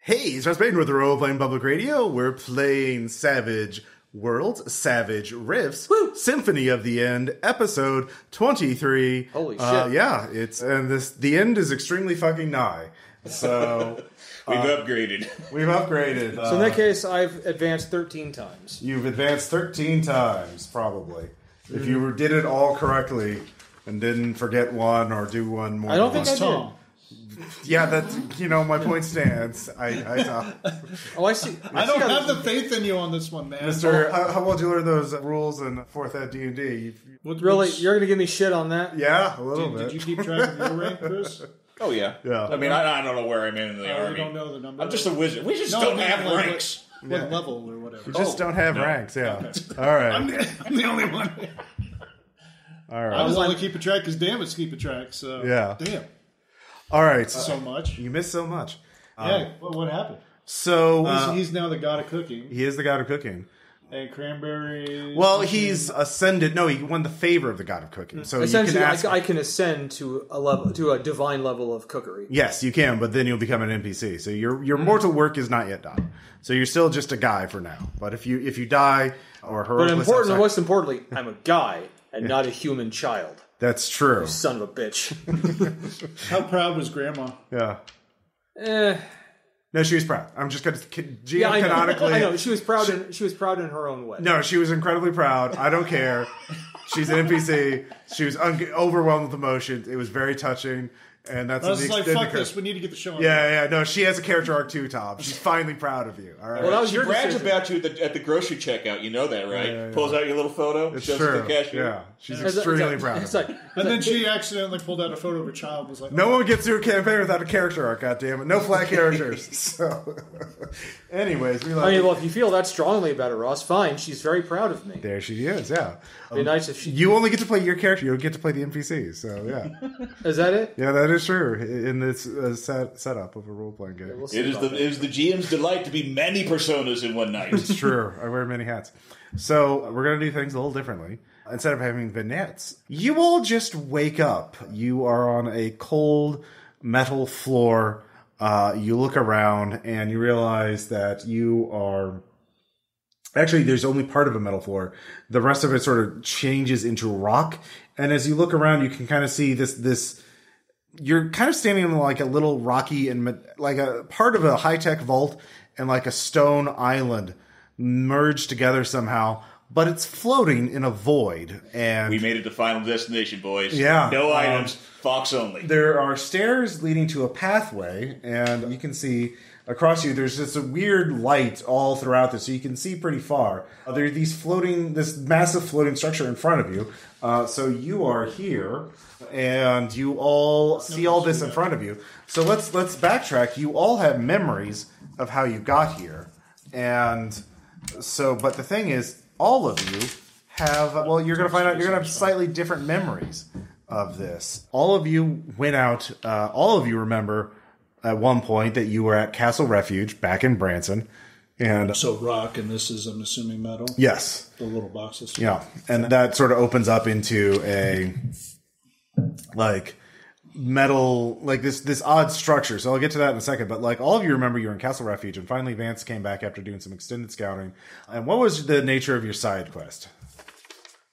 Hey, it's Ross Payton with the Role Playing Public Radio. We're playing Savage Worlds, Savage Riffs, Woo! Symphony of the End, episode 23. Holy shit. Yeah, the end is extremely fucking nigh. So We've upgraded. We've upgraded. So in that case, I've advanced 13 times. You've advanced 13 times, probably. If you did it all correctly and didn't forget one or do one more. I don't think I did. Yeah, that's, my point stands. Oh, I see. I don't have the faith in you on this one, man. Mister, how well did you learn those rules in 4th Ed D&D? Really? You're going to give me shit on that? Yeah, a little bit. Did you keep track of your rank, Chris? Oh, yeah. Yeah. I mean, I don't know where I'm in the army. You don't know the number? I'm just a wizard. We just don't have ranks. What level or whatever? We just don't have ranks, yeah. Okay. All right. I'm the only one. All right. I was only keeping track because Dan was keeping track, so... Yeah. Damn. All right. So much. You missed so much. Yeah, what happened? So... he's now the god of cooking. He is the god of cooking. And Cranberry... Well, he's ascended... No, he won the favor of the god of cooking. So essentially, you can ask... I can ascend to a divine level of cookery. Yes, you can, but then you'll become an NPC. So your mortal work is not yet done. So you're still just a guy for now. But if you die or heroically... Most importantly, I'm a guy and not a human child. That's true. You son of a bitch. How proud was Grandma? Yeah. Eh... No, she was proud. I'm just going to canonically. I know she was proud. She was proud in her own way. No, she was incredibly proud. I don't care. She's an NPC. She was overwhelmed with emotions. It was very touching, and that's. I was like, "Fuck this! We need to get the show on." Yeah. No, she has a character arc too, Tom. She's finally proud of you. All right. Well, that was she your brags decision. about you at the grocery checkout. You know that, right? Yeah. Pulls out your little photo. It's shows true. it to the cashier. Yeah, she's extremely proud. It's like, And then she accidentally pulled out a photo of her child. Was like, no one gets through a campaign without a character arc. Goddammit, no flat characters. So, anyways, we love. well, if you feel that strongly about her, Ross, fine. She's very proud of me. There she is. Yeah. It'd be nice if she. You only get to play your character. You don't get to play the NPCs. So yeah. Is that it? Yeah, that is true. In this setup of a role playing game. Yeah, we'll see It is the GM's delight to be many personas in one night. It's true. I wear many hats. So we're going to do things a little differently. Instead of having vignettes, you all just wake up. You are on a cold metal floor. You look around and you realize that you are... Actually, there's only part of a metal floor. The rest of it sort of changes into rock. And as you look around, you can kind of see this you're kind of standing on like a little rocky and like a part of a high-tech vault and like a stone island merged together somehow, but it's floating in a void. And we made it to final destination, boys. Yeah. No items, Fox only. There are stairs leading to a pathway, and you can see across you there's just a weird light all throughout this, so you can see pretty far. There are this massive floating structure in front of you. So you are here, and you all see all this in front of you. So let's backtrack. You all have memories of how you got here, and so. But the thing is, all of you have. Well, you're going to find out. You're going to have slightly different memories of this. All of you went out. All of you remember at one point that you were at Castle Refuge back in Branson. And so rock, and this is, I'm assuming, metal? Yes. The little boxes. Yeah. And that sort of opens up into a, like, metal, like this odd structure. So I'll get to that in a second. But, like, all of you remember you were in Castle Refuge, and finally Vance came back after doing some extended scouting. And what was the nature of your side quest?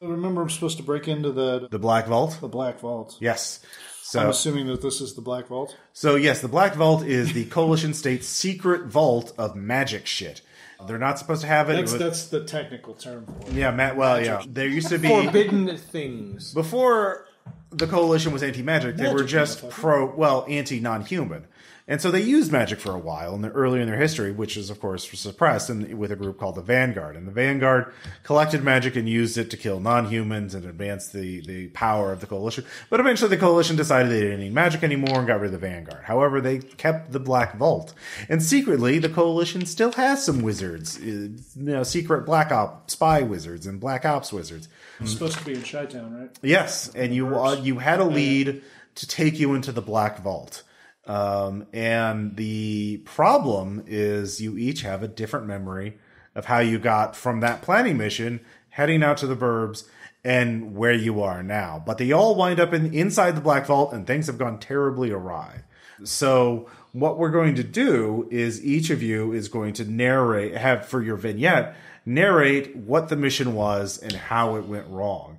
I remember I'm supposed to break into the Black Vault? The Black Vault. Yes. So, I'm assuming that this is the Black Vault? So, yes, the Black Vault is the Coalition State's secret vault of magic shit. They're not supposed to have it. That's the technical term for it. Yeah, yeah. There used to be... Forbidden things. Before the Coalition was anti-magic, they were just anti-non-human. And so they used magic for a while early in their history, which is, of course, suppressed with a group called the Vanguard. And the Vanguard collected magic and used it to kill non-humans and advance the power of the Coalition. But eventually the Coalition decided they didn't need magic anymore and got rid of the Vanguard. However, they kept the Black Vault. And secretly, the Coalition still has some wizards, secret Black Ops spy wizards and Black Ops wizards. It's supposed to be in Chi-Town, right? Yes, and you had a lead to take you into the Black Vault. And the problem is you each have a different memory of how you got from that planning mission, heading out to the burbs, and where you are now. But they all wind up inside the Black Vault, and things have gone terribly awry. So what we're going to do is each of you is going to narrate for your vignette, narrate what the mission was and how it went wrong.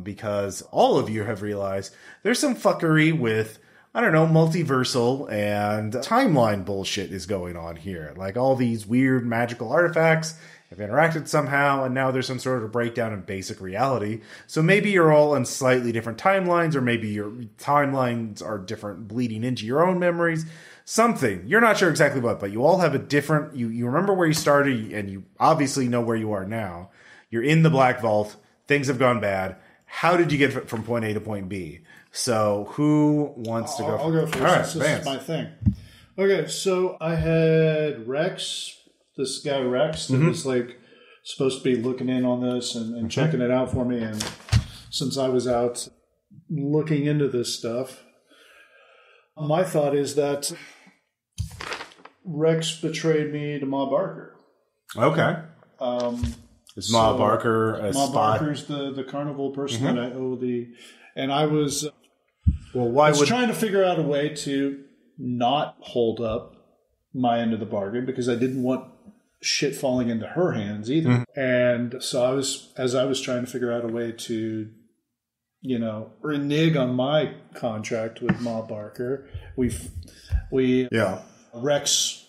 Because all of you have realized there's some fuckery with, I don't know, multiversal and timeline bullshit is going on here. Like all these weird magical artifacts have interacted somehow, and now there's some sort of breakdown in basic reality. So maybe you're all on slightly different timelines, or maybe your timelines are different, bleeding into your own memories. Something. You're not sure exactly what, but you all have a different... You remember where you started, and you obviously know where you are now. You're in the Black Vault. Things have gone bad. How did you get from point A to point B? So who wants to go first? I'll go first. All right, this Vance. is my thing. Okay, so I had Rex, this guy Rex, that was like supposed to be looking in on this and checking it out for me. And since I was out looking into this stuff, my thought is that Rex betrayed me to Ma Barker. Okay. Is Ma Barker a Ma spot? Barker's the carnival person that I owe the... And I was... Well, why would... trying to figure out a way to not hold up my end of the bargain because I didn't want shit falling into her hands either. And so I was trying to figure out a way to, renege on my contract with Ma Barker. Rex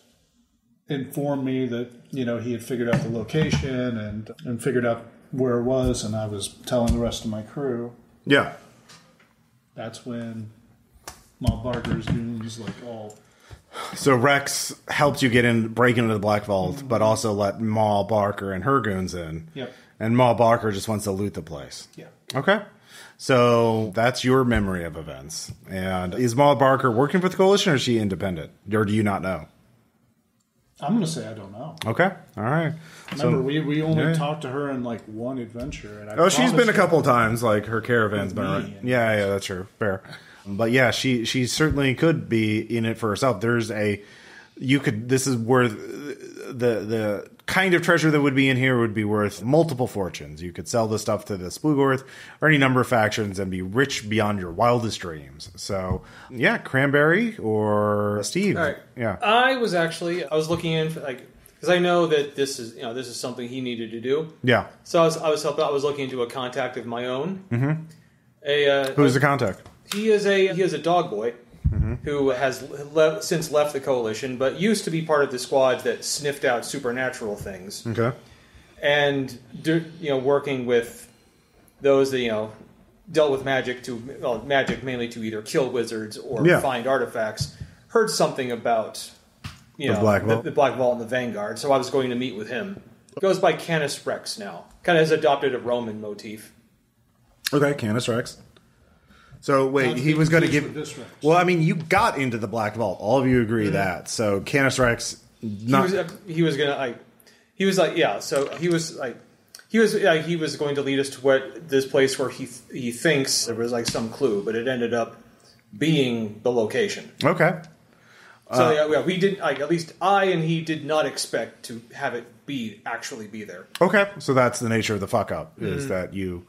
informed me that, he had figured out the location and figured out where it was, and I was telling the rest of my crew. Yeah. That's when Ma Barker's goons all... So Rex helped you break into the Black Vault, but also let Ma Barker and her goons in. Yep. And Ma Barker just wants to loot the place. Yeah. Okay. So that's your memory of events. And is Ma Barker working for the Coalition, or is she independent? Or do you not know? I'm going to say I don't know. Okay. All right. Remember, we only talked to her in one adventure. And she's been a couple of times. Like her caravan's been around. Yeah, that's true. Fair. But yeah, she certainly could be in it for herself. This is where the kind of treasure that would be in here would be worth multiple fortunes. You could sell the stuff to the Splugorth or any number of factions and be rich beyond your wildest dreams. So yeah, Cranberry or Steve. All right. Yeah. I was looking in for because I know that this is something he needed to do. Yeah. So I was looking into a contact of my own. Mm-hmm. Who's the contact? He is a dog boy who has since left the Coalition, but used to be part of the squad that sniffed out supernatural things. Okay. And working with those that dealt with magic mainly to either kill wizards or find artifacts. Heard something about the Black Vault and the Vanguard, so I was going to meet with him. Goes by Canis Rex now. Kind of has adopted a Roman motif. Okay, Canis Rex. So wait, he was going to give... Well, I mean, you going into the Black Vault. All of you agree that. So Canis Rex... He was going to lead us to this place where he thinks there was some clue, but it ended up being the location. Okay. So we didn't. At least I and he did not expect to have it actually be there. Okay, so that's the nature of the fuck up is that you.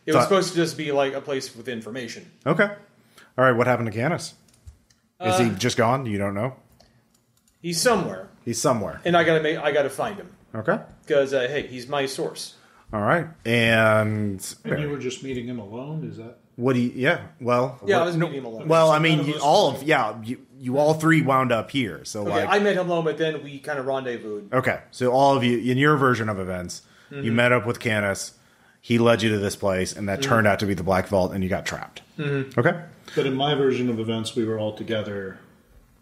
It was supposed to just be a place with information. Okay. All right. What happened to Canis? Is he just gone? You don't know. He's somewhere. And I gotta find him. Okay. Because hey, he's my source. All right. And you were just meeting him alone? Is that? What do you... Yeah, well... Yeah, I was meeting him alone. Well, I mean, you all three wound up here, so I met him alone, but then we kind of rendezvoused. Okay, so all of you, in your version of events, you met up with Canis, he led you to this place, and that turned out to be the Black Vault, and you got trapped. Mm-hmm. Okay? But in my version of events, we were all together...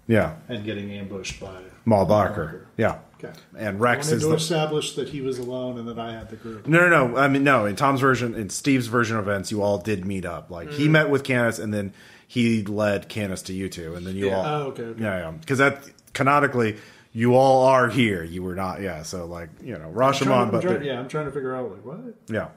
Yeah. And getting ambushed by... Ma Barker. Yeah. Okay. And Rex is to establish that he was alone and that I had the group. No. I mean, no. In Tom's version, in Steve's version of events, you all did meet up. He met with Canis, and then he led Canis to you two, and then you all... Oh, okay. Yeah. Because that, canonically, you all are here. You were not... Yeah, so, Rashomon, but... I'm trying to figure out, what? Yeah.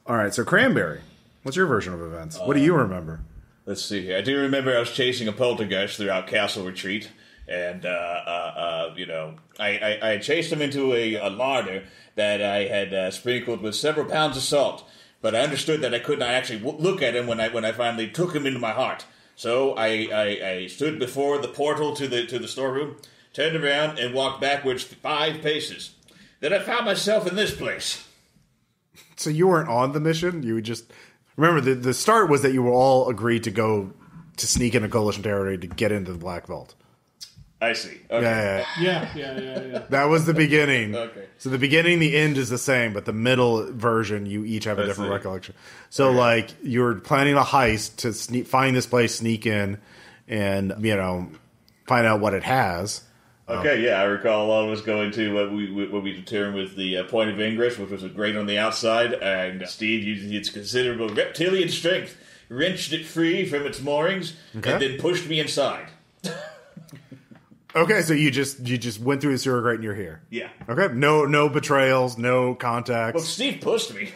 All right, so Cranberry, what's your version of events? What do you remember? Let's see here. I do remember I was chasing a poltergeist throughout Castle Retreat. And, I chased him into a larder that I had sprinkled with several pounds of salt. But I understood that I could not actually look at him when I finally took him into my heart. So I stood before the portal to the storeroom, turned around, and walked backwards 5 paces. Then I found myself in this place. So you weren't on the mission? You just... Remember, the start was that you were all agreed to go to sneak into Coalition territory to get into the Black Vault. I see. Okay. Yeah. That was the beginning. Okay. So the beginning, the end is the same, but the middle version, you each have a different recollection. So, like, you're planning a heist to find this place, sneak in, and, find out what it has. Okay, I recall all of us going to what we determined was the point of ingress, which was a grate on the outside, and Steve, using its considerable reptilian strength, wrenched it free from its moorings, and then pushed me inside. Okay, so you just went through the sewer grate and you're here. Yeah. Okay, no betrayals, no contacts. Well, Steve pushed me.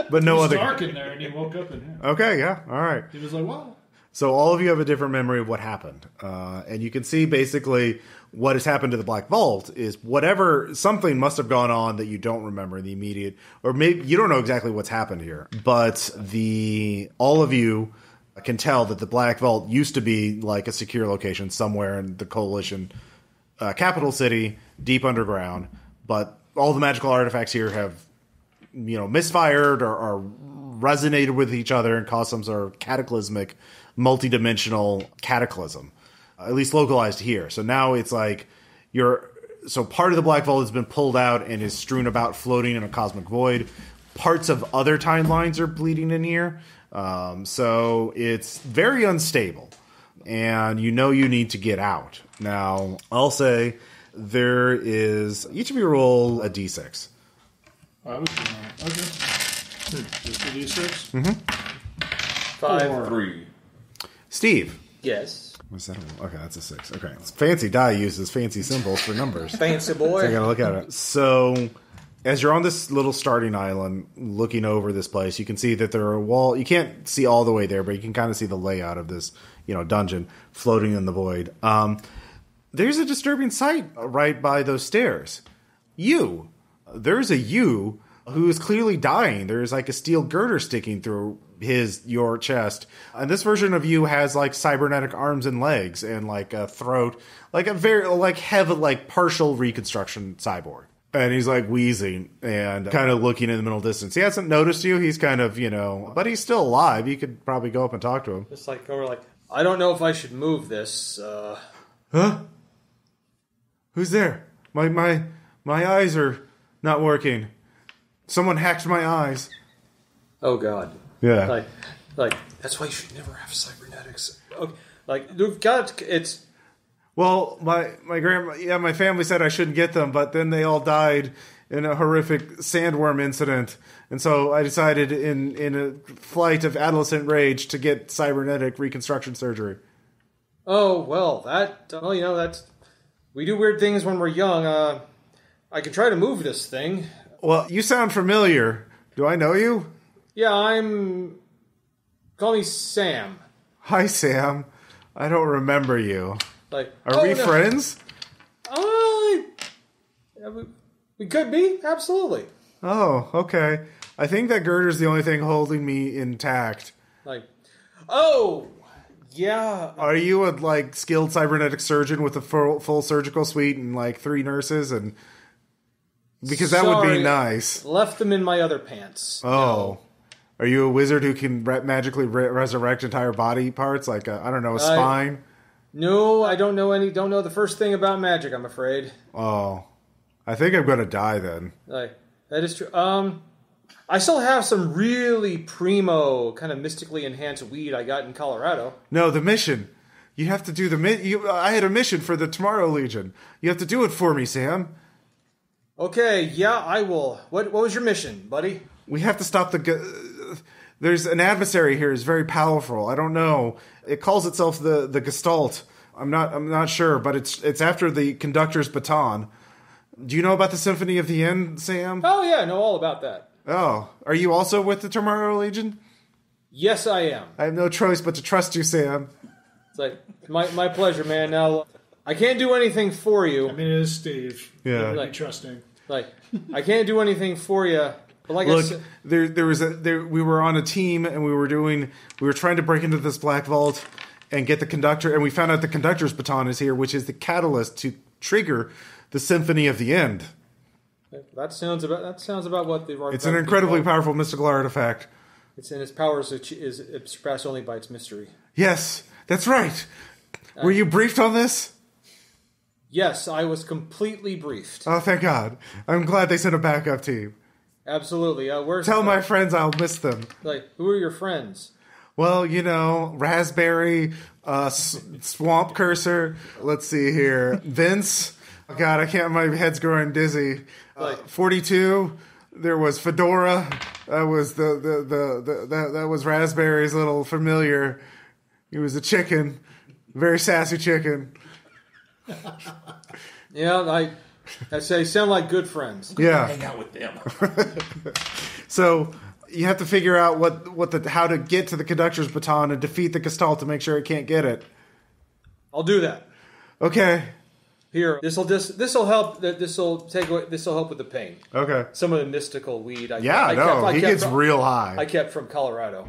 But no It was other... dark in there, and he woke up in here. Okay, yeah, all right. He was like, wow. So all of you have a different memory of what happened. And you can see basically what has happened to the Black Vault is something must have gone on that you don't remember in the immediate, or maybe you don't know exactly what's happened here. But all of you can tell that the Black Vault used to be like a secure location somewhere in the Coalition capital city, deep underground. But all the magical artifacts here have, misfired or resonated with each other and caused some sort of cataclysmic, multi-dimensional cataclysm, at least localized here. So now it's like part of the Black Vault has been pulled out and is strewn about, floating in a cosmic void. Parts of other timelines are bleeding in here. So it's very unstable, and you need to get out. Now, I'll say there is... Each of you roll a d6. I was doing that. Okay. Just a d6? Mm-hmm. 5. 3. Steve. Yes. What's that? Okay, that's a 6. Okay. Fancy Die uses fancy symbols for numbers. Fancy boy. So I gotta look at it. So, as you're on this little starting island looking over this place, you can see that there are walls. You can't see all the way there, but you can kind of see the layout of this, dungeon floating in the void. There's a disturbing sight right by those stairs. There's a you who is clearly dying. There's like a steel girder sticking through your chest. And this version of you has like cybernetic arms and legs and like a throat, like a very heavy, partial reconstruction cyborg. And he's like wheezing and kind of looking in the middle distance. He hasn't noticed you. He's kind of, but he's still alive. You could probably go up and talk to him. Just I don't know if I should move this. Huh? Who's there? My eyes are not working. Someone hacked my eyes. Oh God. Yeah. That's why you should never have cybernetics. Okay. You've got it's. Well, my family said I shouldn't get them, but then they all died in a horrific sandworm incident, and so I decided in a flight of adolescent rage to get cybernetic reconstruction surgery. Oh well, that's we do weird things when we're young. I could try to move this thing. Well, you sound familiar. Do I know you? Yeah, call me Sam. Hi, Sam. I don't remember you. Are we friends? We could be, absolutely. Oh, okay. I think that girder's the only thing holding me intact. Yeah. Are you a skilled cybernetic surgeon with a full surgical suite and 3 nurses and? Because that would be nice. Left them in my other pants. Oh. No. Are you a wizard who can magically resurrect entire body parts? A spine? No, I don't know the first thing about magic, I'm afraid. Oh. I think I'm going to die then. That is true. I still have some really primo, kind of mystically enhanced weed I got in Colorado. No, the mission. You have to do I had a mission for the Tomorrow Legion. You have to do it for me, Sam. Okay, yeah, I will. What was your mission, buddy? We have to stop there's an adversary here who's very powerful. I don't know. It calls itself the Gestalt. I'm not sure, but it's after the conductor's baton. Do you know about the Symphony of the End, Sam? Oh yeah, I know all about that. Oh, are you also with the Tomorrow Legion? Yes, I am. I have no choice but to trust you, Sam. It's my pleasure, man. Now, I can't do anything for you. I mean, it is Steve. Yeah. Trusting. I can't do anything for you, like look, we were on a team and we were trying to break into this black vault and get the conductor, and we found out the conductor's baton is here, which is the catalyst to trigger the Symphony of the End. That sounds about what the. It's an incredibly powerful mystical artifact. Its power is expressed only by its mystery. Yes, that's right. Were you briefed on this? Yes, I was completely briefed. Oh, thank God! I'm glad they sent a backup team. Absolutely. Tell my friends I'll miss them. Like, who are your friends? Well, Raspberry, Swamp Cursor. Let's see here, Vince. Oh God, I can't. My head's growing dizzy. 42. There was Fedora. That was that was Raspberry's little familiar. He was a chicken, very sassy chicken. Yeah, I say sound like good friends. Yeah, hang out with them. So you have to figure out how to get to the conductor's baton and defeat the Gestalt to make sure it can't get it. I'll do that. Okay. Here, this will help. This will help with the pain. Okay. Some of the mystical weed. He gets real high. I kept from Colorado.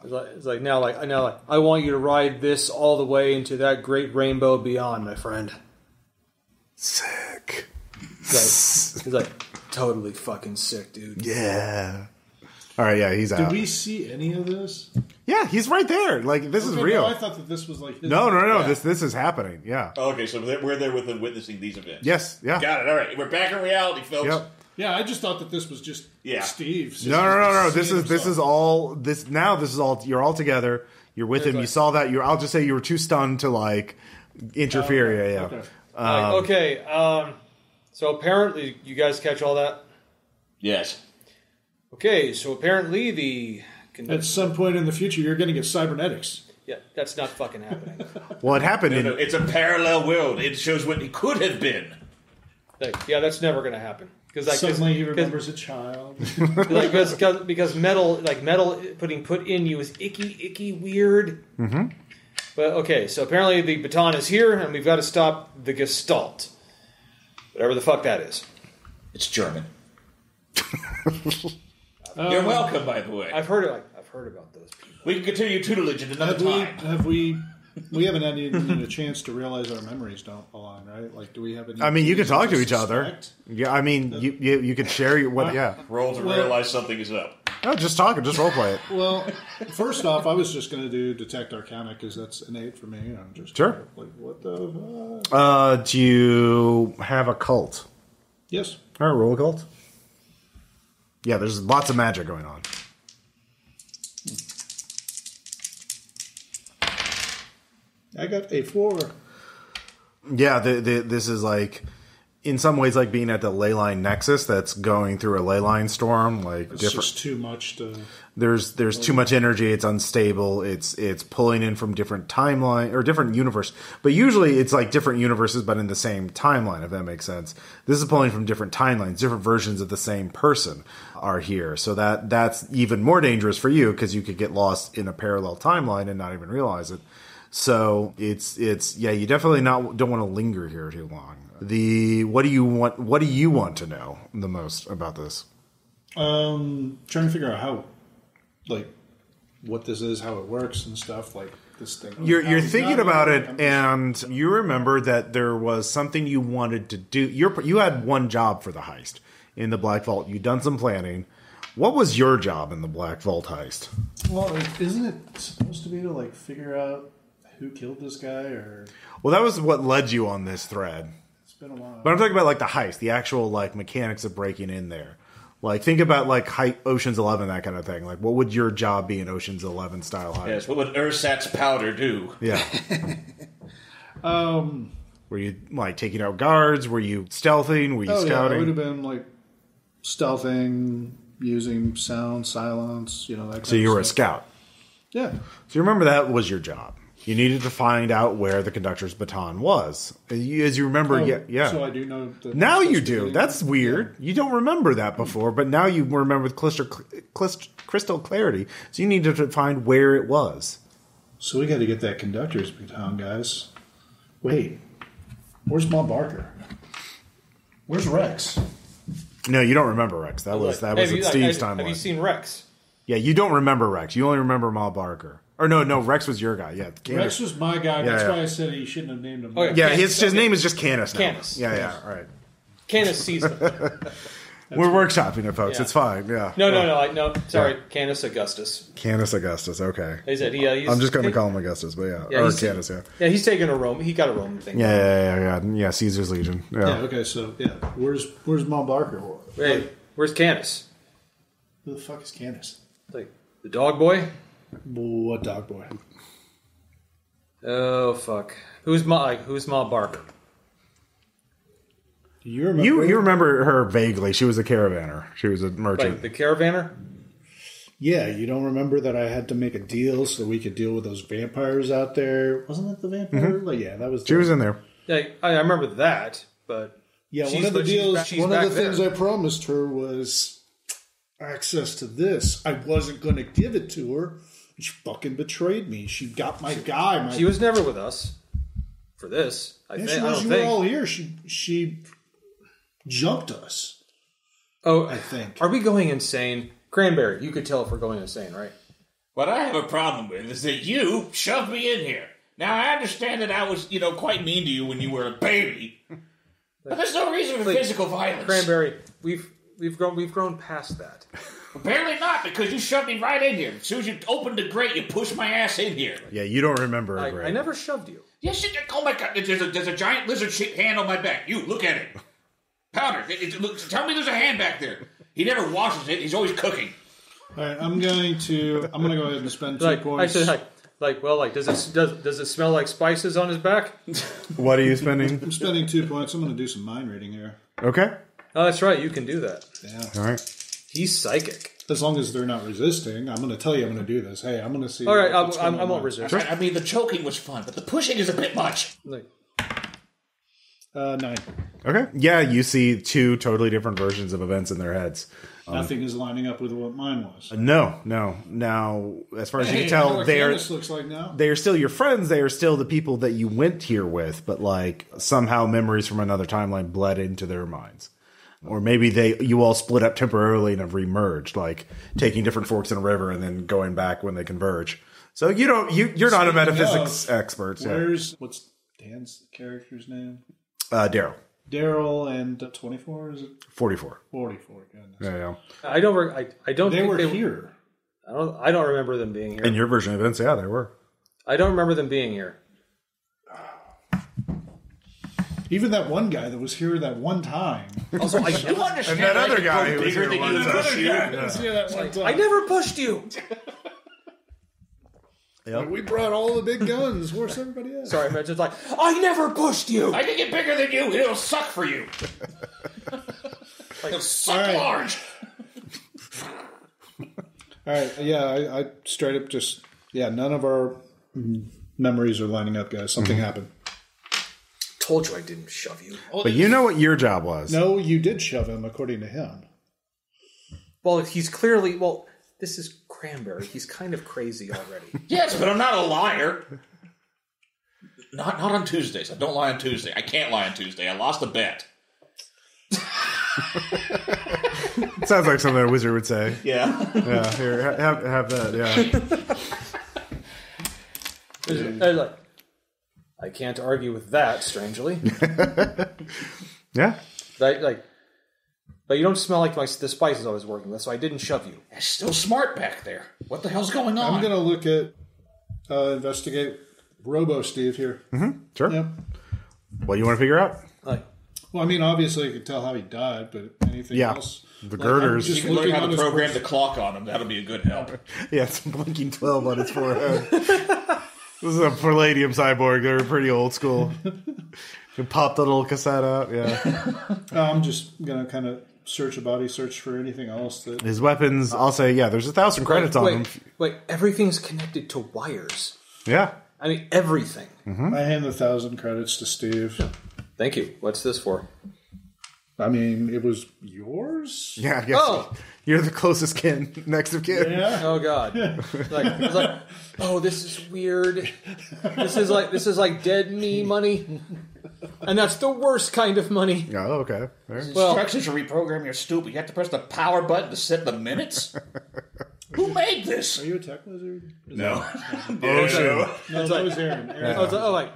It's like now, I want you to ride this all the way into that great rainbow beyond, my friend. Sick. He's like totally fucking sick, dude. Yeah. All right, yeah, he's out. Did we see any of this? Yeah, he's right there. Like, this is real. No, I thought that this was like... No. Yeah. This is happening, yeah. Oh, okay, so we're there with them witnessing these events. Yes, yeah. Got it, all right. We're back in reality, folks. Yep. Yeah, I just thought that this was just Steve. No. This is all... You're all together. You're with him. You saw that. I'll just say you were too stunned to, like, interfere. Yeah. Okay. So apparently, you guys catch all that? Yes. Okay, so apparently at some point in the future, you're going to get cybernetics. Yeah, that's not fucking happening. Well, it happened. No, it's a parallel world. It shows what it could have been. Yeah, that's never going to happen. Suddenly he remembers a child. Because metal putting put in you is icky, weird. Mm-hmm. But okay, so apparently the baton is here, and we've got to stop the Gestalt. Whatever the fuck that is. It's German. You're welcome, by the way. I've heard about those people. We can continue tutelage at another time. We haven't had even a chance to realize our memories don't align, right? Like, do we have any... I mean, you can talk to each other. Yeah, I mean, you can share your... Roll to realize something is up. No, just talk. Just roleplay it. Well, first off, I was just going to do Detect Arcana because that's innate for me. I'm just sure. Like, what the fuck? Do you have a cult? Yes. All right, roll a cult. Yeah, there's lots of magic going on. I got a 4. Yeah, this is like, in some ways, like being at the ley line nexus that's going through a ley line storm. Like, it's just too much to... There's too much energy. It's unstable. It's pulling in from different timeline or different universe. But usually it's like different universes, but in the same timeline. If that makes sense. This is pulling from different timelines. Different versions of the same person are here. So that's even more dangerous for you because you could get lost in a parallel timeline and not even realize it. So it's you definitely don't want to linger here too long. What do you want to know the most about this? Trying to figure out how, like, what this is, how it works and stuff, like this thing. You're thinking about it, and you remember that there was something you wanted to do. You had one job for the heist in the Black Vault. You'd done some planning. What was your job in the Black Vault heist? Well, isn't it supposed to be to, like, figure out who killed this guy? Or well, that was what led you on this thread. It's been a while. But I'm talking about, like, the heist, the actual, like, mechanics of breaking in there. Like, think about, like, Ocean's 11, that kind of thing. Like, what would your job be in Ocean's 11 style heist? Yes, what would Ursat's powder do? Yeah. Were you, like, taking out guards? Were you stealthing? Were you scouting? Yeah, it would have been, like, stealthing, using sound, silence, that kind of stuff. So you were a scout? Yeah. So you remember that was your job. You needed to find out where the conductor's baton was. As you remember, yeah. So I do know that. Now you do. That's weird. Yeah. You don't remember that before, but now you remember with crystal clarity. So you need to find where it was. So we got to get that conductor's baton, guys. Wait. Where's Mom Barker? Where's Rex? No, you don't remember Rex. That was at Steve's timeline. Have you seen Rex? Yeah, you don't remember Rex. You only remember Mal Barker. Or no, Rex was your guy. Yeah, Rex was my guy. That's why I said he shouldn't have named him. Oh, yeah, his name is just Canis now. Canis. Yeah, all right. Canis sees him. We're workshopping it, folks. Yeah. It's fine. Yeah. No. Sorry, Canis Augustus. Canis Augustus. Okay. He said, I'm just going to call him Augustus, but or Canis. Yeah. Yeah, he's taking a Rome. He got a Roman thing. Yeah. Caesar's Legion. Yeah. Okay. So where's Mal Barker? Hey, where's Canis? Who the fuck is Canis? Like the dog boy. What dog boy? Oh fuck! Who's Mal Barker? You remember her vaguely? She was a caravaner. She was a merchant. Right, the caravaner. Yeah, you don't remember that I had to make a deal so we could deal with those vampires out there? Wasn't that the vampire? Mm-hmm. Like, yeah, that was. She was in there. Yeah, I remember that, but yeah, one of the deals. One of the things I promised her was access to this. I wasn't going to give it to her. She fucking betrayed me. She got my guy. She was never with us for this. She was. You were all here. She jumped us. Oh, I think. Are we going insane? Cranberry, you could tell if we're going insane, right? What I have a problem with is that you shoved me in here. Now, I understand that I was, quite mean to you when you were a baby. But there's no reason for physical violence. Cranberry, we've grown past that. Apparently not, because you shoved me right in here. As soon as you opened the grate, you pushed my ass in here. Yeah, you don't remember a grate. I never shoved you. Yes, you did. Oh my God, there's a giant lizard-shaped hand on my back. You, look at it. Powder, tell me there's a hand back there. He never washes it. He's always cooking. All right, I'm going to go ahead and spend 2 points. Does it smell like spices on his back? What are you spending? I'm spending 2 points. I'm going to do some mind reading here. Okay. Oh, that's right. You can do that. Yeah. All right. He's psychic. As long as they're not resisting, I'm going to tell you I'm going to do this. Hey, I'm going to see. All right, I won't resist. I mean, the choking was fun, but the pushing is a bit much. 9. Okay. Yeah, you see 2 totally different versions of events in their heads. Nothing is lining up with what mine was. No. Now, as far as you can tell, looks like now. They are still your friends. They are still the people that you went here with, but somehow memories from another timeline bled into their minds. Or maybe you all split up temporarily and have remerged, like taking different forks in a river and then going back when they converge. So you're not a metaphysics expert. What's Dan's character's name? Daryl. Daryl and 24, is it? 44. 44, goodness. Yeah. I don't They think were they here. I don't remember them being here. In your version of events, yeah, they were. I don't remember them being here. Even that one guy that was here that one time. Also, I do understand. And that other guy who was here one time. I never pushed you. Yep. We brought all the big guns. Where's everybody at? Sorry, man. Just I never pushed you. I can get bigger than you, and it'll suck for you. It'll suck large. All right. Yeah, I straight up none of our memories are lining up, guys. Something happened. Told you I didn't shove you. But you know what your job was. No, you did shove him, according to him. Well, he's clearly... Well, this is Cranberry. He's kind of crazy already. Yes, but I'm not a liar. Not on Tuesdays. I don't lie on Tuesday. I can't lie on Tuesday. I lost a bet. It sounds like something a wizard would say. Yeah. Yeah, here, have that, yeah. I can't argue with that, strangely. Yeah. But you don't smell like the spices I was working with, so I didn't shove you. You're still smart back there. What the hell's going on? I'm going to look at, investigate Robo-Steve here. Mm-hmm. Sure. Yep. What do you want to figure out? Well, I mean, obviously, you can tell how he died, but anything else? The girders. You can learn how to program the clock on him. That'll be a good help. Yeah, it's a blinking 12 on its forehead. This is a Palladium cyborg. They're pretty old school. You pop the little cassette out, yeah. I'm just going to kind of search a body, search for anything else. His weapons, I'll say, yeah, there's 1,000 credits on them. Wait, everything's connected to wires. Yeah. I mean, everything. Mm-hmm. I hand the 1,000 credits to Steve. Thank you. What's this for? I mean, it was yours? Yeah, I guess you're the closest next of kin. Yeah. Oh God! Oh, this is weird. This is like dead me money. And that's the worst kind of money. Oh, okay. Instructions to reprogram your stupid. You have to press the power button to set the minutes? Who made this? Are you a tech wizard? No. No, that was Aaron.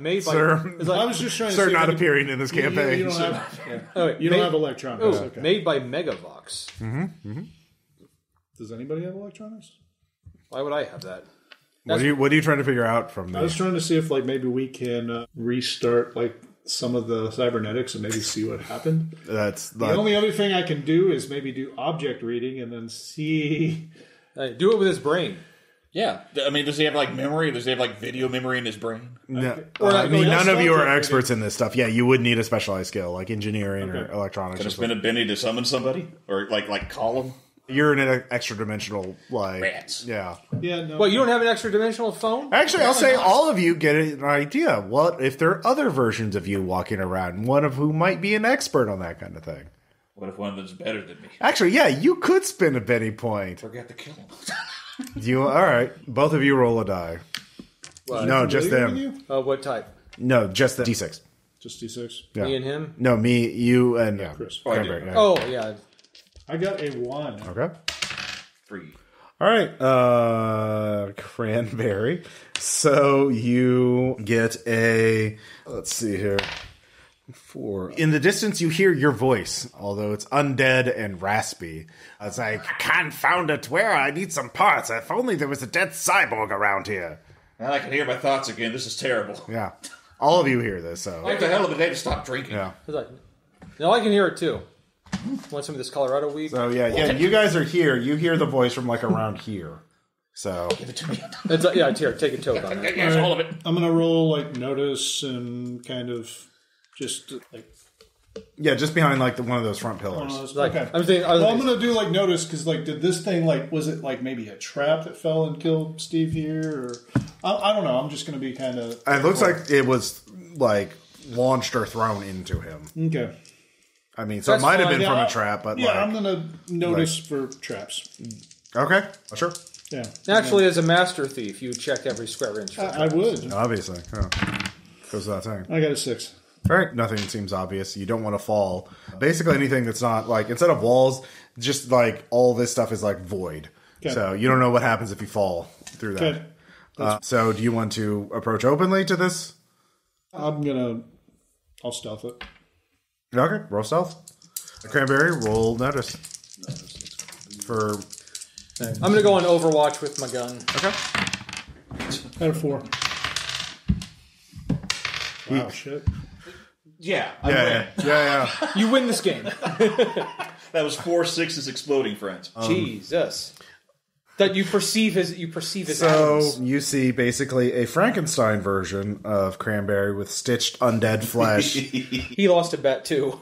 Made by... Sir, I was just trying to sir say not that appearing in this campaign. You don't have, you don't have electronics. Okay. Made by Megavox. Does anybody have electronics? Why would I have that? What are you trying to figure out from I was trying to see if maybe we can restart some of the cybernetics and maybe see what happened. The only other thing I can do is maybe do object reading and then see. Do it with his brain. Yeah. I mean, does he have memory? Does he have video memory in his brain? No. None of you are experts in this stuff. Yeah, you would need a specialized skill like engineering or electronics. Can I spin a Benny to summon somebody? Or call him? You're in an extra dimensional Rats. Yeah. Yeah, no. Well, you don't have an extra dimensional phone? Actually, I'll say all of you get an idea. What if there are other versions of you walking around, one of who might be an expert on that kind of thing? What if one that's better than me? Actually, yeah, you could spin a Benny point. Forget to kill him. All right. Both of you roll a die. No, just them. What type? No, just the D6. Just D6? Yeah. Me and him? No, me, you, and Chris. Cranberry. Yeah. I got a 1. Okay. 3. All right, Cranberry. So you get let's see here. 4. In the distance, you hear your voice, although it's undead and raspy. It's like, confound it, where? I need some parts. If only there was a dead cyborg around here. Well, I can hear my thoughts again. This is terrible. Yeah. All of you hear this, so. What the hell of a day to stop drinking? Yeah. No, I can hear it too. Want some of this Colorado weed? So, yeah, you guys are here. You hear the voice from, around here. So. Give it to me. It's here. Take a toke on that. Yes, all of it. I'm going to roll, notice and kind of just, Yeah, just behind, one of those front pillars. okay. I'm going to do, notice, because, did this thing, was it, maybe a trap that fell and killed Steve here? Or I don't know. I'm just going to be kind of... It looks like it was, launched or thrown into him. Okay. I mean, so it might have been from a trap, but I'm going to notice for traps. Okay, sure. Yeah. Naturally, as a master thief, you check every square inch. I would. Obviously. Yeah. Goes without saying. I got a 6. All right, nothing seems obvious. You don't want to fall. Basically, anything that's not, instead of walls, just, all this stuff is, void. Okay. So you don't know what happens if you fall through that. Okay. So do you want to approach openly to this? I'll stealth it. Okay, roll stealth. Cranberry, roll notice. I'm going to go on Overwatch with my gun. Okay. I had a 4. Wow, shit. Yeah. Yeah. You win this game. That was 4 6s exploding, friends. Jesus. That you perceive as So atoms. you see basically a Frankenstein version of Cranberry with stitched undead flesh. He lost a bet too.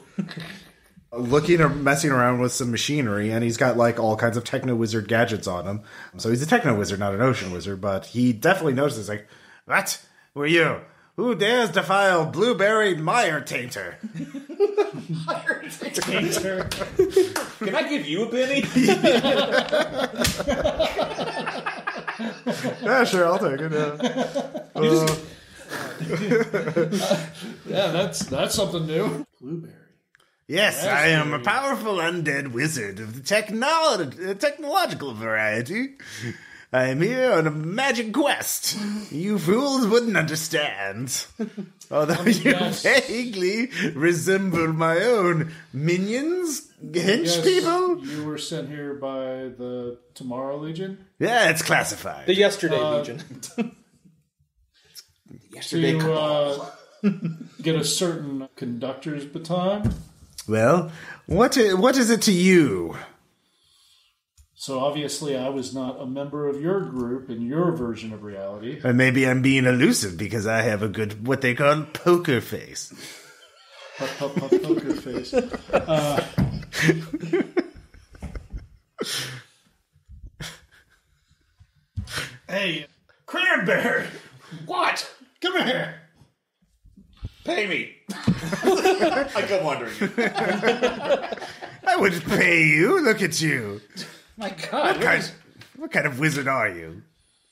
Looking or messing around with some machinery, and he's got all kinds of techno wizard gadgets on him. So he's a techno wizard, not an ocean wizard, but he definitely notices what? Who are you? Who dares defile blueberry mire tainter? Mire tainter. Can I give you a penny? Yeah, sure, I'll take it. Yeah, that's something new. Blueberry. Yes, I am a powerful undead wizard of the technological variety. I am here on a magic quest. You fools wouldn't understand. Although you vaguely resemble my own minions, hench people. You were sent here by the Tomorrow Legion? Yeah, it's classified. The Yesterday Legion. Yesterday to get a certain conductor's baton. Well, what is it to you? So obviously I was not a member of your group in your version of reality. Or maybe I'm being elusive because I have a good, what they call, poker face. Poker face. Hey, Cranberry! What? Come here! Pay me. I come wondering. I would pay you. Look at you. My God. What kind of wizard are you?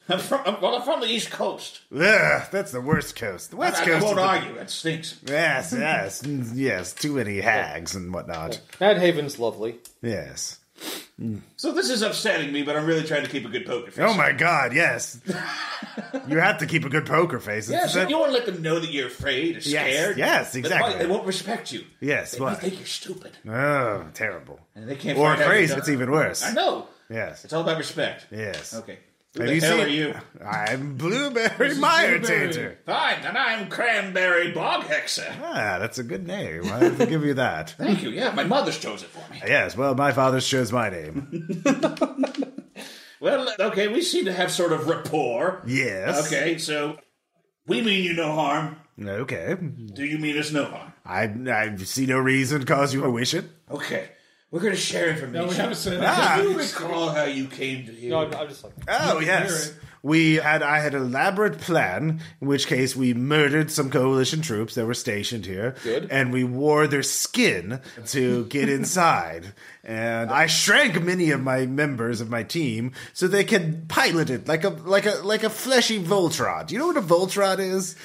I'm from the East Coast. Ugh, that's the worst coast. The West Coast. I won't argue. That stinks. Yes. Too many hags and whatnot. Mad Haven's lovely. Yes. So this is upsetting me, but I'm really trying to keep a good poker face. Oh my God, yes. You have to keep a good poker face. Yeah, so you want to let them know that you're afraid or scared. Yes, exactly. They won't respect you. Yes, they think you're stupid. Oh, terrible. And they can't. Or crazy. It's even worse. I know. Yes. It's all about respect. Yes. Okay. Who the hell are you? I'm Blueberry Meyer Tater. Fine, and I'm Cranberry Bog Hexer. Ah, that's a good name. I have to give you that. Thank you. Yeah, my mother's chose it for me. Yes, well, my father's chose my name. Well, okay, we seem to have sort of rapport. Yes. Okay, so we mean you no harm. Okay. Do you mean us no harm? I see no reason to cause you to wish it. Okay. We're going to share information. No, we haven't said that. Do you recall how you came to here? No, I'm just like... Oh, yes. I had an elaborate plan, in which case we murdered some coalition troops that were stationed here. Good. And we wore their skin to get inside. And I shrank many of my members of my team so they could pilot it like a fleshy Voltron. Do you know what a Voltron is?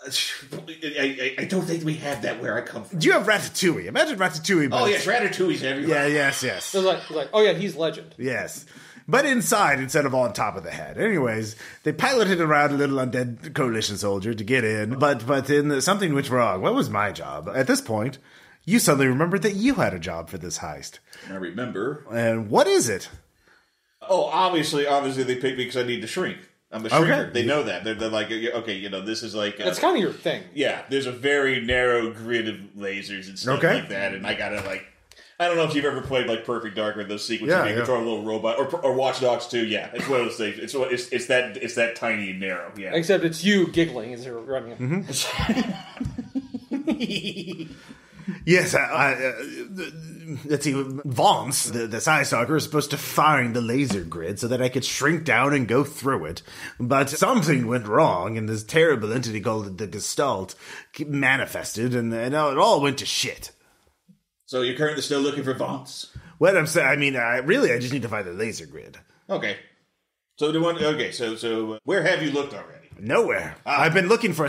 I don't think we have that where I come from. Do you have Ratatouille? Imagine Ratatouille. Oh, yes, Ratatouille's everywhere. Yeah, yes. It was like, oh yeah, he's legend. Yes. But inside instead of on top of the head. Anyways, they piloted around a little undead coalition soldier to get in, but then something went wrong. What was my job? At this point, you suddenly remembered that you had a job for this heist. I remember. And what is it? Oh, obviously they picked me because I need to shrink. I'm a shrinker. Okay. They know that. They're like, okay, this is like... That's kind of your thing. Yeah, there's a very narrow grid of lasers and stuff like that, and I gotta, like... I don't know if you've ever played, like, Perfect Dark or those sequences where you control a little robot, or Watch Dogs 2, yeah. It's one of those things. It's that tiny and narrow, yeah. Except it's you giggling as you're running. Mm-hmm. Yes, let's see, Vance, the psi-stalker, is supposed to find the laser grid so that I could shrink down and go through it. But something went wrong, and this terrible entity called the Gestalt manifested, and it all went to shit. So you're currently still looking for Vance? What I'm saying, I just need to find the laser grid. Okay. So where have you looked already? Nowhere. I've been looking for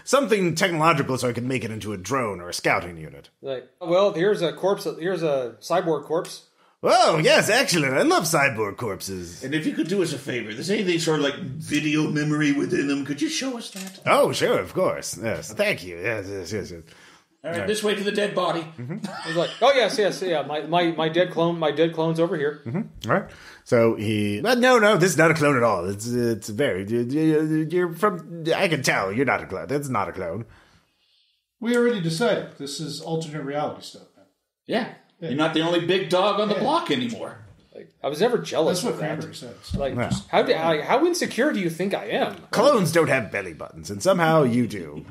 something technological so I can make it into a drone or a scouting unit. Like, well, here's a corpse. Here's a cyborg corpse. Oh, yes, excellent. I love cyborg corpses. And if you could do us a favor, there's anything sort of like video memory within them, could you show us that? Oh, sure, of course. Yes, thank you. Yes. All right, this way to the dead body. Mm-hmm. I was like, oh yes, yeah. My dead clone's over here. Mm-hmm. All right. So no, this is not a clone at all. It's very. You're from. I can tell you're not a clone. That's not a clone. We already decided this is alternate reality stuff, man. Yeah. You're not the only big dog on the block anymore. Like, I was never jealous. That's what of that. Cranberry says. Like, Yeah. how insecure do you think I am? Clones don't have belly buttons, and somehow you do.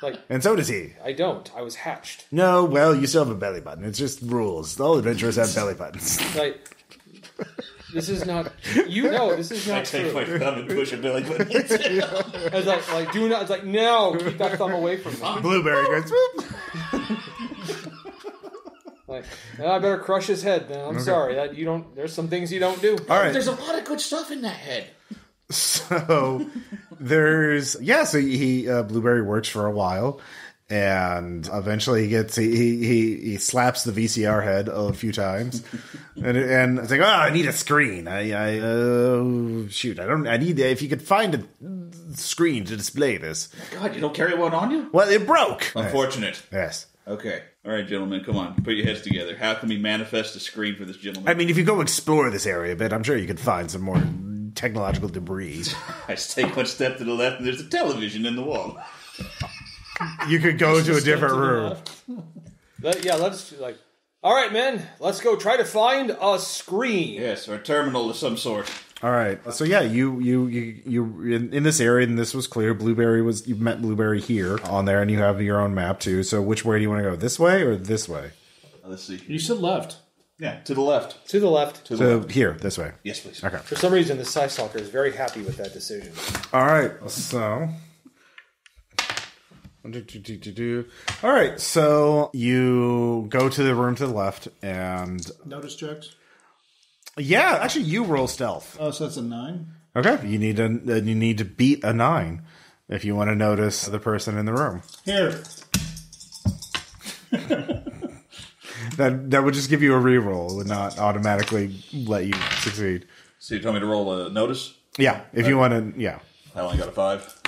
Like, and so does he. I don't. I was hatched. No, well, you still have a belly button. It's just rules. All adventurers have belly buttons. Like, this is not. This is not I take true. my thumb and push a belly button. I was like, do not. It's like, no, keep that thumb away from me. Blueberry goes, whoop. Like, I better crush his head. Man. I'm sorry. That you don't. There's some things you don't do. All right. There's a lot of good stuff in that head. So he Blueberry works for a while, and eventually he slaps the VCR head a few times, and it's like, I need a screen. If you could find a screen to display this. God, you don't carry one on you? Well, it broke. Unfortunate. Yes. Okay. All right, gentlemen, come on. Put your heads together. How can we manifest a screen for this gentleman? I mean, if you go explore this area a bit, I'm sure you could find some more technological debris. I just take one step to the left, and there's a television in the wall. You could go to a different room. Let's like. All right, man. Let's go try to find a screen. Yes, or a terminal of some sort. All right. So yeah, you in this area, and this was clear. You met Blueberry here on there, and you have your own map too. So which way do you want to go? This way or this way? Let's see. You said left. Yeah, to the left. To the left. Here, this way. Yes, please. Okay. For some reason, the psi-stalker is very happy with that decision. All right. So. All right. So you go to the room to the left, and notice checks. Yeah, actually, you roll stealth. Oh, so that's a 9. Okay, you need to beat a 9 if you want to notice the person in the room. Here. That would just give you a reroll. It would not automatically let you succeed. So you told me to roll a notice? Yeah, if you want to, yeah. I only got a 5.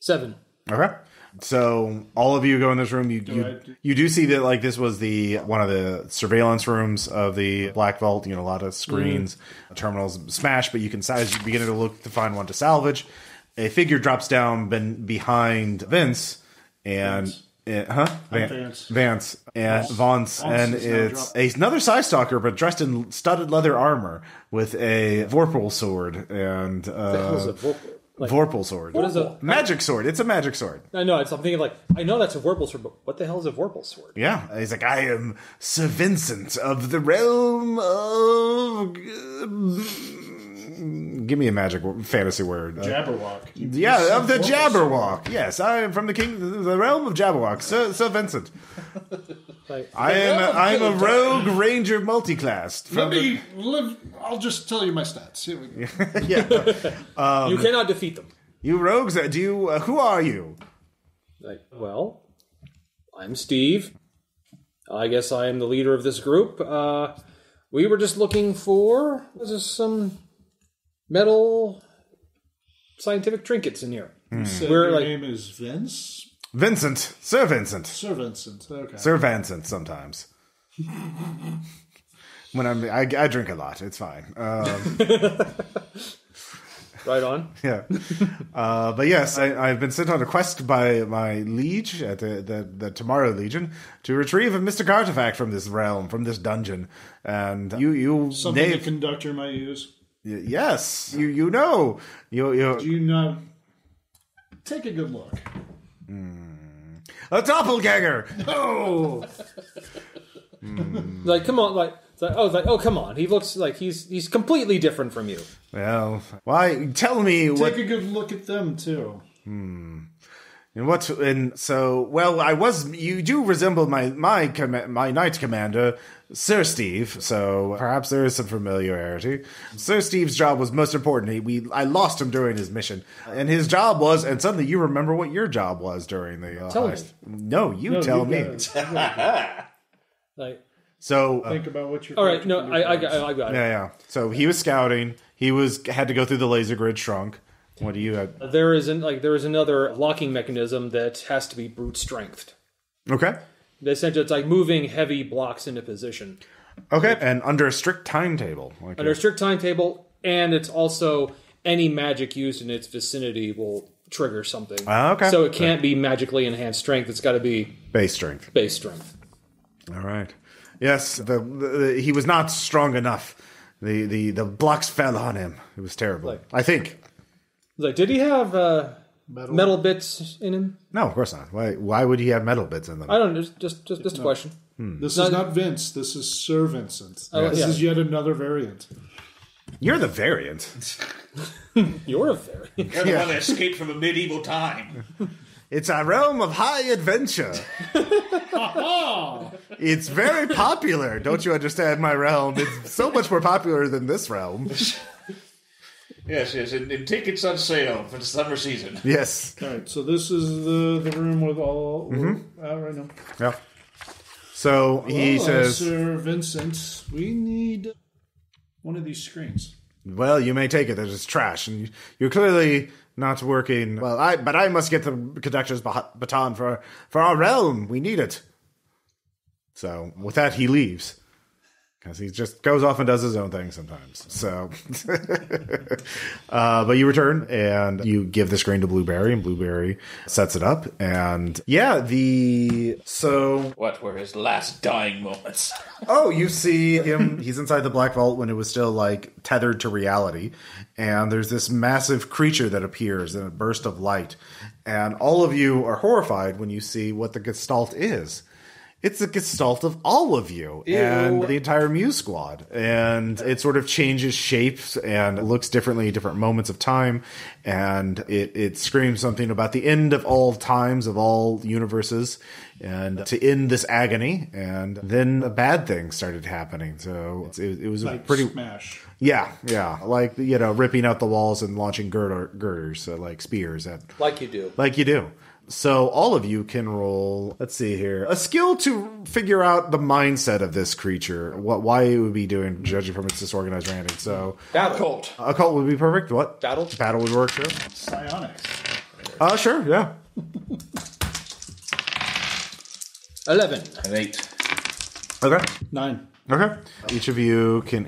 7. Okay. So all of you go in this room. You do see that like this was one of the surveillance rooms of the Black Vault. You know, a lot of screens, terminals smashed, but you can begin to look to find one to salvage. A figure drops down behind Vince and Vance and Vance, and it's another psi-stalker, but dressed in studded leather armor with a Vorpal sword and Vorpal sword. What is a magic sword? It's a magic sword. I know. I'm thinking like I know that's a Vorpal sword, but what the hell is a Vorpal sword? Yeah, he's like, I am Sir Vincent of the realm of. Give me a magic fantasy word. Jabberwock. Yeah, of the Jabberwock. Yes, I am from the realm of Jabberwock. Sir Vincent. I'm a rogue ranger multiclass. I'll just tell you my stats. Here we go. Yeah. You cannot defeat them. You rogues, who are you? Well, I'm Steve. I guess I am the leader of this group. We were just looking for some metal scientific trinkets in here. So your name is Vince? Vincent. Sir Vincent. Sir Vincent, okay. Sir Vincent sometimes. When I drink a lot, it's fine. Right on. Yeah. But yes, I've been sent on a quest by my liege at the Tomorrow Legion to retrieve a mystic artifact from this realm, from this dungeon. And something the conductor might use. Yes, you know. Do you not take a good look? A doppelganger. No. Come on, come on. He looks like he's completely different from you. Well, why? Tell me what. Take a good look at them too. You do resemble my knight commander, Sir Steve, so perhaps there is some familiarity. Sir Steve's job was most important. I lost him during his mission. And his job was, and suddenly you remember what your job was during the Tell heist. No, you tell me. So think about what you're. All right, no, I got it. Yeah. So he was scouting. He had to go through the laser grid shrunk. What do you have? There is another locking mechanism that has to be brute strengthed. Okay. Essentially, it's like moving heavy blocks into position. Okay, and under a strict timetable. Under a strict timetable, and it's also any magic used in its vicinity will trigger something. Okay. So it can't be magically enhanced strength. It's got to be base strength. Base strength. All right. Yes, he was not strong enough. The blocks fell on him. It was terrible. I think. Did he have metal bits in him? No, of course not. Why would he have metal bits in them? I don't know. Just a question. This is not Vince. This is Sir Vincent. This is yet another variant. You're the variant. You're a variant. You're the one that escaped from a medieval time. It's a realm of high adventure. It's very popular. Don't you understand my realm? It's so much more popular than this realm. Yes, and tickets on sale for the summer season. Yes. All right, so this is the room with all right now. Yeah. So he says, Sir Vincent, we need one of these screens. Well, you may take it. There's just trash, and you're clearly not working. Well, I must get the conductor's baton for our realm. We need it. So with that, he leaves. Because he just goes off and does his own thing sometimes. So, but you return and you give the screen to Blueberry, and Blueberry sets it up. And what were his last dying moments? Oh, you see him. He's inside the Black Vault when it was still like tethered to reality. And there's this massive creature that appears in a burst of light. And all of you are horrified when you see what the Gestalt is. It's a gestalt of all of you. Ew. And the entire Muse Squad. And it sort of changes shapes and looks differently at different moments of time. And it screams something about the end of all times, of all universes, and to end this agony. And then bad things started happening. So it was like a pretty... Smash. Yeah. Like, ripping out the walls and launching girders, like spears. Like you do. Like you do. So all of you can roll, let's see here, a skill to figure out the mindset of this creature, why it would be doing, judging from its disorganized rating. So Battle. Occult would be perfect. What? Battle would work too. Psionics. Sure, yeah. 11. An 8. Okay. 9. Okay. Each of you can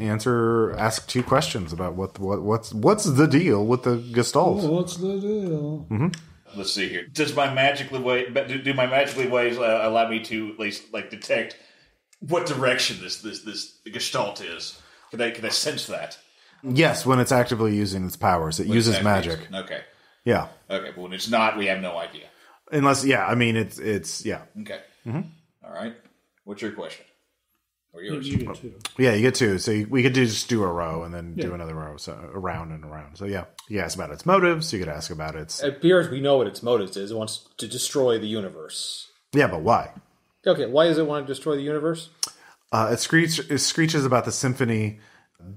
ask 2 questions about what's the deal with the Gestalt. What's the deal? Mm-hmm. Let's see here. Does my magically do my magically ways allow me to at least detect what direction this Gestalt is? Can I sense that? Yes, when it's actively using its powers, it uses magic. Okay. Yeah. Okay, but when it's not, we have no idea. Unless, it's yeah. Okay. Mm-hmm. All right. What's your question? Or yours? You get 2. Yeah, you get 2. So we could just do a row and then do another row, so around and around. So yeah, you ask about its motives. You could ask about its. It appears we know what its motives is. It wants to destroy the universe. Yeah, but why? Okay, why does it want to destroy the universe? It screeches about the Symphony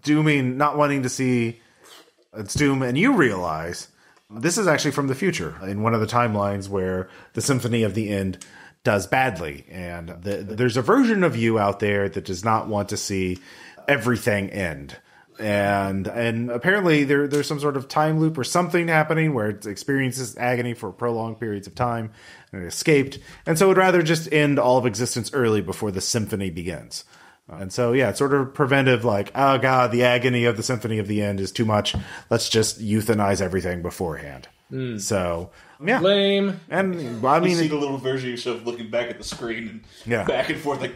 not wanting to see its doom, and you realize this is actually from the future in one of the timelines where the Symphony of the End does badly, and there's a version of you out there that does not want to see everything end, and apparently there's some sort of time loop or something happening where it experiences agony for prolonged periods of time and it escaped, and so it would rather just end all of existence early before the symphony begins. And so, yeah, it's sort of preventive, like, oh god, the agony of the Symphony of the End is too much. Let's just euthanize everything beforehand. So, yeah. Lame. And, You see the little version of yourself looking back at the screen and back and forth like,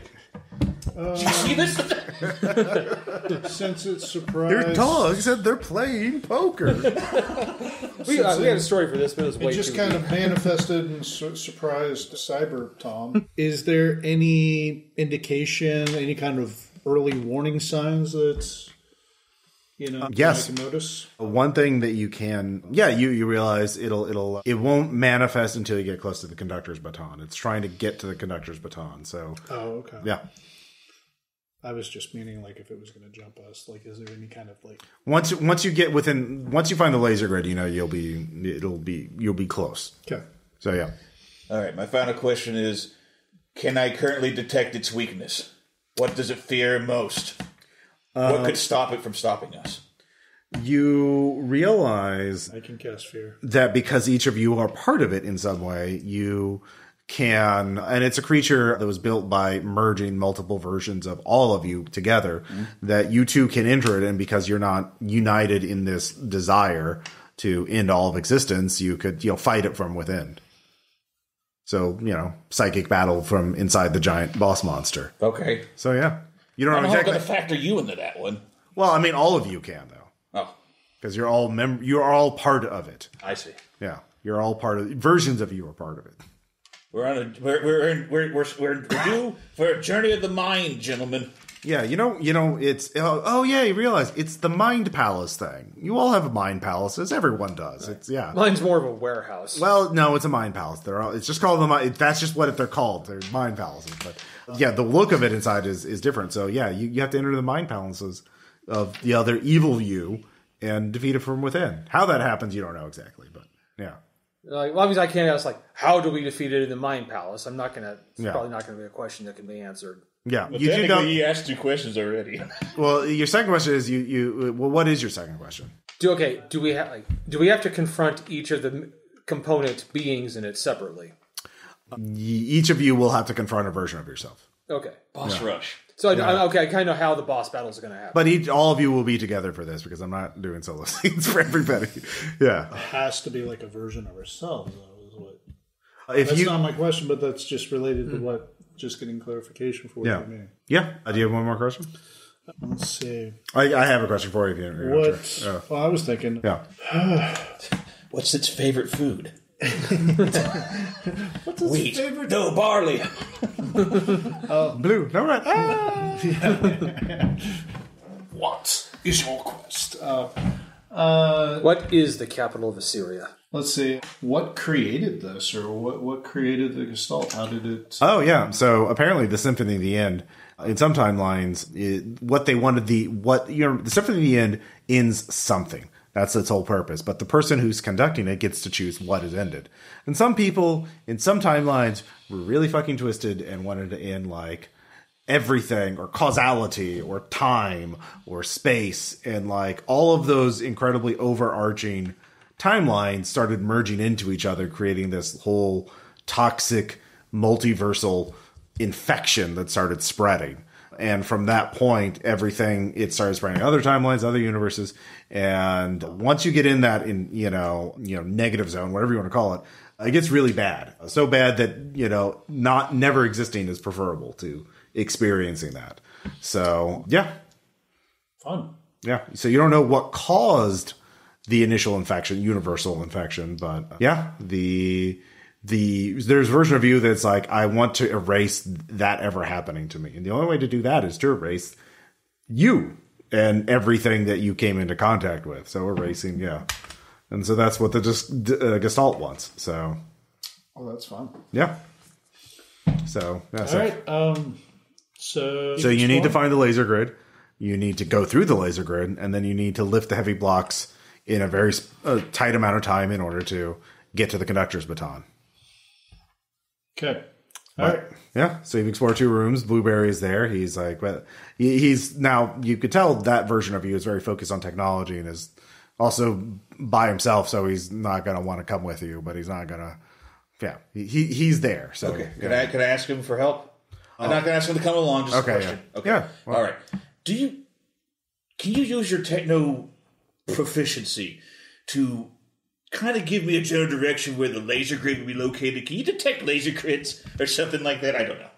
did you see this? Since it's surprise. Their dogs and they're playing poker. We had a story for this, but it was way It just too kind of manifested and surprised Cyber Tom. Is there any indication, any kind of early warning signs that Yes. I can notice? One thing that you can, you realize it won't manifest until you get close to the conductor's baton. It's trying to get to the conductor's baton. So, okay. Yeah. I was just meaning like if it was going to jump us. Like, is there any kind of like once you find the laser grid, you'll be close. Okay. So yeah. All right, my final question is, can I currently detect its weakness? What does it fear most? What could stop it from stopping us? You realize I can cast fear. that because each of you are part of it in some way, you can, and it's a creature that was built by merging multiple versions of all of you together, that you two can enter it, and because you're not united in this desire to end all of existence, you could fight it from within. So, psychic battle from inside the giant boss monster. Okay. So yeah. You don't I'm know not exactly. going to factor you into that one. Well, I mean, all of you can though, Oh, because you're all part of it. I see. Yeah, you're all part of. Versions of you are part of it. We're due for a journey of the mind, gentlemen. Yeah, it's you realize it's the Mind Palace thing. You all have mind palaces. Everyone does. Right. It's Mine's more of a warehouse. Well, no, it's a mind palace. It's just called the mind. That's just what they're called. They're mind palaces. But yeah, the look of it inside is different. So yeah, you have to enter the mind palaces of the other evil you and defeat it from within. How that happens, you don't know exactly, but yeah. Obviously, I can't ask how do we defeat it in the Mind Palace. I'm not gonna. It's probably not going to be a question that can be answered. Yeah, well, you asked 2 questions already. Well, your second question is what is your second question? Do we have to confront each of the component beings in it separately? Each of you will have to confront a version of yourself. Okay, Boss rush. So I kind of know how the boss battles are going to happen. But all of you will be together for this because I'm not doing solo scenes for everybody. Yeah, it has to be like a version of ourselves. Though, is what. That's not my question, but that's just related to what. Just getting clarification for what you mean. Yeah. Do you have one more question? Let's see. I have a question for you. If you're not sure. Well, I was thinking. Yeah. What's its favorite food? What's its favorite? No barley. Blue, no red. Ah! What is your quest? What is the capital of Assyria? Let's see. What created this, or what created the Gestalt? How did it? Oh yeah. So apparently, the Symphony of the End, in some timelines, what they wanted the Symphony of the End ends something. That's its whole purpose. But the person who's conducting it gets to choose what is ended. And some people in some timelines were really fucking twisted and wanted to end like everything, or causality, or time, or space, and like all of those incredibly overarching timelines started merging into each other, creating this whole toxic multiversal infection that started spreading. And from that point, it started spreading other timelines, other universes. And once you get in that negative zone, whatever you want to call it, it gets really bad. So bad that, never existing is preferable to experiencing that. So, yeah. Fun. Yeah. So you don't know what caused the initial infection, universal infection, but yeah, there's a version of you that's like, I want to erase that ever happening to me. And the only way to do that is to erase you and everything that you came into contact with. So erasing, yeah. And so that's what the Gestalt wants. So. Oh, that's fun. Yeah. So, yeah. All right. So you need to find the laser grid. You need to go through the laser grid, and then you need to lift the heavy blocks in a very tight amount of time in order to get to the conductor's baton. Okay. All right. Yeah. So you've explored 2 rooms. Blueberry is there. He's like, well, he's now, you could tell that version of you is very focused on technology and is also by himself. So he's not going to want to come with you, but he's not going to, yeah, he's there. So, okay. Yeah. Can I ask him for help? I'm not going to ask him to come along. Just a question. Yeah. Okay. Yeah. Well, all right. Can you use your techno proficiency to kind of give me a general direction where the laser grid would be located? Can you detect laser grids or something like that? I don't know.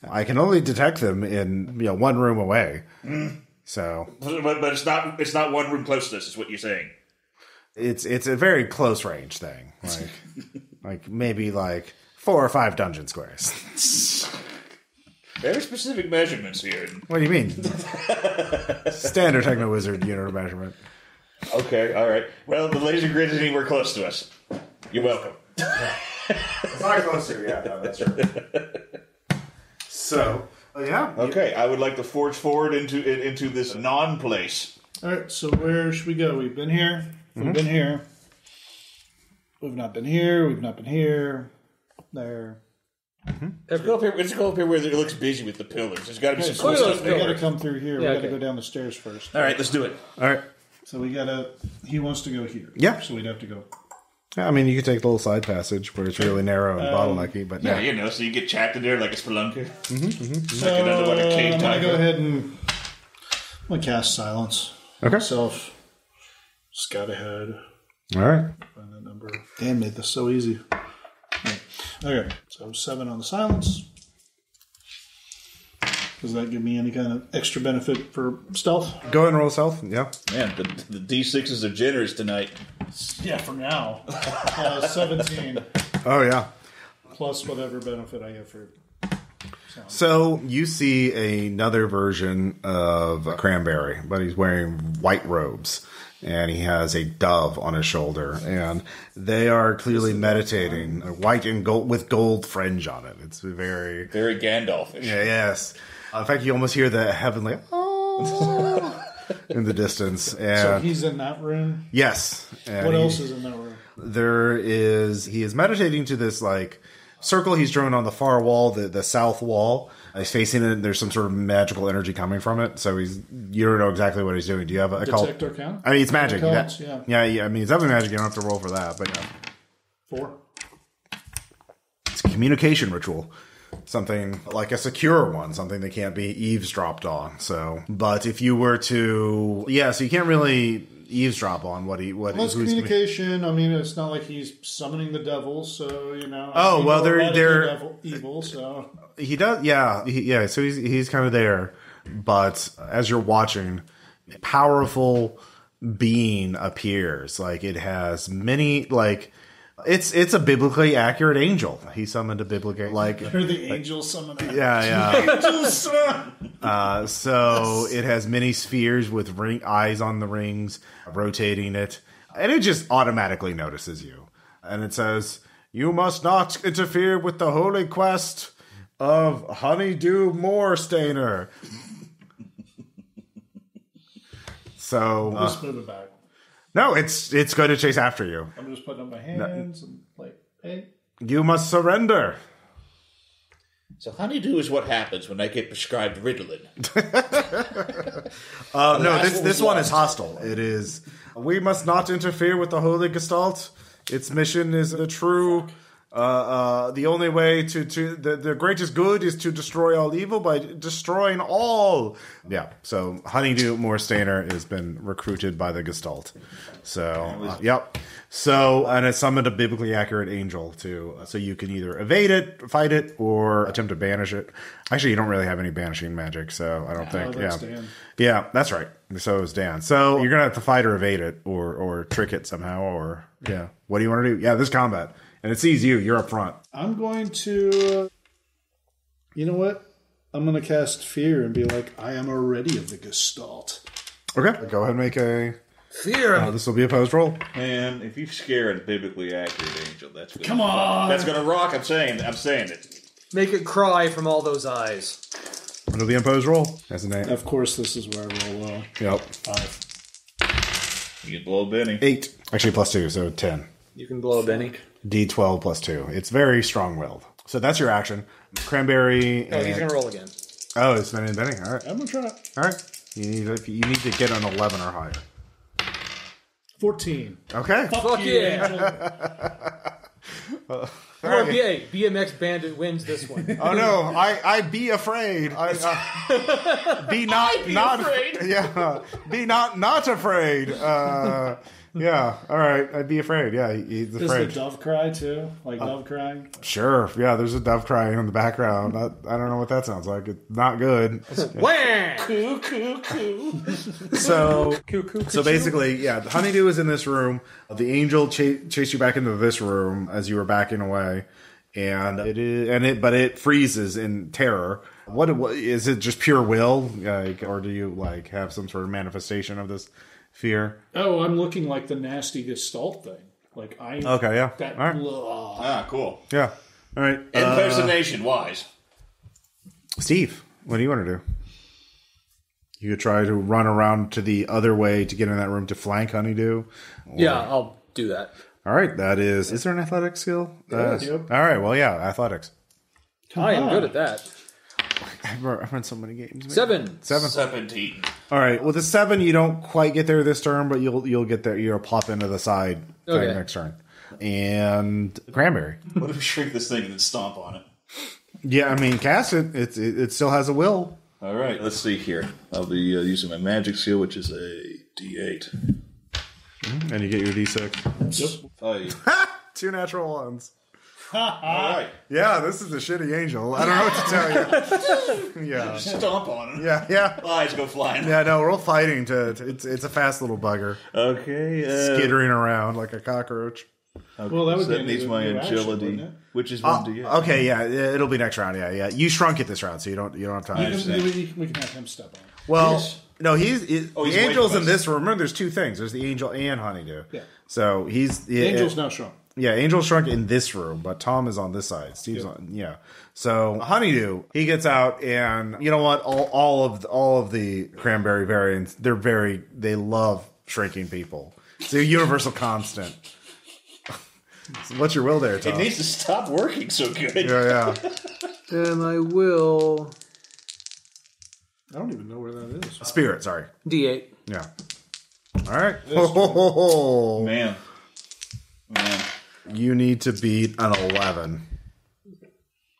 I can only detect them in 1 room away. So, but it's not 1 room close to us, is what you're saying. It's a very close range thing, like maybe 4 or 5 dungeon squares. Very specific measurements here. What do you mean? Standard Techno Wizard unit of measurement. Okay, all right. Well, the laser grid is anywhere close to us. You're welcome. It's not close to, yeah, no, that's true. So, yeah. Okay, I would like to forge forward into this non-place. All right, so where should we go? We've been here. We've been here. We've not been here. We've not been here. There. Let's go up here where it looks busy with the pillars. There's got to be some cool stuff We there. got to come through here. Yeah, We got to go down the stairs first. All right, let's do it. All right. So we got to... He wants to go here. Yeah. So we'd have to go... I mean, you could take the little side passage where it's really narrow and bottlenecky, but Yeah, so you get trapped in there like a spelunker. So Like an underwater cave I'm going to diver. go ahead and... I'm going to cast Silence. Okay. Myself. Scout ahead. All right. Find that number. Damn, made this so easy. Right. Okay, so 7 on the Silence. Does that give me any kind of extra benefit for stealth? Go ahead and roll stealth. Yeah. Man, the D6s are generous tonight. Yeah, for now. 17 Oh, yeah. plus whatever benefit I get for... So you see another version of Cranberry, but he's wearing white robes. And he has a dove on his shoulder, and they are clearly meditating, white and gold with gold fringe on it. It's very Gandalfish. Yeah, yes. In fact, you almost hear the heavenly "oh" in the distance. And So he's in that room? yes. And What else is in that room? He is meditating to this circle he's drawn on the far wall, the south wall. He's facing it, and there's some sort of magical energy coming from it. So you don't know exactly what he's doing. Do you have a Detect Arcana? I mean, it's magic. Counts, Yeah. I mean, it's definitely magic. You don't have to roll for that, but 4. it's a communication ritual. Something like a secure one, something that can't be eavesdropped on. So, but if you were to, so you can't really eavesdrop on what Well, it's communication. I mean, it's not like he's summoning the devil, so, Oh, well, they're evil, so... He does, yeah. So he's kind of there, but as you're watching, a powerful being appears. Like it has many, It's a biblically accurate angel. He summoned a biblically Or the angel summoner. Yeah. Angels. So it has many spheres with eyes on the rings, rotating it, and it just automatically notices you. And it says, "You must not interfere with the holy quest of Honeydew Moorstainer." So Just move it back. no, it's going to chase after you. I'm just putting up my hands and like, hey. You must surrender. So honeydew is what happens when I get prescribed Ritalin. No, this one is hostile. It is. We must not interfere with the holy gestalt. Its mission is the true. The only way to the greatest good is to destroy all evil by destroying all. Yeah. So Honeydew Moorstainer has been recruited by the gestalt. So yep. So and it summoned a biblically accurate angel too. So you can either evade it, fight it, or attempt to banish it. Actually, you don't really have any banishing magic, so I don't think. That's Yeah. Dan. Yeah, that's right. So is Dan. So you're gonna have to fight or evade it, or trick it somehow, or yeah. What do you want to do? Yeah, this combat, and it sees you. You're up front. I'm going to. You know what? I'm going to cast Fear and be like, I am already of the Gestalt. Okay, go ahead and make a Fear. this will be a opposed roll. Man, if you scare a biblically accurate angel, that's gonna, Come on! That's gonna rock. I'm saying it. Make it cry from all those eyes. It'll be an opposed roll. That's an 8. Of course, this is where I roll low. Yep. 5. You can blow Benny. 8. Actually, +2, so 10. You can blow a Benny. D12 +2. It's very strong-willed. So that's your action. Cranberry. Oh, he's gonna roll again. Oh, it's Benny and Benny. All right. I'm going to try. All right. You need to get an 11 or higher. 14. Okay. Fuck yeah! Or BMX Bandit wins this one. Oh no! I be afraid. Be not afraid. Yeah, be not afraid. Yeah. All right. I'd be afraid. Yeah, he's Does afraid. the dove cry too? Like dove crying? Sure. Yeah. There's a dove crying in the background. I don't know what that sounds like. It's not good. Wham! Coo, coo, coo. So Cuckoo. So basically, yeah, the honeydew is in this room. The angel chased you back into this room as you were backing away, and but it freezes in terror. What is it? Just pure will, or do you have some sort of manifestation of this fear? Oh, I'm looking like the nasty Gestalt thing. Like I. Okay, yeah. That, All right. Ah, cool. Yeah. All right. Impersonation wise. Steve, what do you want to do? You could try to run around to the other way to get in that room to flank Honeydew. Yeah, I'll do that. All right. That is. Is there an athletic skill? Yep. All right. Well, yeah, athletics. I am good at that. I've run so many games. Man. 7. 17. All right. Well, the 7, you don't quite get there this turn, but you'll get there. You'll pop into the side next turn. And Cranberry. What if we shrink this thing and then stomp on it? Yeah, I mean, cast it. It still has a will. All right, let's see here. I'll be using my magic skill, which is a D8. And you get your D6. Yep. 5. 2 natural ones. All right. Yeah, this is a shitty angel. I don't know what to tell you. Yeah. Stomp on him. Yeah. Eyes go flying. Yeah, no, we're all fighting it's a fast little bugger. Okay. Skittering around like a cockroach. Okay, Well, that would so be that needs my new action, agility, wouldn't it? which is 1d8. Okay, yeah, it'll be next round. Yeah. You shrunk it this round, so you don't have time. We can have him step on. Well, Yes. no, he's the way angel's in close. this room. Remember, there's 2 things. There's the angel and Honeydew. Yeah. So The angel's now shrunk. Yeah, Angel shrunk in this room, but Tom is on this side. Steve's on, yeah. So Honeydew, he gets out, and you know what? All of the Cranberry variants, they love shrinking people. It's a universal constant. So what's your will there, Tom? It needs to stop working so good. Yeah. And I will... I don't even know where that is. Spirit, sorry. D8. Yeah. All right. Oh, Man. You need to beat an 11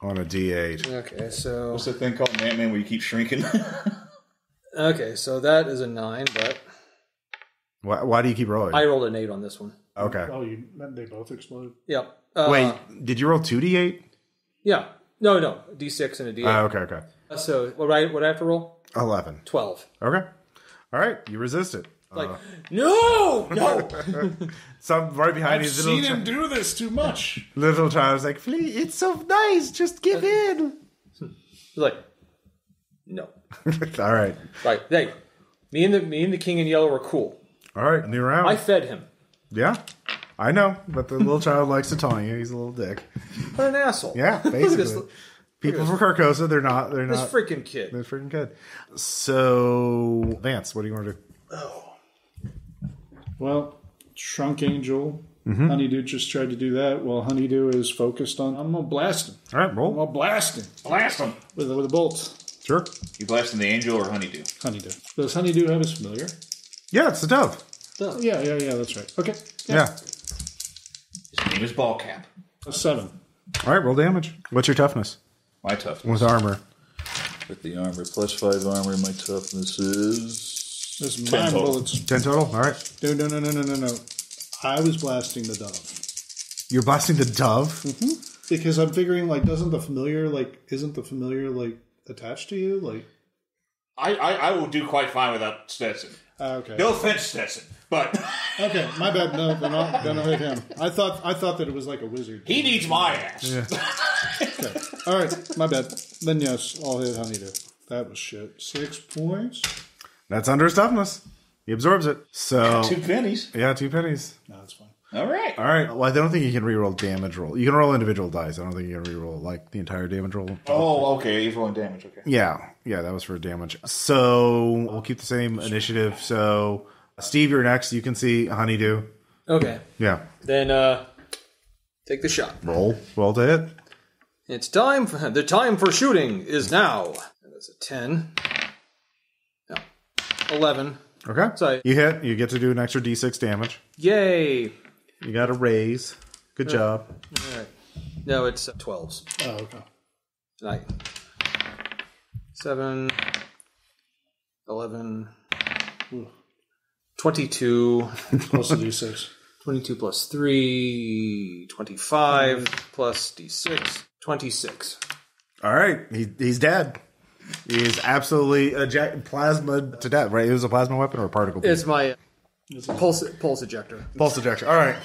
on a D8. Okay, so... What's that thing called, Man, where you keep shrinking? Okay, so that is a 9, but... Why do you keep rolling? I rolled an 8 on this one. Okay. Oh, they both explode? Yep. Wait, did you roll 2 D8? Yeah. No. D6 and a D8. Okay. So, what I have to roll? 11. 12. Okay. All right. You resist it. Like, no. Some right behind I've his seen little him do this too much. little child is like, "Please, it's so nice. Just give in." He's like, no. All right. Like, hey, me and the king in yellow are cool. All right. New round. I fed him. Yeah. I know, but the little child likes to taunt you. He's a little dick. What an asshole. Yeah, basically. People from Carcosa, they're not. This freaking kid. They're freaking good. So, Vance, what do you want to do? Well, Shrunk Angel, Honeydew just tried to do that. Well, Honeydew is focused on. I'm gonna blast him. All right, I'm roll. gonna blast him Blast him. with a bolt. Sure. You blasting the angel or honeydew? Honeydew. Does Honeydew have his familiar? Yeah, it's the dove. Yeah, that's right. Okay. Yeah. His name is Ballcap. A 7. All right, roll damage. What's your toughness? My toughness. With armor. With the armor. +5 armor. My toughness is... There's 10 9 total. bullets. 10 total? All right. No. I was blasting the dove. You're blasting the dove? Because I'm figuring, like, isn't the familiar, attached to you? Like, I will do quite fine without Stetson. okay. No offense, Stetson, but Okay, my bad. No, then I'll hit him. I thought that it was like a wizard. he needs my ass. Yeah. Okay. All right, my bad. Then yes, I'll hit Honeydew. That was shit. 6 points. That's under his toughness. He absorbs it. So 2 pennies. Yeah, 2 pennies. No, that's fine. All right. All right. Well, I don't think you can reroll damage roll. You can roll individual dice. I don't think you can reroll like the entire damage roll. Oh, okay. He's rolling damage. Okay. Yeah, that was for damage. So we'll keep the same initiative. So Steve, you're next. You can see Honeydew. Okay. Yeah. Then take the shot. Roll to hit. It's time for the time for shooting is now. That's a 10. No. 11. Okay. So You hit. You get to do an extra d6 damage. yay. You got a raise. Good job. All right. No, it's 12s. Oh, okay. Tonight. 7, 11, 22. Plus a d6. 22 plus 3, 25 plus d6, 26. All right. He's dead. He is absolutely plasma to death, right? It was a plasma weapon or a particle beam? It's my pulse ejector. Pulse ejection. All right.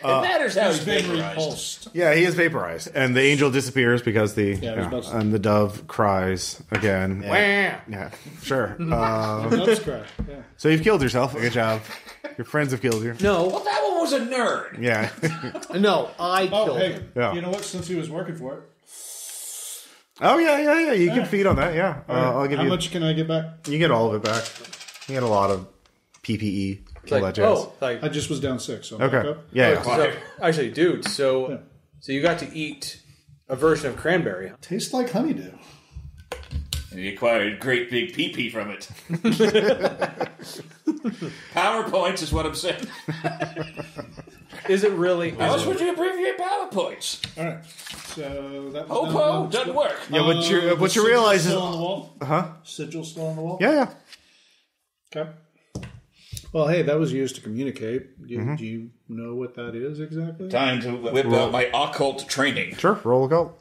It matters how he's Being vaporized. repulsed. Yeah, he is vaporized. And the angel disappears because I was about to say. and the dove cries again. Yeah, sure. That's correct. Yeah. So you've killed yourself. Good job. Your friends have killed you. No, Well, that one was a nerd. Yeah. no, I Oh, killed hey. him. Yeah. You know what? Since he was working for it. Oh, yeah. You can feed on that, yeah. I'll give How you... much can I get back? You get all of it back. You get a lot of PPE. Kill that jazz. I just was down 6. So I'm back Okay. up. Yeah. So, actually, dude, so you got to eat a version of Cranberry. Tastes like honeydew. And he acquired great big pee-pee from it. PowerPoints is what I'm saying. Is it really? How else would you abbreviate PowerPoints? All right. So that Hopo doesn't work. Yeah, what you realize is... Sigil still on the wall? Huh? Sigil still on the wall? Yeah. Okay. Well, hey, that was used to communicate. Do you know what that is exactly? Time to whip out my occult training. Sure. Roll a go.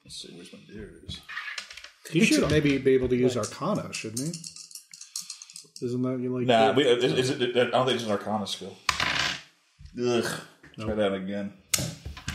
Let's see, where's my beers? He should maybe be able to use Arcana, shouldn't he? Isn't that you like? Nah, I don't think it's an Arcana skill. Ugh. Try that again.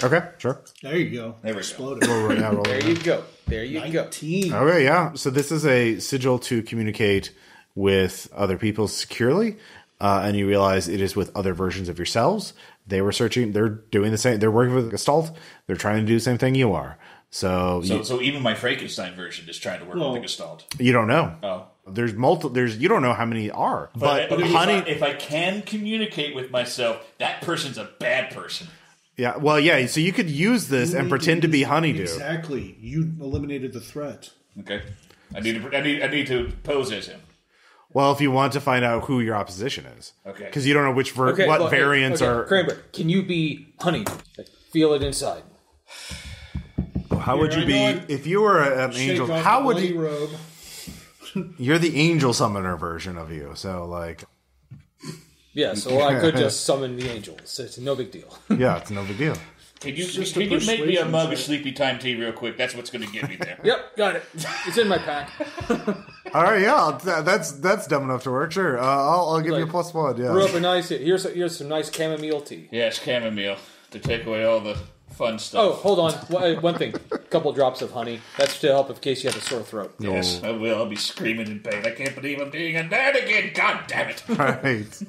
Okay, sure. There you go. There we go. Exploded. Roll. There you go. There you go. 19. Okay, yeah. So this is a sigil to communicate with other people securely, and you realize it is with other versions of yourselves. They were searching. They're doing the same. They're working with Gestalt. They're trying to do the same thing you are. So even my Frankenstein version is trying to work with the Gestalt. you don't know. Oh. There's multiple. You don't know how many are. But if I can communicate with myself, that person's a bad person. Yeah. Well, yeah. So you could use this and pretend to be Honeydew. Exactly. You eliminated the threat. Okay. I need to pose as him. Well, if you want to find out who your opposition is. Okay. Because you don't know which variants are. Cranberry, can you be honey? Feel it inside. How would you be if you were an angel? How would you? Robe. You're the angel summoner version of you. So like. Yeah, so I could just summon the angels. It's no big deal. Yeah, it's no big deal. Can you make me a mug of sleepy time tea real quick? That's what's going to get me there. Yep, got it. It's in my pack. All All right, yeah, that's dumb enough to work. Sure, I'll give you a +1. Yeah. Brew up a nice. Here's some nice chamomile tea. Yes, chamomile to take away all the fun stuff. Oh, hold on. One thing. A couple drops of honey. That's to help in case you have a sore throat. Yes, I will. I'll be screaming in pain. I can't believe I'm doing a nerd again. God damn it! Right.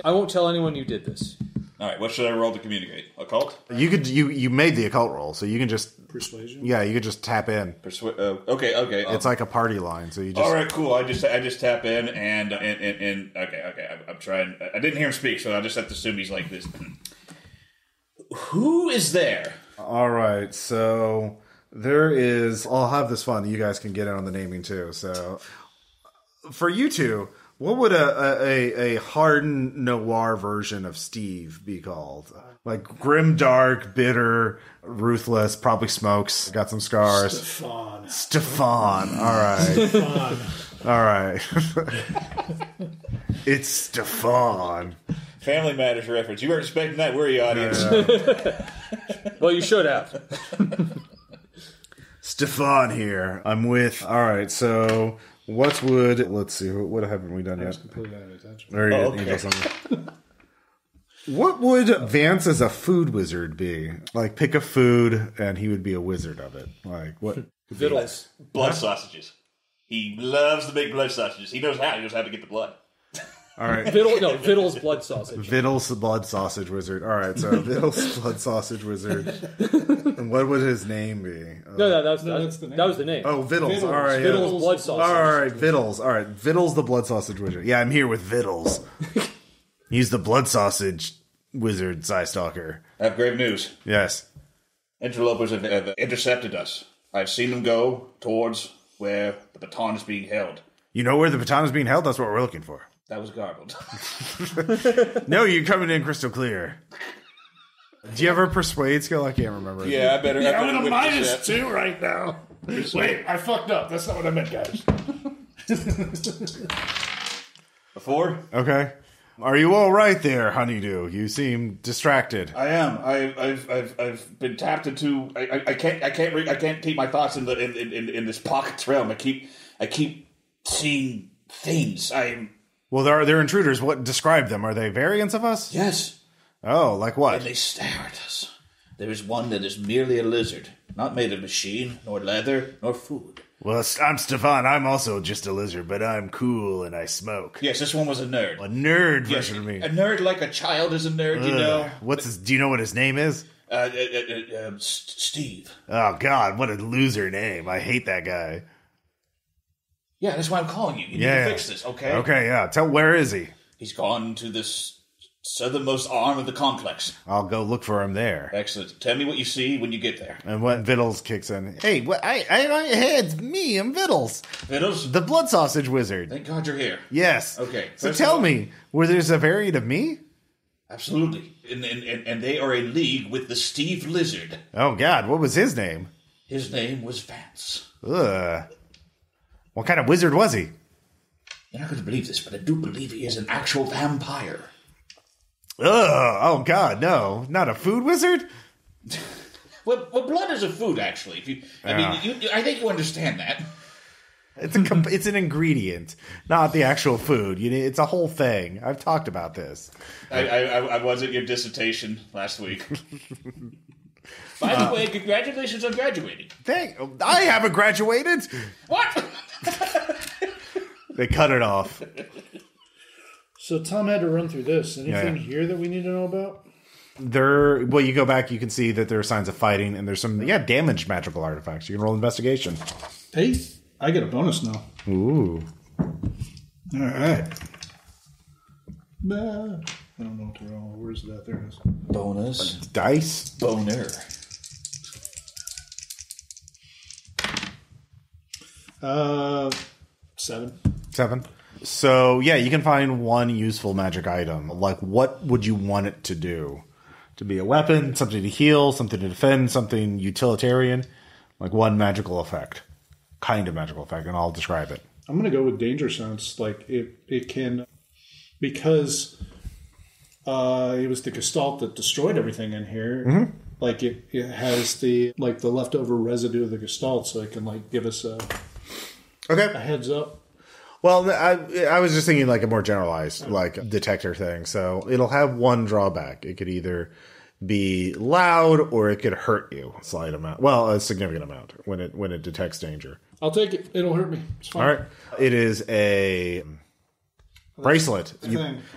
I won't tell anyone you did this. All right, what should I roll to communicate? Occult? You made the occult roll, so you can just Persuasion? Yeah, you could just tap in. Okay. It's like a party line, so you just. All right, cool. I just tap in and okay. I'm trying. I didn't hear him speak, so I just have to assume he's like this. Who is there? All right, so there is. I'll have this fun. You guys can get in on the naming too. So for you two, what would a hardened noir version of Steve be called? Like grim, dark, bitter, ruthless, probably smokes, got some scars. Stefan. All right. All right. It's Stefan. Family Matters reference. You weren't expecting that, were you, audience? Well, you should have. Stefan here. I'm with. All right, so let's see. What haven't we done yet? Completely out of attention. There you go. What would Vance as a food wizard be? Like, pick a food, and he would be a wizard of it. Like, what? Vittles. Blood sausages. He loves to make blood sausages. He knows how. He knows how to get the blood. All right. Vittles blood sausage. Vittles the blood sausage wizard. All right, so Vittles blood sausage wizard. And what would his name be? No, that's the name. That was the name. Oh, Vittles. All right. Vittles Yeah. blood sausage. All right, Vittles. All right, Vittles the blood sausage wizard. Yeah, I'm here with Vittles. He's the blood sausage wizard, psi-stalker. I have grave news. Yes. Interlopers have intercepted us. I've seen them go towards where the baton is being held. You know where the baton is being held? That's what we're looking for. That was garbled. No, you're coming in crystal clear. Do you have a persuade skill? I can't remember. Yeah, I better. I'm at a -2 right now. Wait, I fucked up. That's not what I meant, guys. A 4? Okay. Are you all right there, Honeydew? You seem distracted. I am. I've been tapped into. I can't keep my thoughts in this pockets realm. I keep seeing things. Well, they're intruders. What describe them? Are they variants of us? Yes. Oh, like what? And they stare at us. There is one that is merely a lizard, not made of machine, nor leather, nor food. Well, I'm Stefan. I'm also just a lizard, but I'm cool and I smoke. Yes, this one was a nerd. A nerd version of me. A nerd like a child is a nerd, you know. Do you know what his name is? Steve. Oh, God, what a loser name. I hate that guy. Yeah, that's why I'm calling you. You need to fix this, okay? Okay, yeah. Where is he? He's gone to this southernmost arm of the complex. I'll go look for him there. Excellent. Tell me what you see when you get there. And when Vittles kicks in, hey, hey, it's me. I'm Vittles. Vittles? The blood sausage wizard. Thank God you're here. Yes. Okay. So tell me, were there's a variant of me? Absolutely. And they are in league with the Steve Lizard. Oh, God. What was his name? His name was Vance. Ugh. What kind of wizard was he? You're not going to believe this, but I do believe he is an actual vampire. Ugh. Oh, God, no. Not a food wizard? Well, blood is a food, actually. I think you understand that. It's an ingredient, not the actual food. It's a whole thing. I've talked about this. I was at your dissertation last week. By the way, congratulations on graduating. I haven't graduated. What? They cut it off. So Tom had to run through this. Anything here that we need to know about? Well, you go back, you can see that there are signs of fighting, and there's some damaged magical artifacts. You can roll investigation. Hey, I get a bonus now. Ooh. All right. I don't know what to roll. Where's that? There it is. Bonus. Dice. Boner. 7. So, you can find one useful magic item. Like, what would you want it to do? To be a weapon, something to heal, something to defend, something utilitarian? Like one magical effect. Kind of magical effect, and I'll describe it. I'm going to go with danger sense. Like, it can... Because it was the Gestalt that destroyed everything in here. Mm-hmm. Like, it has the leftover residue of the Gestalt, so it can, give us a heads up. Well, I was just thinking like a more generalized like detector thing. So it'll have one drawback. It could either be loud or it could hurt you a slight amount. Well, a significant amount when it detects danger. I'll take it. It'll hurt me. It's fine. All right. It is a bracelet.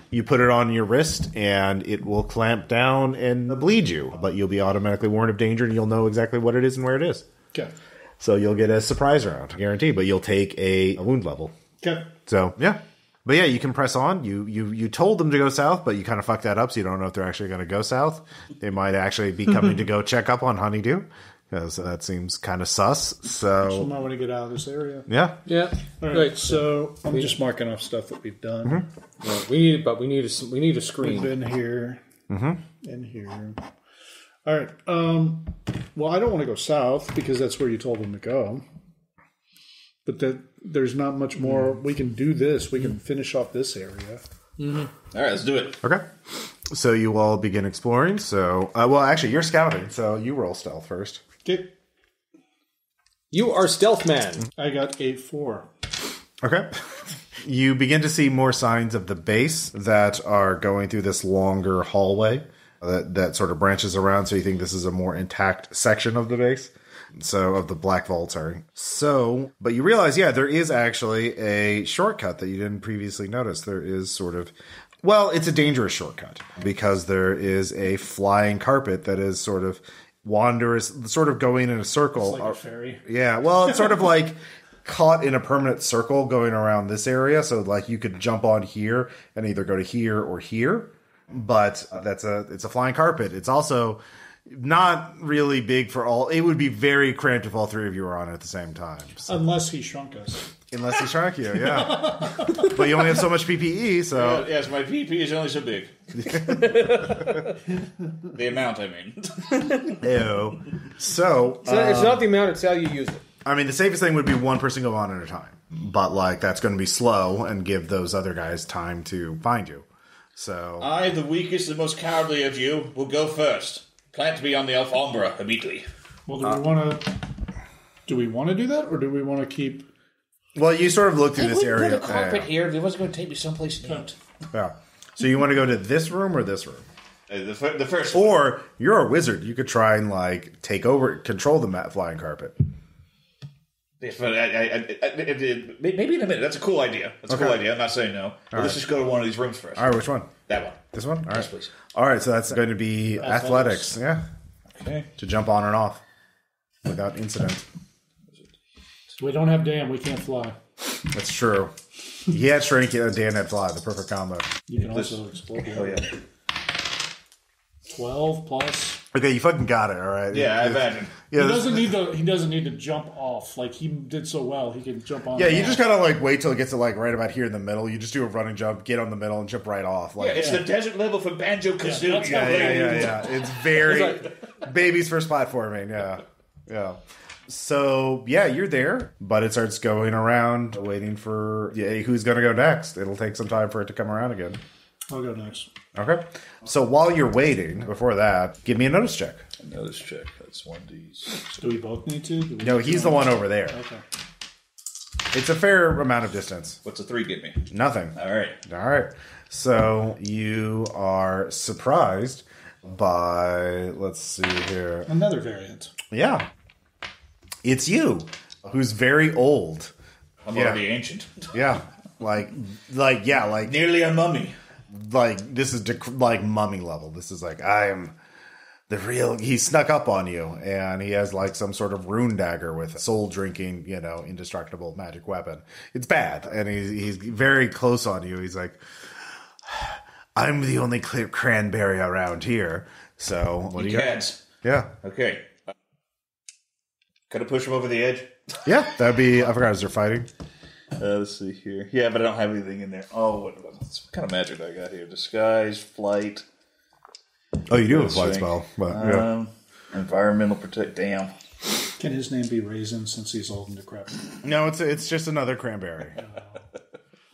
You put it on your wrist and it will clamp down and bleed you, but you'll be automatically warned of danger and you'll know exactly what it is and where it is. Okay. So you'll get a surprise round, guaranteed, but you'll take a wound level. Okay. So, yeah. But yeah, you can press on. You told them to go south, but you kind of fucked that up, so you don't know if they're actually going to go south. They might actually be coming to go check up on Honeydew, because that seems kind of sus. So I might want to get out of this area. Yeah. Yeah. All right. So I'm just marking off stuff that we've done. Mm-hmm. Well, we need a screen. We've been here. And here. All right. Well, I don't want to go south because that's where you told them to go. But there's not much more. We can do this. We can finish off this area. All right, let's do it. Okay. So you all begin exploring. So, well, actually, you're scouting, so you roll stealth first. Okay. You are stealth man. I got 8-4. Okay. You begin to see more signs of the base that are going through this longer hallway that sort of branches around. So you think this is a more intact section of the base. So, of the Black Vault, sorry. So, but you realize, yeah, there is actually a shortcut that you didn't previously notice. There is sort of, well, it's a dangerous shortcut because there is a flying carpet that is sort of wondrous, sort of going in a circle. It's like a ferry. Yeah, well, it's sort of like caught in a permanent circle going around this area. So, like, you could jump on here and either go to here or here. But it's a flying carpet. It's also not really big for all. It would be very cramped if all three of you were on it at the same time. So. Unless he shrunk us. Unless he shrunk you, yeah. But you only have so much PPE, so... Yes, my PPE is only so big. The amount, I mean. Ew. So... It's not the amount, it's how you use it. I mean, the safest thing would be one person go on at a time. But, like, that's going to be slow and give those other guys time to find you. So... I, the weakest and most cowardly of you, will go first. Plan to be on the Alfombra immediately. Well, do we want to do that, or do we want to keep... Well, you sort of look through this area. Put a carpet here. It wasn't going to take me someplace new. Yeah. So you want to go to this room or this room? The first. Or you're a wizard. You could try and like take over, control the flying carpet. Maybe in a minute. That's a cool idea. That's a cool idea. I'm not saying no. But let's just go to one of these rooms first. All right, which one? That one. This one? All right. Yes, please. All right, so that's going to be athletics. Yeah. Okay. To jump on and off without incident. We don't have Dan. We can't fly. That's true. He had shrink and Dan had fly. The perfect combo. You can also explode. Oh, yeah. 12 plus. Okay, you fucking got it, all right? Yeah, I imagine. Yeah, He doesn't need to jump off. Like, he did so well, he can jump on. Yeah, you just gotta like wait till it gets to like right about here in the middle. You just do a running jump, get on the middle, and jump right off. Like, It's the desert level for Banjo-Kazooie. Yeah. It's very baby's first platforming. Yeah. So yeah, you're there, but it starts going around, waiting for who's gonna go next. It'll take some time for it to come around again. I'll go next. Okay. So while you're waiting, before that, give me a notice check. A notice check. That's 1d. Do we both need to? No, he's the one over there. Okay. It's a fair amount of distance. What's a 3 get me? Nothing. All right. So you are surprised by, let's see here. Another variant. Yeah. It's you, who's very old. I'm already ancient. Yeah. Like Nearly a mummy. Like, this is like mummy level. This is like, I am the real... He snuck up on you, and he has like some sort of rune dagger with a soul-drinking, indestructible magic weapon. It's bad, and he's very close on you. He's like, I'm the only Cranberry around here, so... What do you got? Yeah. Okay. Could I push him over the edge? Yeah, that'd be... I forgot, is there fighting? Let's see here. Yeah, but I don't have anything in there. Oh, what kind of magic do I got here? Disguise, flight. Oh, you do have a flight spell. But, environmental protect. Damn. Can his name be Raisin since he's old and decrepit? No, it's just another Cranberry. I'm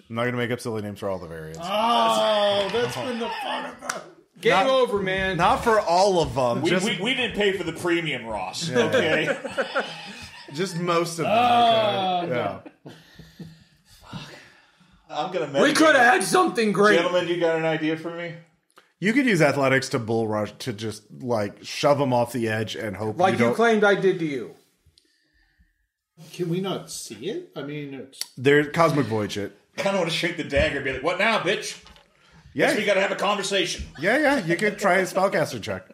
not going to make up silly names for all the variants. Oh, that's been the fun of it. Game over, man. Not for all of them. We didn't pay for the premium, Ross. Yeah. Okay. Just most of them. Okay. Yeah. I'm going to. We could have had something great, gentlemen. You got an idea for me? You could use athletics to bull rush to just like shove him off the edge and hope like you claimed I did to you. Can we not see it? I mean, They're cosmic void shit. I kind of want to shrink the dagger and be like, what now, bitch? Yeah, Guess we got to have a conversation. Yeah. You could try a spellcaster check.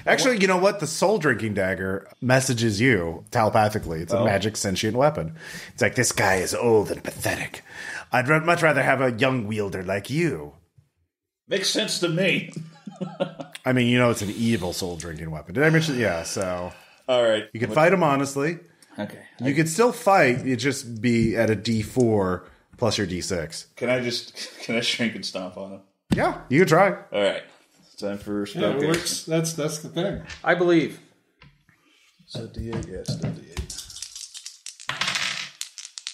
Actually, you know what? The soul drinking dagger messages you telepathically. It's a magic sentient weapon. It's like, this guy is old and pathetic. I'd much rather have a young wielder like you. Makes sense to me. I mean, you know, it's an evil soul drinking weapon. Did I mention? Yeah. So, all right, you can fight him honestly. Okay, you could still fight. You'd just be at a D4 plus your D6. Can I shrink and stomp on him? Yeah, you could try. All right. It's time for spell. it works. That's the thing. I believe. So D8, yes, D8.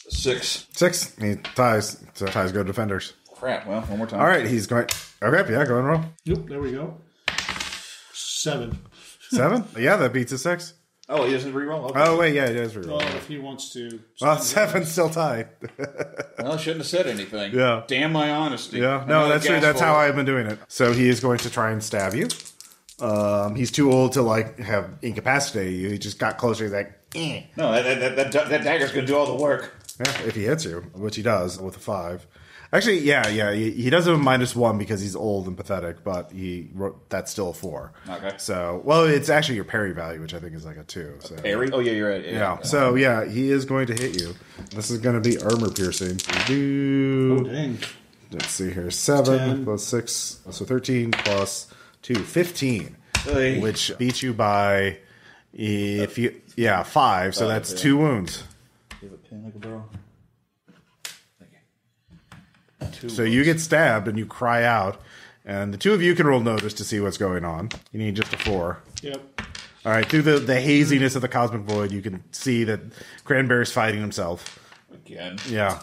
6. 6. He ties. So ties go to defenders. Crap. Well, one more time. All right, he's going. Okay, yeah, go and roll. Yep, there we go. 7. 7? Yeah, that beats a 6. Oh, he doesn't reroll? Okay. Oh, wait, yeah, it is reroll. Well, if he wants to. Well, 7's still tied. Well, I shouldn't have said anything. Yeah. Damn my honesty. Yeah, no, that's true. That's how I've been doing it. So he is going to try and stab you. He's too old to, like, have incapacitate you. He just got closer. He's like, eh. No, that dagger's going to do all the work. Yeah, if he hits you, which he does with a 5. Actually, yeah, he does have a -1 because he's old and pathetic, but that's still a 4. Okay. So, well, it's actually your parry value, which I think is like a 2. So. Parry? Oh, yeah, you're right. Yeah. So, yeah, he is going to hit you. This is going to be armor piercing. Oh, dang. Let's see here. 7 10. plus 6, so 13 plus 2, 15, Hey. which beats you by 5. So that's 2 wounds. You have a pin like a bro? So you get stabbed and you cry out, and the two of you can roll notice to see what's going on. You need just a 4. Yep. All right, through the haziness of the cosmic void, you can see that Cranberry's fighting himself. Again. Yeah.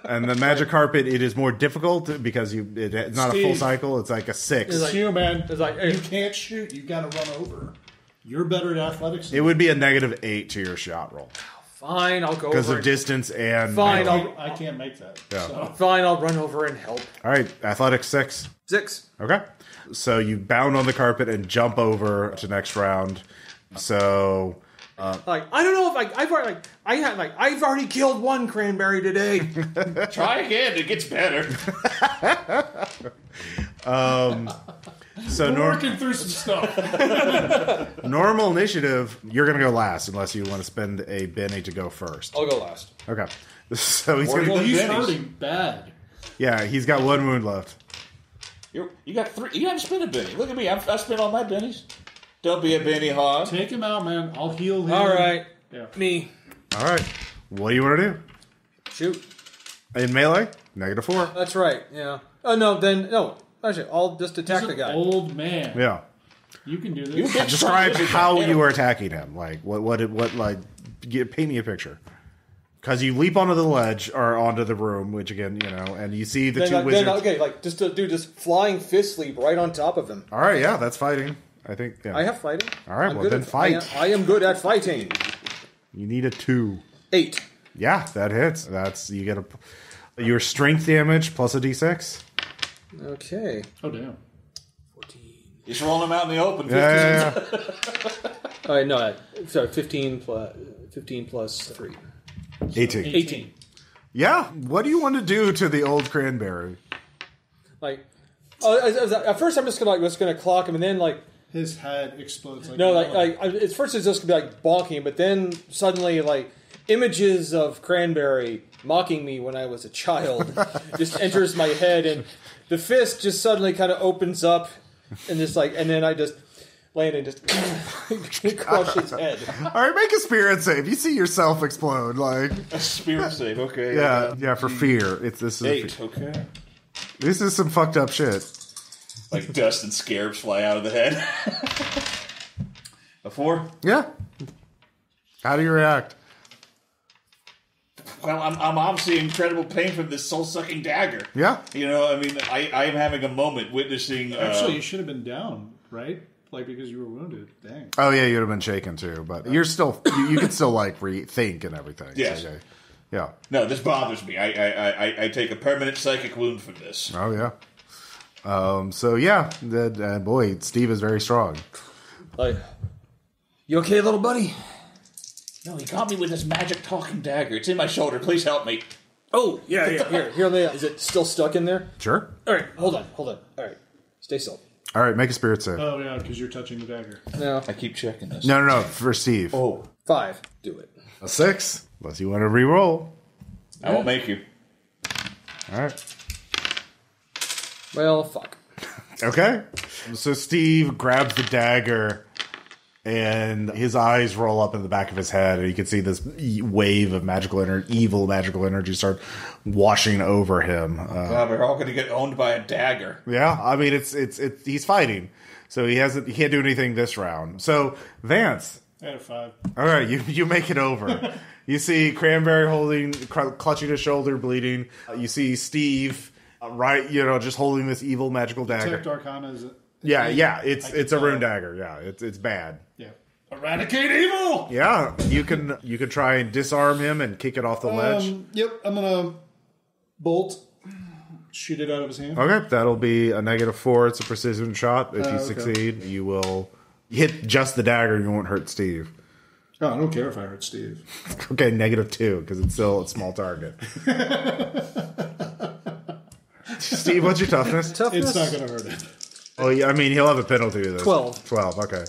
And the magic carpet, it is more difficult because it's not a full cycle. It's like a 6. It's like, you, man. It's like, you can't shoot. You got to run over. You're better at athletics. It would be a -8 to your shot roll. Fine, I'll go Because over. of distance and... Fine, I can't make that. Yeah. So. Fine, I'll run over and help. All right, athletics 6. 6. Okay. So you bound on the carpet and jump over to next round. So... Like, I don't know if I've already killed one Cranberry today. Try again, it gets better. So We're working through some stuff. normal initiative, you're going to go last unless you want to spend a Benny to go first. I'll go last. Okay. So he's Or going Well, to... he's bennies. hurting bad. Yeah, he's got 1 wound left. You got 3. You haven't spent a Benny. Look at me. I spent all my Bennies. Don't be a Benny hog. Take him out, man. I'll heal him. All right. Yeah. Me. All right. What do you want to do? Shoot. In melee? -4. That's right, yeah. Oh, no, then, no. Actually, I'll just attack He's the an guy. old man. Yeah. You can do this. You can Describe try. how you are attacking him. Like, paint me a picture. Because you leap onto the ledge, or onto the room, which again, and you see the two wizards. Okay, like, just to do just flying fist leap right on top of him. All right, yeah, that's fighting. I think, yeah. I have fighting. All right, I'm well, good then at- fight. I am good at fighting. You need a 2. 8. Yeah, that hits. You get your strength damage plus a d6. Okay. Oh, damn. 14. Just rolling them out in the open. 15. Yeah. All right, no, sorry, 15 plus 3. 18. 18. Yeah, what do you want to do to the old Cranberry? Like, at first I'm just gonna clock him, and then like His head explodes. at first it's just gonna be like bonking, but then suddenly like images of Cranberry mocking me when I was a child just enters my head, and the fist just suddenly kind of opens up, and just like, and then I just land and just crush his head. All right, make a spirit save. You see yourself explode, like A spirit save, okay. yeah, for fear. This is 8, okay. This is some fucked up shit. Like dust and scarabs fly out of the head. A 4? Yeah. How do you react? Well, I'm obviously in incredible pain from this soul-sucking dagger. Yeah. I mean, I am having a moment witnessing... Actually, you should have been down, right? Like, because you were wounded. Dang. Oh yeah, you'd have been shaken too, but you're still you can still like think and everything. Yes. Okay. Yeah. No, this bothers me. I take a permanent psychic wound from this. Oh, yeah. So, yeah. Boy, Steve is very strong. Like, you okay, little buddy? No, he got me with his magic talking dagger. It's in my shoulder. Please help me. Oh, yeah. Here, is it still stuck in there? Sure. All right, hold on. All right, stay still. All right, make a spirit save. Oh, yeah, because you're touching the dagger. No. I keep checking this. No, for Steve. Oh. 5. Do it. A 6, unless you want to re-roll. I won't make you. All right. Well, fuck. Okay. So Steve grabs the dagger, and his eyes roll up in the back of his head, and you can see this wave of evil magical energy start washing over him. God, we're all going to get owned by a dagger. Yeah, I mean, it's he's fighting, so he can't do anything this round. So Vance, I had a 5. all right, you make it over. You see Cranberry clutching his shoulder, bleeding. You see Steve, just holding this evil magical dagger. Detect Arcana is it? Yeah, it's a rune dagger. Yeah, it's bad. Yeah. Eradicate evil! Yeah, you can try and disarm him and kick it off the ledge. Yep, I'm going to bolt, shoot it out of his hand. Okay, that'll be a -4. It's a precision shot. If you succeed, you will hit just the dagger. You won't hurt Steve. Oh, I don't care if I hurt Steve. Okay, -2 because it's still a small target. Steve, what's your toughness? It's not going to hurt it. Oh, yeah, I mean, he'll have a penalty to this. 12. 12, okay.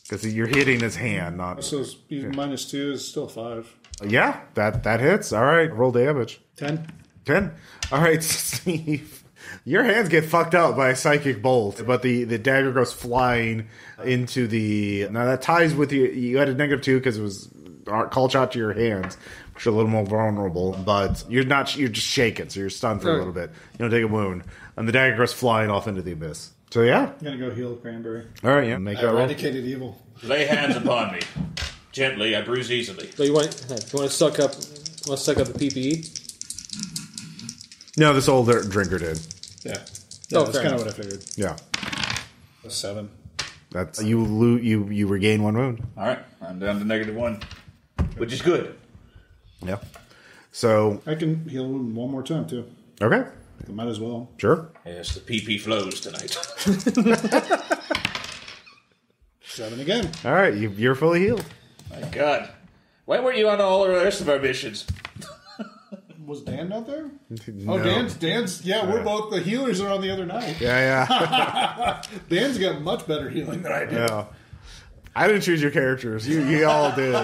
Because you're hitting his hand, not... So -2 is still 5. Yeah, that hits. All right, roll damage. 10. 10. All right, Steve. Your hands get fucked up by a psychic bolt, but the dagger goes flying into the... Now, that ties with you. You had a -2 because it was call shot to your hands, which are a little more vulnerable, but you're just shaken, so you're stunned for a little bit. You don't take a wound. And the dagger goes flying off into the abyss. So, yeah. I'm going to go heal Cranberry. All right, yeah. Make that roll. Eradicated evil. Lay hands upon me. Gently, I bruise easily. So you want to suck up the PPE? No, this old drinker did. Yeah. Oh, that's kind of what I figured. Yeah. A 7. That's you regain 1 wound. All right, I'm down to -1, which is good. Yeah. So I can heal him one more time, too. okay. I might as well. Sure. Yes, the PP flows tonight. 7 again. All right, you're fully healed. My God. Why weren't you on all the rest of our missions? Was Dan not there? No. Oh, Dan's. Yeah, we're both. The healers are on the other night. Yeah. Dan's got much better healing than I do. Yeah. I didn't choose your characters. You all did.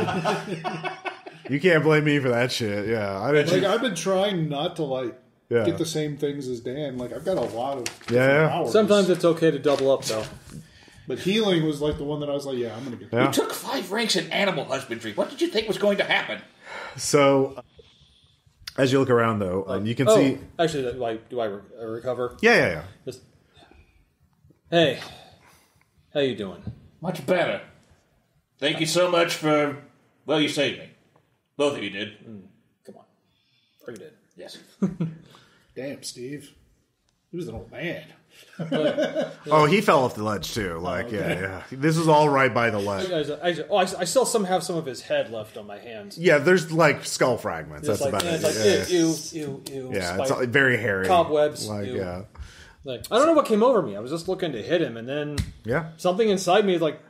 You can't blame me for that shit. Yeah, I didn't. I've been trying not to get the same things as Dan. I've got a lot of hours. Sometimes it's okay to double up, though. But healing was the one that I was like, yeah, I'm going to get. Yeah. You took 5 ranks in animal husbandry. What did you think was going to happen? So, as you look around, though, you can see. Actually, do I recover? Yeah. Just, hey, how you doing? Much better. Thank you so much for... Well, you saved me. Both of you did. Come on. Or you did. Yes. Damn, Steve. He was an old man. Oh, he fell off the ledge, too. Yeah. This is all right by the ledge. I still have some of his head left on my hands. Yeah, there's, skull fragments. That's about it. It's ew. Yeah, it's very hairy. Cobwebs. Yeah. I don't know what came over me. I was just looking to hit him, and then something inside me is like,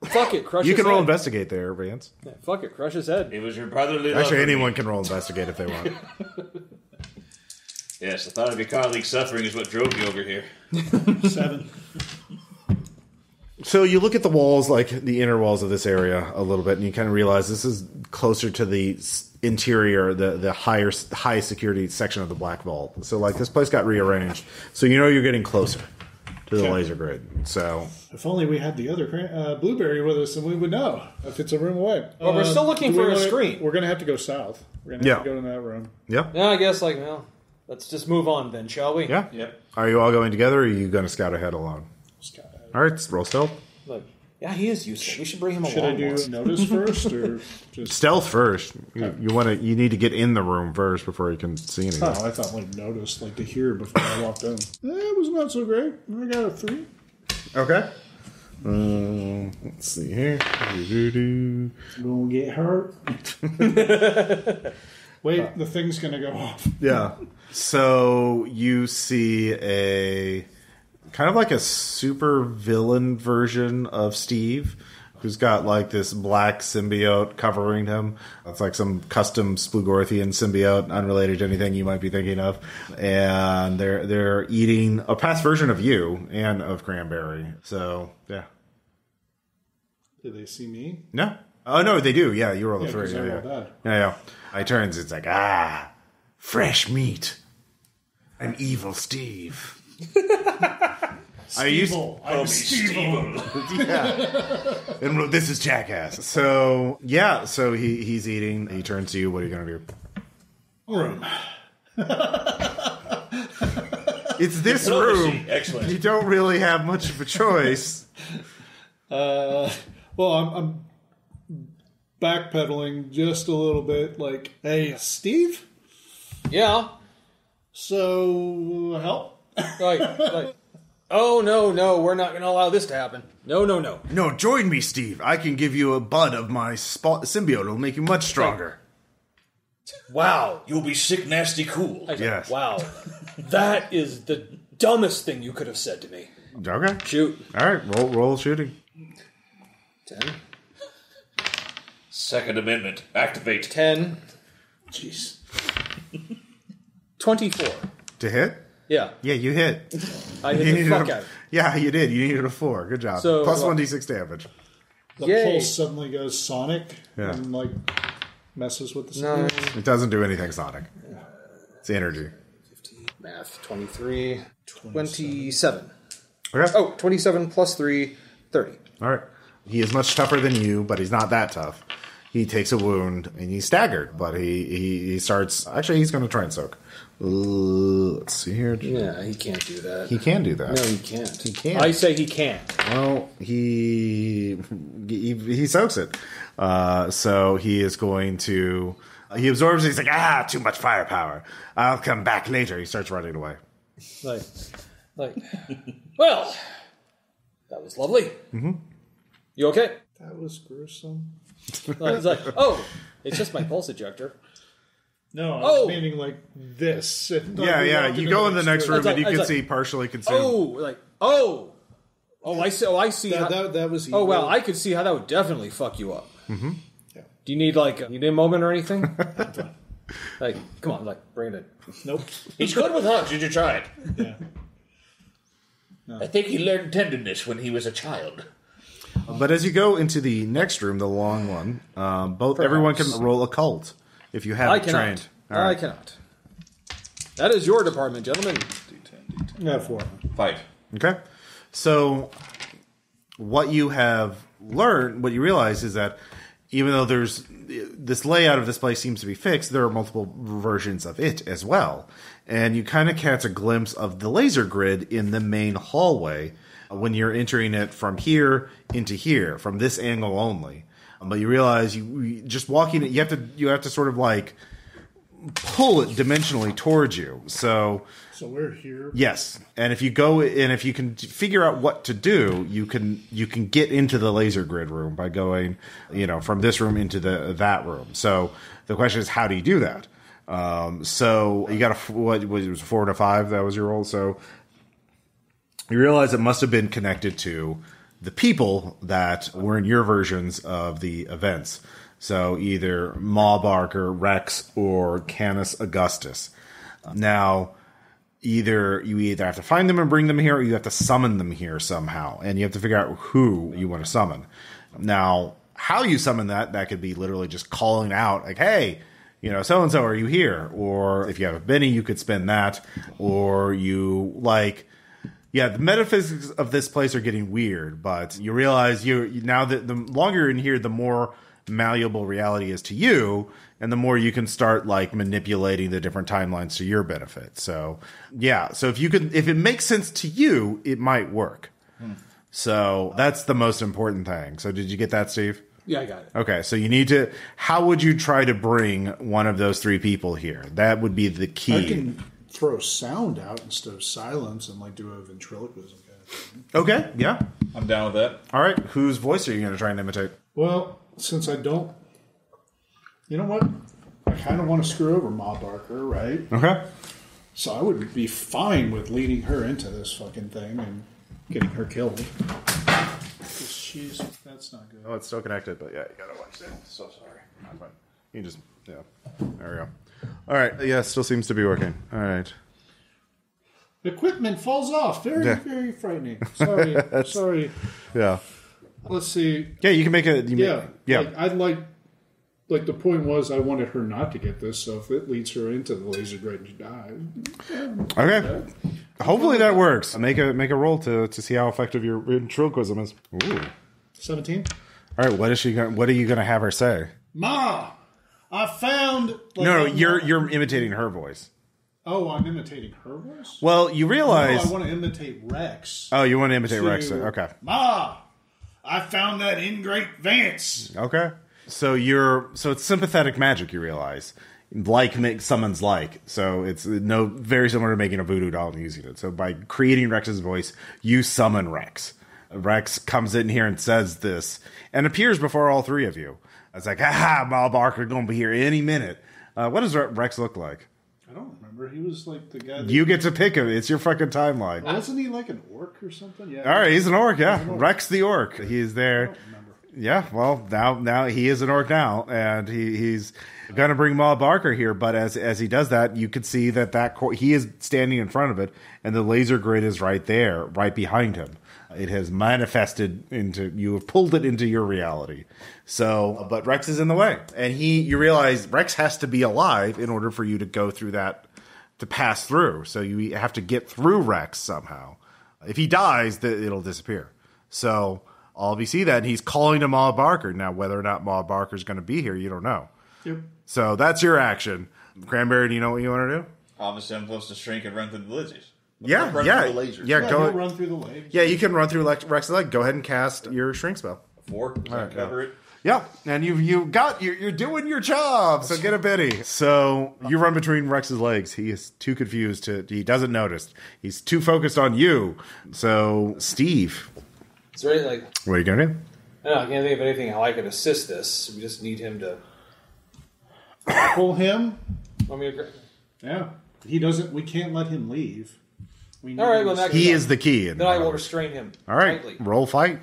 fuck it, crush his head. You can roll investigate there, Vance. Yeah, fuck it, crush his head. It was your brotherly love. Actually, anyone can roll investigate if they want. Yes, the thought of your colleague's suffering is what drove you over here. 7. So you look at the walls, the inner walls of this area a little bit, and you kind of realize this is closer to the interior, the high security section of the Black Vault. So this place got rearranged. So you're getting closer to the laser grid. So if only we had the other Blueberry with us, and we would know if it's a room away. Well, we're still looking for a screen. We're going to have to go south. We're going to have to go in that room. Yeah. Yeah, I guess let's just move on then, shall we? Yeah. Yep. Are you all going together, or are you going to scout ahead alone? Scout ahead. All right, roll stealth. Look, yeah, he is useful. We should bring him along. Should I do notice first, or just Stealth first. You need to get in the room first before you can see anything. Oh, I thought notice, to hear before I walked in. It was not so great. I got a 3. Okay. Let's see here. Gonna get hurt. Wait, the thing's gonna go off. Yeah. So you see a kind of like a super villain version of Steve, who's got like this black symbiote covering him. It's like some custom Splugorthian symbiote, unrelated to anything you might be thinking of. And they're eating a past version of you and of Cranberry. So, yeah. Did they see me? No. Oh, no, they do. Yeah, you roll the 3. 'cause I rolled that. Yeah. I turns, it's like, fresh meat. I'm evil Steve. I'm Steve. Yeah. And this is Jackass. So, yeah, so he's eating. He turns to you. What are you going to do? Room. It's this room. Excellent. You don't really have much of a choice. Well, I'm backpedaling just a little bit. Like, hey, Steve? Yeah. So, help? Like, oh, no, we're not going to allow this to happen. No. No, join me, Steve. I can give you a bud of my symbiote. It'll make you much stronger. Wow. You'll be sick, nasty, cool. Yes. Wow. That is the dumbest thing you could have said to me. Okay. Shoot. All right, roll shooting. 10. Second Amendment. Activate. 10. Jeez. 24. To hit? Yeah. Yeah, you hit. I hit the fuck out. Yeah, you did. You needed a 4. Good job. So, Plus 1d6 damage. The Yay. pulse suddenly goes sonic Yeah. and, like, messes with the No. sound. It doesn't do anything sonic. It's energy. 15. Math. 23. 27. Okay. Oh, 27 plus 3. 30. All right. He is much tougher than you, but he's not that tough. He takes a wound, and he's staggered, but he starts... Actually, he's going to try and soak. Let's see here. Yeah, he can't do that. He can do that. No, he can't. He can't. I say he can't. Well, he soaks it. So he is going to... He absorbs it. He's like, too much firepower. I'll come back later. He starts running away. Like, well, that was lovely. Mm-hmm. You okay? That was gruesome. It's like, oh, it's just my pulse ejector. No, I was meaning like this. Yeah. You go in the next room and you can like, see partially consumed. I see. That was evil. Oh, well, I could see how that would definitely fuck you up. Mm-hmm. Yeah. Do you need a moment or anything? Like, come on, bring it in. Nope. He's good with hugs. Did you try it? Yeah. No. I think he learned tenderness when he was a child. But as you go into the next room, the long one, everyone can roll occult if you haven't trained. I cannot. That is your department, gentlemen. D10. Yeah, 4. Fight. Okay. So what you have learned, what you realize is that even though there's this layout of this place seems to be fixed, there are multiple versions of it as well. And you kind of catch a glimpse of the laser grid in the main hallway when you're entering it from here into here, from this angle only. But you realize you just walking it, you have to sort of like pull it dimensionally towards you. So we're here. Yes, and if you go and if you can figure out what to do, you can get into the laser grid room by going, from this room into that room. So the question is, how do you do that? So you got what was it, 4 to 5? That was your roll. So you realize it must have been connected to the people that were in your versions of the events. So either Maw Barker, Rex, or Canis Augustus. Now, you either have to find them and bring them here, or you have to summon them here somehow. And you have to figure out who you want to summon. Now, how you summon that could be literally just calling out, like, hey, so-and-so, are you here? Or if you have a Benny, you could spend that. Or the metaphysics of this place are getting weird, but you realize now that the longer you're in here, the more malleable reality is to you, and the more you can start manipulating the different timelines to your benefit. So if it makes sense to you, it might work. So that's the most important thing. So did you get that, Steve? Yeah, I got it. Okay, so you need to. How would you try to bring one of those 3 people here? That would be the key. I can throw sound out instead of silence and do a ventriloquism. Okay, yeah. I'm down with that. All right, whose voice are you going to try and imitate? Well, since I don't... You know what? I kind of want to screw over Ma Barker, right? Okay. So I would be fine with leading her into this fucking thing and getting her killed. That's not good. Oh, it's still connected, but yeah, you got to watch that. So sorry. Not fine. You just, yeah. There we go. All right, yeah, still seems to be working. All right. Equipment falls off. Very frightening. Sorry. Yeah. Let's see. Yeah, you can make it. Yeah. Yeah. I'd like the point was I wanted her not to get this, so if it leads her into the laser grid, she dies. Okay. Hopefully that works. Make a roll to see how effective your ventriloquism is. Ooh. 17. All right. What are you gonna have her say? Ma, I found. No, you're imitating her voice. Oh, I'm imitating her voice. Well, you realize. No, I want to imitate Rex. Oh, you want to imitate Rex? Okay. Ma, I found that ingrate Vance. Okay. So it's sympathetic magic, you realize. Like summons like. So it's very similar to making a voodoo doll and using it. So by creating Rex's voice, you summon Rex. Rex comes in here and says this and appears before all three of you. It's like, ha, Ma Barker gonna be here any minute. What does Rex look like? I don't remember. He was like the guy. You get to pick him. It's your fucking timeline. Wasn't he like an orc or something? Yeah. All right, he's an orc, yeah. Rex the orc. He's there. I don't remember. Yeah, well, now he is an orc now, and he's going to bring Ma Barker here. But as he does that, you can see that he is standing in front of it, and the laser grid is right there, right behind him. It has manifested you have pulled it into your reality. So, but Rex is in the way, and you realize Rex has to be alive in order for you to go through that, to pass through. So you have to get through Rex somehow. If he dies, it'll disappear. So. All of you see that, and he's calling to Ma Barker. Now, whether or not Ma Barker's going to be here, you don't know. Yep. So that's your action. Cranberry, do you know what you want to do? Obviously, I'm supposed to shrink and run through the lasers. Yeah. Through the lasers. Yeah, go run through the legs. Yeah, you can run through Rex's leg. Go ahead and cast your shrink spell. 4. Does that cover it? Yeah, and you're doing your job, so get a biddy. So you run between Rex's legs. He is too confused he doesn't notice. He's too focused on you. So, Steve. Is there anything What are you going to do? I can't think of anything how I could assist this. We just need him to pull him. Yeah. He doesn't. We can't let him leave. All right. Well, he is the key. Then I will restrain him. All right. Tightly. Roll fight.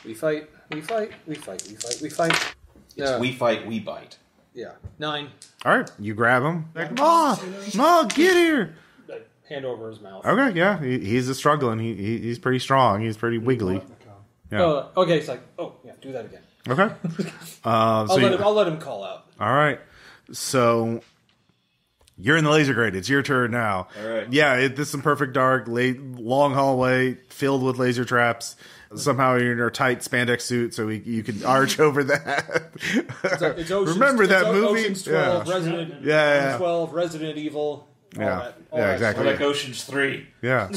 We fight. We fight. We fight. We fight. We fight. It's we fight. We bite. Yeah. 9. All right. You grab him. Like, Ma, get here. Hand over his mouth. Okay, yeah, he's struggling. He's pretty strong. He's pretty wiggly. Yeah. Okay, it's like, yeah, do that again. Okay. I'll let him call out. All right. So you're in the laser grid. It's your turn now. All right. Yeah, this is some perfect dark, long hallway filled with laser traps. Somehow you're in a tight spandex suit, so you can arch over that. It's Ocean's, remember that movie? Ocean's 12, yeah. Resident 12, Resident Evil. All exactly. Like Ocean's 3. Yeah.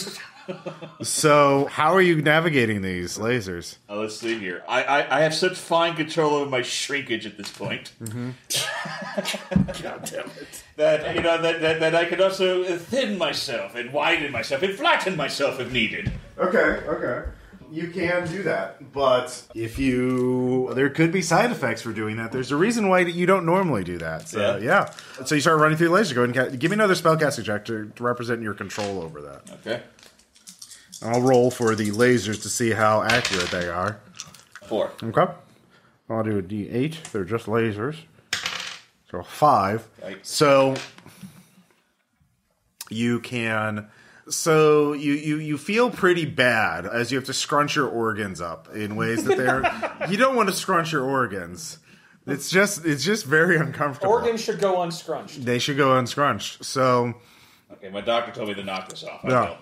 So, how are you navigating these lasers? Let's see here. I have such fine control over my shrinkage at this point. Mm-hmm. God damn it! That I can also thin myself and widen myself and flatten myself if needed. Okay. You can do that, but there could be side effects for doing that. There's a reason why you don't normally do that. So, yeah. So you start running through the laser. Go ahead and give me another spellcasting check to represent your control over that. Okay. I'll roll for the lasers to see how accurate they are. 4. Okay. I'll do a D8. They're just lasers. So 5. Right. So you can... So you feel pretty bad as you have to scrunch your organs up in ways that you don't want to scrunch your organs. It's just very uncomfortable. Organs should go unscrunched. They should go unscrunched. So okay, my doctor told me to knock this off. Yeah.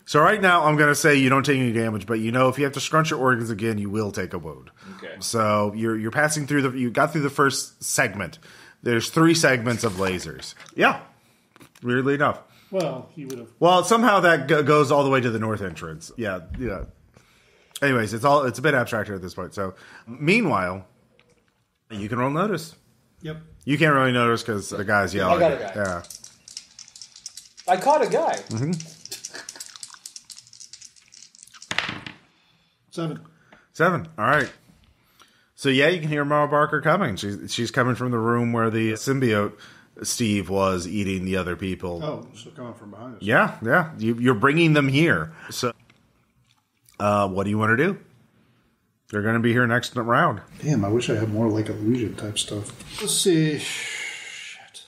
So right now I'm going to say you don't take any damage, but if you have to scrunch your organs again, you will take a wound. Okay. So you're passing through you got through the first segment. There's 3 segments of lasers. Yeah. Weirdly enough. Well, he would have. Well, somehow that goes all the way to the north entrance. Yeah. Anyways, it's a bit abstracted at this point. So, meanwhile, you can roll notice. Yep. You can't really notice because the guy's yelling. I got a guy. Yeah. I caught a guy. Mm-hmm. 7. All right. So yeah, you can hear Mara Barker coming. She's coming from the room where the symbiote Steve was eating the other people. Oh, so coming from behind us. Yeah. You're bringing them here. So, what do you want to do? They're going to be here next round. Damn, I wish I had more like illusion type stuff. Let's see. Shit.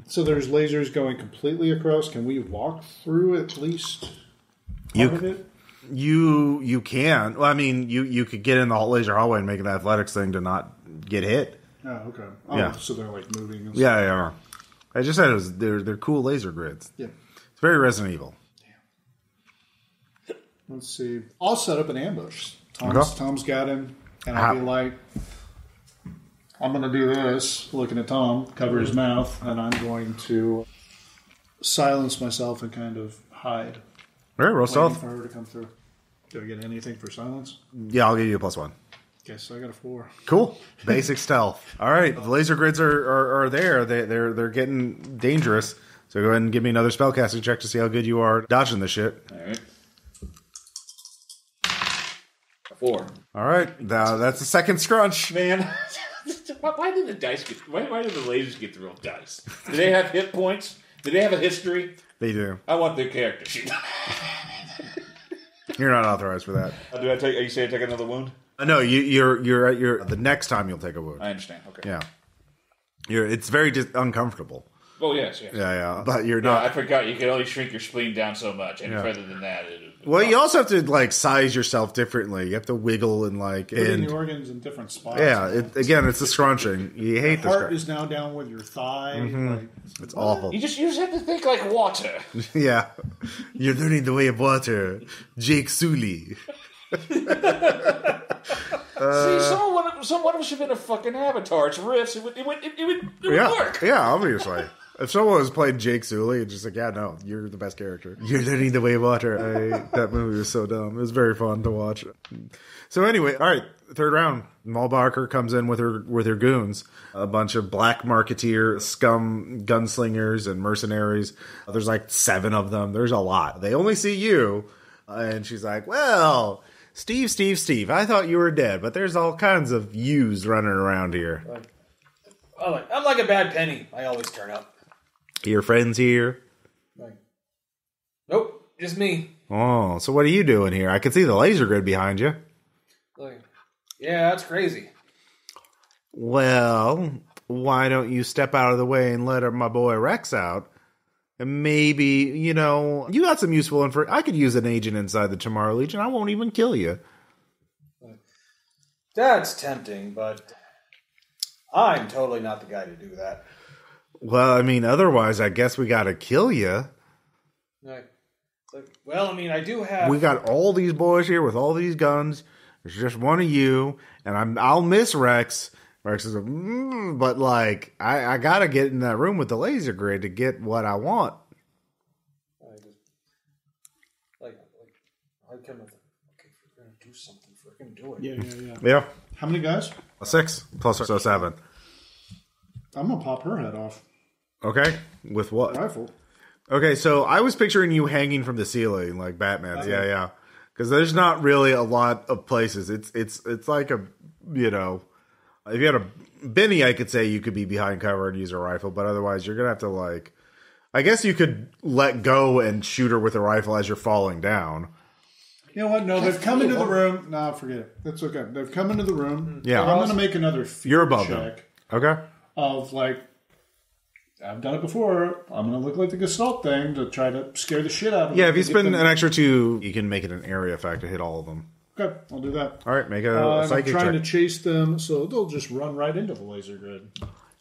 So there's lasers going completely across. Can we walk through at least part of it? You can. Well, I mean, you could get in the laser hallway and make an athletics thing to not get hit. Oh, okay. Oh, Yeah. So they're like moving. And stuff. Yeah. I just said they're cool laser grids. Yeah. It's very Resident Evil. Let's see. I'll set up an ambush. Tom's got him, and I'll be like, I'm going to do this, looking at Tom, cover his mouth, and I'm going to silence myself and kind of hide. All right, roll Waiting stealth. for her to come through. Do I get anything for silence? Yeah, I'll give you a +1. Okay, so I got a 4. Cool. Basic stealth. All right. The laser grids are there. They're getting dangerous. So go ahead and give me another spellcasting check to see how good you are dodging the shit. All right. A 4. All right. Now that's the second scrunch. Man, why did the dice get? Why did the lasers get the real dice? Do they have hit points? Do they have a history? They do. I want their character sheet. You're not authorized for that. Do I take? Are you saying take another wound? No, you're at your the next time you'll take a wound. I understand. Okay. Yeah. It's very uncomfortable. Oh yes. Yeah. But you're No, not. I forgot. You can only shrink your spleen down so much, and further than that. Well, you also have to size yourself differently. You have to wiggle and Putting the organs in different spots. Yeah. Again, it's the scrunching. You hate the heart scrunch. is now down with your thigh. It's awful. You just have to think like water. Yeah. You're learning the way of water. Jake Sully. See, someone of us should have been a fucking avatar. It's riffs. It would work. Yeah, obviously. If someone was playing Jake Sully, it's just like, yeah, no, you're the best character. You're learning the way of water. That movie was so dumb. It was very fun to watch. So anyway, all right, third round. Mal Barker comes in with her goons. A bunch of black marketeer, scum gunslingers, and mercenaries. There's 7 of them. There's a lot. They only see you. And she's like, well, Steve, I thought you were dead, but there's all kinds of yous running around here. I'm like a bad penny. I always turn up. Your friends here? Nope, just me. Oh, so what are you doing here? I can see the laser grid behind you. Yeah, that's crazy. Well, why don't you step out of the way and let my boy Rex out? And maybe, you got some useful info. I could use an agent inside the Tomorrow Legion. I won't even kill you. That's tempting, but I'm totally not the guy to do that. Well, I mean, otherwise, I guess we got to kill you. Well, I mean, I do have... We got all these boys here with all these guns. There's just one of you, and I'll miss Rex. Rex is but I got to get in that room with the laser grid to get what I want. If we're going to do something, if we're going to do it. Yeah. How many guys? 6 plus 7. I'm going to pop her head off. Okay. With what? Rifle. Okay, so I was picturing you hanging from the ceiling like Batman's. Okay. Yeah. Because there's not really a lot of places. It's like a, if you had a Benny, I could say you could be behind cover and use a rifle, but otherwise you're going to have to I guess you could let go and shoot her with a rifle as you're falling down. You know what? No, they've come into the room. No, forget it. That's okay. They've come into the room. Yeah. I'm going to make another fear You're above check them. Okay. of I've done it before. I'm going to look like the Gestalt thing to try to scare the shit out of them. Yeah, if you spend an extra 2, you can make it an area effect to hit all of them. Okay, I'll do that. All right, make a psychic I'm trying check. to chase them, so they'll just run right into the laser grid.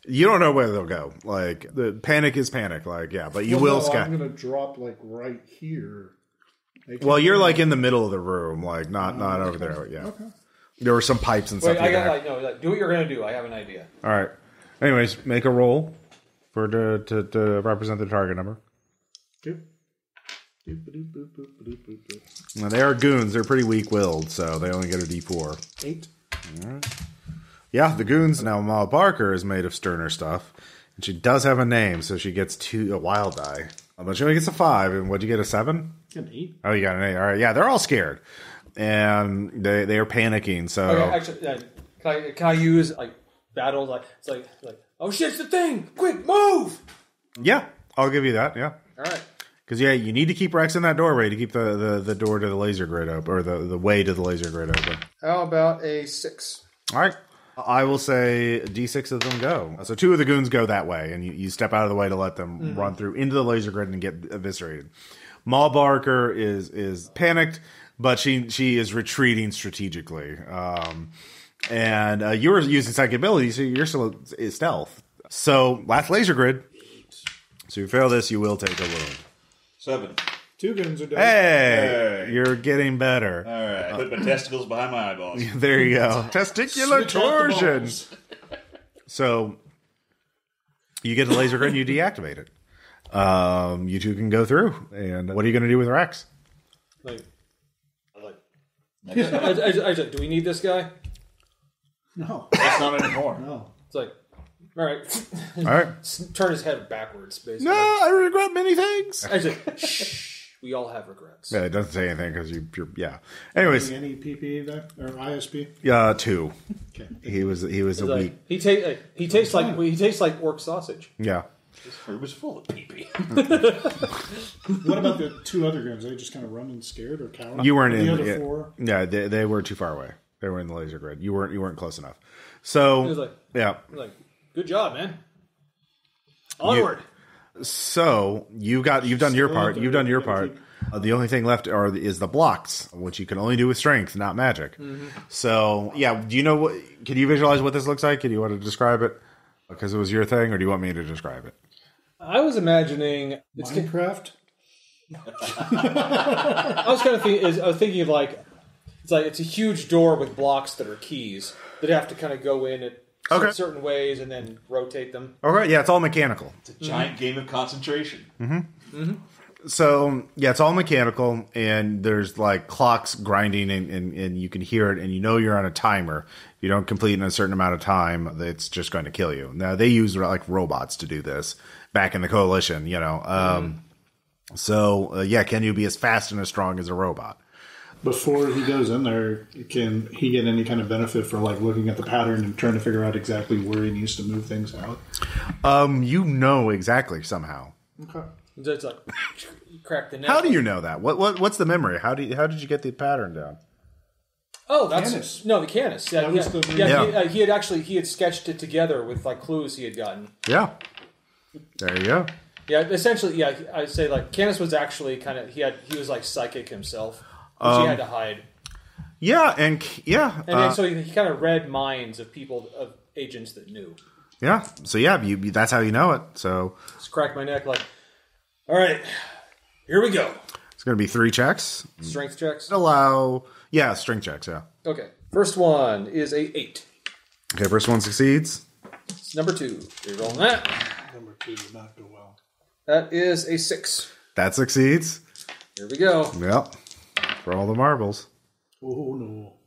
You don't know where they'll go. The panic is panic. But you will scatter. I'm going to drop right here. Well, you're in the middle of the room, not over there. Yeah. Okay. There were some pipes and stuff. I got do what you're going to do. I have an idea. All right. Anyways, make a roll to represent the target number. Okay. Now, they are goons. They're pretty weak-willed, so they only get a D4. 8. All right. Yeah, the goons. Now, Ma Barker is made of sterner stuff, and she does have a name, so she gets a wild die. But she only gets a 5, and what'd you get, a 7? An 8. Oh, you got an 8. All right, yeah, they're all scared. and they are panicking. So okay, actually, can I use like battle? Like it's like oh shit, it's the thing! Quick, move! Yeah, I'll give you that. Yeah. All right. Because you need to keep Rex in that doorway to keep the door to the laser grid open, or the way to the laser grid open. How about a 6? All right. I will say D6 of them go. So 2 of the goons go that way, and you step out of the way to let them run through into the laser grid and get eviscerated. Maul Barker is panicked, but she is retreating strategically. And you're using psychic ability, so you're still stealth. So last laser grid. So you fail this, you will take a wound. 7. 2 guns are dead. Hey, you're getting better. All right, I put my testicles behind my eyeballs. There you go. Testicular torsion. So you get the laser grid and you deactivate it. You two can go through. And what are you going to do with Rex? I do we need this guy? No. That's not anymore. No. It's like, all right. All right. Turn his head backwards, basically. No, I regret many things. I said, shh. We all have regrets. Yeah, it doesn't say anything because you're yeah. Anyways, any PPE there or ISP? 2. Okay. He was a like, weak. He tastes like orc sausage. Yeah. It was full of pee-pee. What about the 2 other guns? Are they just kind of running scared or cowering? You weren't in the other yeah, 4. Yeah, they were too far away. They were in the laser grid. You weren't close enough. So He was like, yeah. Good job, man. Onward. So you've done your part. You've done your part. The only thing left is the blocks, which you can only do with strength, not magic. Mm-hmm. So yeah, do you know what? Can you visualize what this looks like? Do you want to describe it because it was your thing, or do you want me to describe it? I was imagining Minecraft. I was thinking of like it's a huge door with blocks that are keys that have to kind of go in at certain ways and then rotate them. Okay, yeah, it's all mechanical. It's a giant game of concentration. Mm-hmm. Mm-hmm. So yeah, it's all mechanical, and there's like clocks grinding, and you can hear it, and you know you're on a timer. If you don't complete in a certain amount of time, it's just going to kill you. Now they use like robots to do this back in the Coalition, you know. So yeah, can you be as fast and as strong as a robot? Before he goes in there, can he get any kind of benefit for like looking at the pattern and trying to figure out exactly where he needs to move things out? You know exactly somehow. Okay. It's like crack the neck. How do you know that? What's the memory? How did you get the pattern down? Oh, that's Canis. No, the Canis. Yeah, he had sketched it together with like clues he had gotten. Yeah, there you go. Yeah, essentially, yeah. I'd say like Canis was actually kind of he was like psychic himself, which he had to hide. Yeah, and then so he kind of read minds of agents that knew. Yeah, so yeah, that's how you know it. So just crack my neck like. All right, here we go. It's going to be 3 checks. Strength checks? Strength checks, yeah. Okay, first one is a 8. Okay, first one succeeds. Number 2, reroll that. Number 2 did not go well. That is a 6. That succeeds. Here we go. Yep. For all the marbles. Oh, no.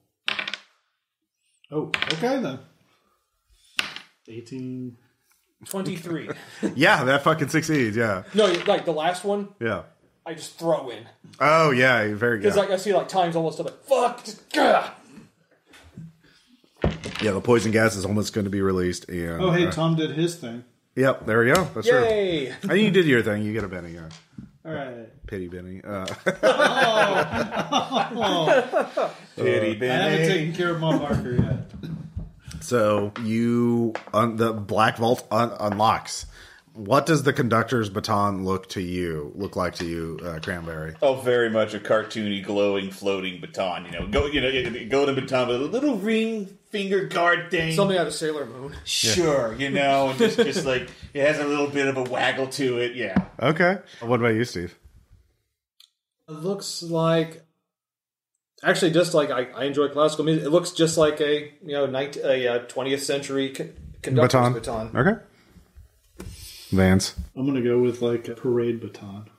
Oh, okay then. 18... 23. Yeah, that fucking succeeds, yeah. No, like the last one, yeah. I just throw in. Oh, yeah, very good. Because like, I see like times almost, I'm like, fuck! Gah! Yeah, the poison gas is almost going to be released. And, oh, hey, Tom did his thing. Yep, there we go. That's Yay! true. I think you did your thing. You get a Benny. All right. Pity Benny. Pity Benny. I haven't taken care of my marker yet. So the Black Vault unlocks. What does the conductor's baton look like to you, Cranberry? Oh, very much a cartoony, glowing, floating baton. Golden baton with a little ring finger guard thing. Something out of Sailor Moon. Sure, and just like it has a little bit of a waggle to it. Yeah. Okay. What about you, Steve? It looks like. Actually, just like I enjoy classical music, it looks just like a 20th century conductor's baton. Okay. Vance. I'm going to go with like a parade baton.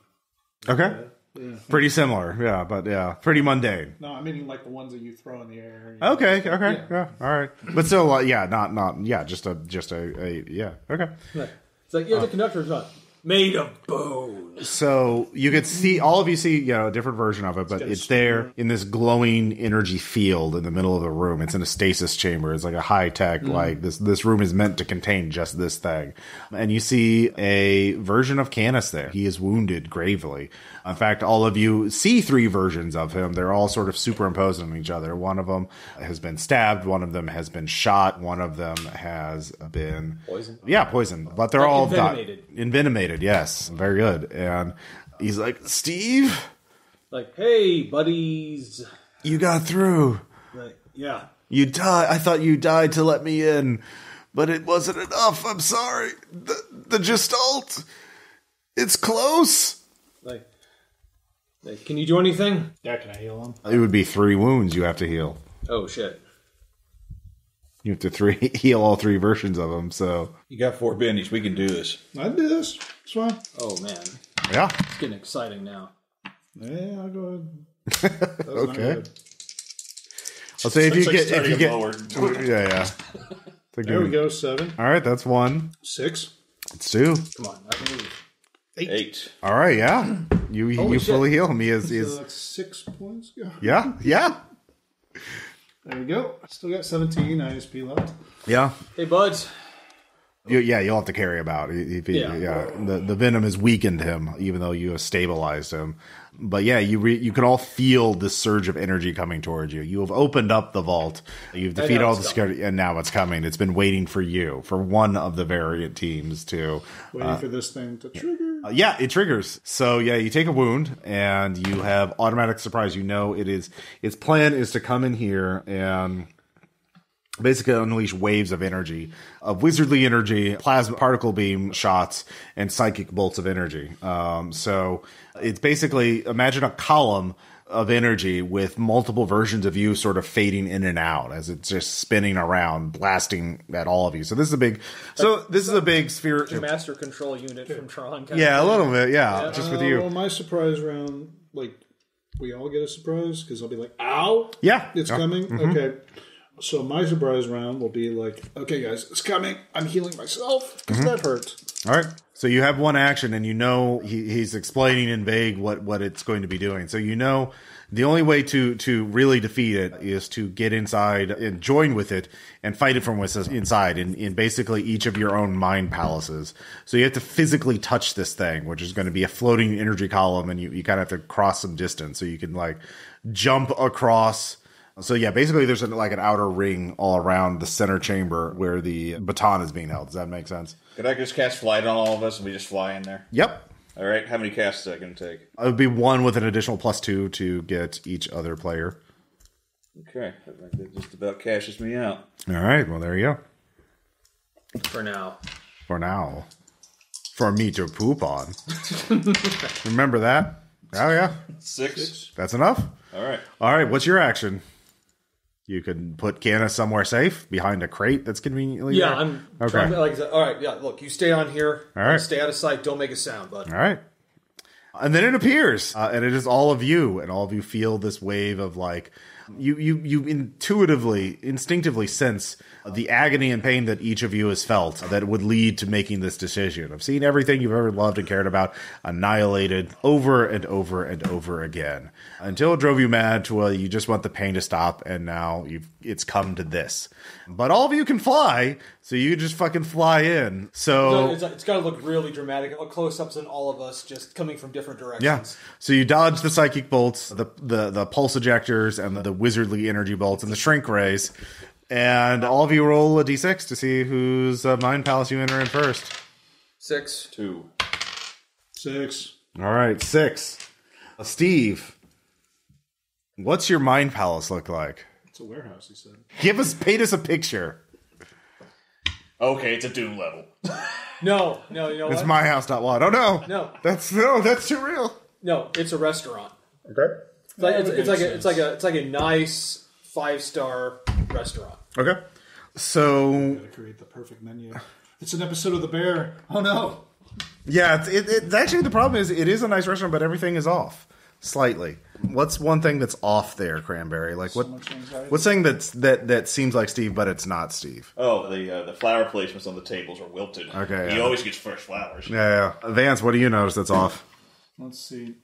Okay. Yeah. Pretty similar, yeah, but yeah, pretty mundane. No, I mean like the ones that you throw in the air. Okay, yeah, all right, but still, just a, yeah, okay. It's like the conductor's not. Made of bone. So you could see, all of you see, a different version of it, but it's there in this glowing energy field in the middle of the room. It's in a stasis chamber. It's like a high tech, like this room is meant to contain just this thing. And you see a version of Canis there. He is wounded gravely. In fact, all of you see 3 versions of him. They're all sort of superimposed on each other. One of them has been stabbed. One of them has been shot. One of them has been poisoned. Yeah, poisoned. But they're all envenomated. Envenomated, yes. Very good. And he's like, Steve? Like, hey, buddies. You got through. Like, yeah. You died. I thought you died to let me in, but it wasn't enough. I'm sorry. The Gestalt, it's close. Like, can you do anything? Yeah, can I heal him? It would be 3 wounds you have to heal. Oh, shit. You have to heal all 3 versions of them, so... You got 4 bendies. We can do this. I can do this. It's fine. Oh, man. Yeah. It's getting exciting now. Yeah, I'll go ahead. Okay. I'll say if you get... Lower. Yeah. There we go, 7. All right, that's 1. 6. It's 2. Come on, I can move. 8. All right, yeah. You fully heal him. He is... So that's 6 points. Yeah. There we go. Still got 17 ISP left. Yeah. Hey, buds. You'll have to carry him out. The venom has weakened him, even though you have stabilized him. But yeah, you can all feel this surge of energy coming towards you. You have opened up the vault. You've defeated all the security, and now it's coming. It's been waiting for you, for one of the variant teams to... Waiting for this thing to trigger. Yeah, it triggers. So yeah, you take a wound, and you have automatic surprise. You know its plan is to come in here and... basically unleash waves of energy, of wizardly energy, plasma particle beam shots, and psychic bolts of energy. So it's basically, imagine a column of energy with multiple versions of you sort of fading in and out as it's just spinning around, blasting at all of you. So this is a big sphere. Master control unit from Tron. Yeah, a little bit. Yeah, just with you. Well, my surprise round, we all get a surprise because I'll be like, ow. Yeah. It's coming. Mm-hmm. Okay. So my surprise round will be like, okay, guys, it's coming. I'm healing myself because that hurt. All right. So you have one action, and you know he's explaining in vague what it's going to be doing. So you know the only way to really defeat it is to get inside and join with it and fight it from inside in basically each of your own mind palaces. So you have to physically touch this thing, which is going to be a floating energy column, and you kind of have to cross some distance. So you can jump across. So yeah, basically there's an outer ring all around the center chamber where the baton is being held. Does that make sense? Could I just cast flight on all of us and we just fly in there? Yep. All right. How many casts is that going to take? It would be 1 with an additional +2 to get each other player. Okay. That just about cashes me out. All right. Well, there you go. For now. For me to poop on. Remember that? Oh, yeah. 6. That's enough? All right. What's your action? You could put Canna somewhere safe behind a crate that's conveniently there. I'm okay. Trying to, all right, yeah, look, you stay on here. All right. Stay out of sight. Don't make a sound, bud. All right. And then it appears, and it is all of you, and all of you feel this wave of you instinctively sense the agony and pain that each of you has felt that would lead to making this decision of seeing everything you've ever loved and cared about annihilated over and over and over again until it drove you mad to you just want the pain to stop, and now it's come to this. But all of you can fly, so you just fucking fly in. So it's got to look really dramatic. Close-ups in all of us just coming from different directions. Yeah. So you dodge the psychic bolts, the pulse ejectors, and the wizardly energy bolts, and the shrink rays. And all of you roll a d6 to see whose mind palace you enter in first. 6. 2. 6. All right, 6. Steve, what's your mind palace look like? It's a warehouse, he said. Paint us a picture. Okay, it's a Doom level. No, you know what? It's my house, not what? Oh no, no, that's too real. No, it's a restaurant. Okay, it's like a nice 5-star restaurant. Okay, so gotta create the perfect menu. It's an episode of The Bear. Oh no. Yeah, it's actually the problem is it is a nice restaurant, but everything is off. Slightly. What's one thing that's off there, Cranberry? Like So much anxiety. what's saying that seems like Steve, but it's not Steve? Oh, the flower placements on the tables are wilted. Okay, He yeah. always gets fresh flowers. Yeah. Vance, what do you notice that's off? Let's see.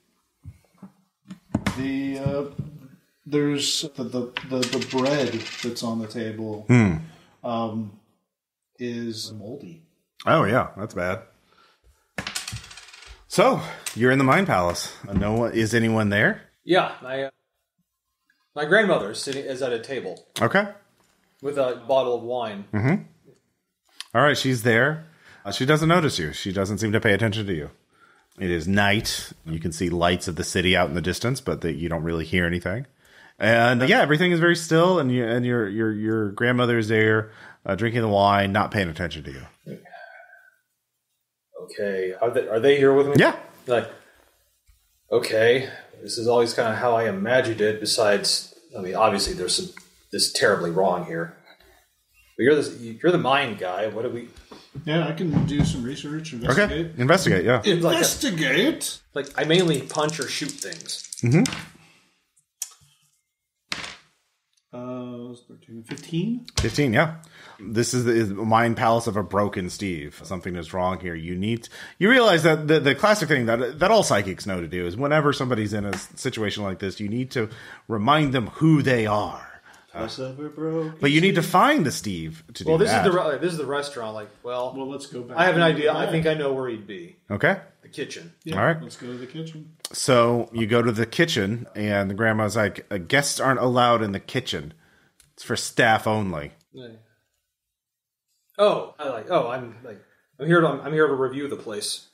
There's the bread that's on the table is moldy. Oh yeah, that's bad. So you're in the Mind Palace. No one is anyone there? Yeah, my grandmother is at a table Okay. with a bottle of wine. All right, she's there. She doesn't notice you. She doesn't seem to pay attention to you. It is night. You can see lights of the city out in the distance, but you don't really hear anything. And yeah, everything is very still. And your grandmother is there, drinking the wine, not paying attention to you. Okay, are they here with me? Yeah. Like, okay, this is always kind of how I imagined it. Besides, I mean, obviously there's this terribly wrong here. But you're the mind guy. What do we? Yeah, I can do some research. Investigate. Okay. Investigate. Yeah. Investigate. Like I mainly punch or shoot things. 13, 15? 15, yeah. This is the mind palace of a broken Steve. Something is wrong here. You realize that the classic thing that all psychics know to do is whenever somebody's in a situation like this, you need to remind them who they are. But you need to find the Steve to do that. Well, this is the restaurant. Like, well, Let's go back. I have an idea. I think I know where he'd be. Okay. The kitchen. Yeah, All right. Let's go to the kitchen. So you go to the kitchen, and the grandma's like, guests aren't allowed in the kitchen. It's for staff only. I'm here to review the place.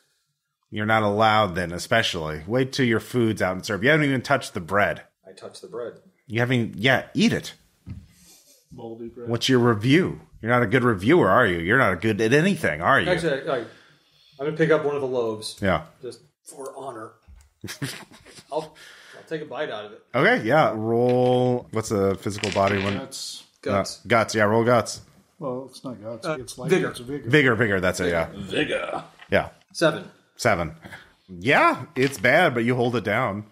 You're not allowed then, especially. Wait till your food's out and served. You haven't even touched the bread. I touch the bread. You haven't, eat it. Moldy bread. What's your review? You're not a good reviewer, are you? You're not good at anything, are you? Actually, I'm gonna pick up one of the loaves. Yeah. Just for honor. I'll take a bite out of it. Okay, yeah. Roll. What's a physical body one? That's Guts. Guts, yeah, roll guts. well, it's not guts. It's like vigor. It's vigor. Vigor, that's it, yeah. Vigor. Yeah. 7. 7. Yeah, it's bad, but you hold it down.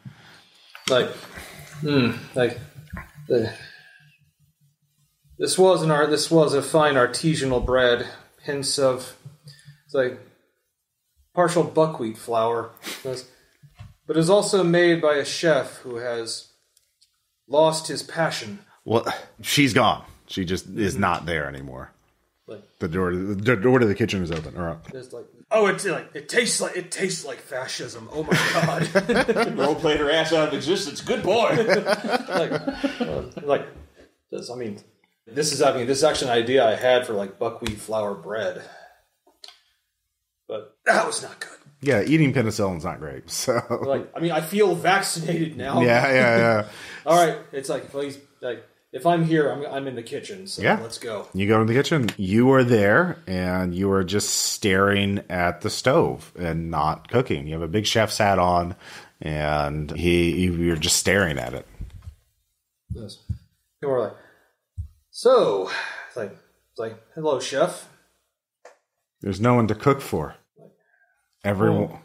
This was a fine artisanal bread. Hints of partial buckwheat flour, but is also made by a chef who has lost his passion. Well, she's gone. She just is not there anymore. Like, The door to the kitchen is open. All right. it's it tastes like fascism. Oh my god! Role played her ass out of existence. Good boy. This is actually an idea I had for buckwheat flour bread, but that was not good. Yeah, eating penicillin's not great. So I feel vaccinated now. yeah. All right, it's if I'm here, I'm in the kitchen. So Yeah. let's go. You go to the kitchen. You are there, and you are just staring at the stove and not cooking. You have a big chef's hat on, and you're just staring at it. Yes. And we're so it's like, hello, chef. There's no one to cook for. Everyone,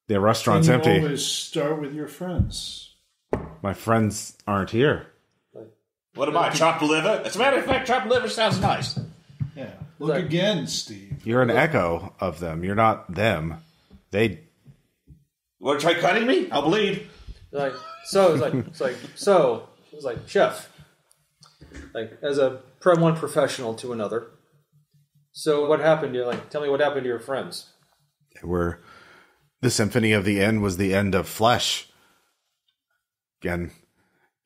the restaurant's You empty. always start with your friends. My friends aren't here. What am I, chopped liver? As a matter of fact, chopped liver sounds nice. Yeah. Look again, Steve. You're an echo of them. You're not them. They. Want to try cutting me? I'll bleed. Chef. As a one professional to another. So what happened to tell me what happened to your friends? The symphony of the end was the end of flesh. Again,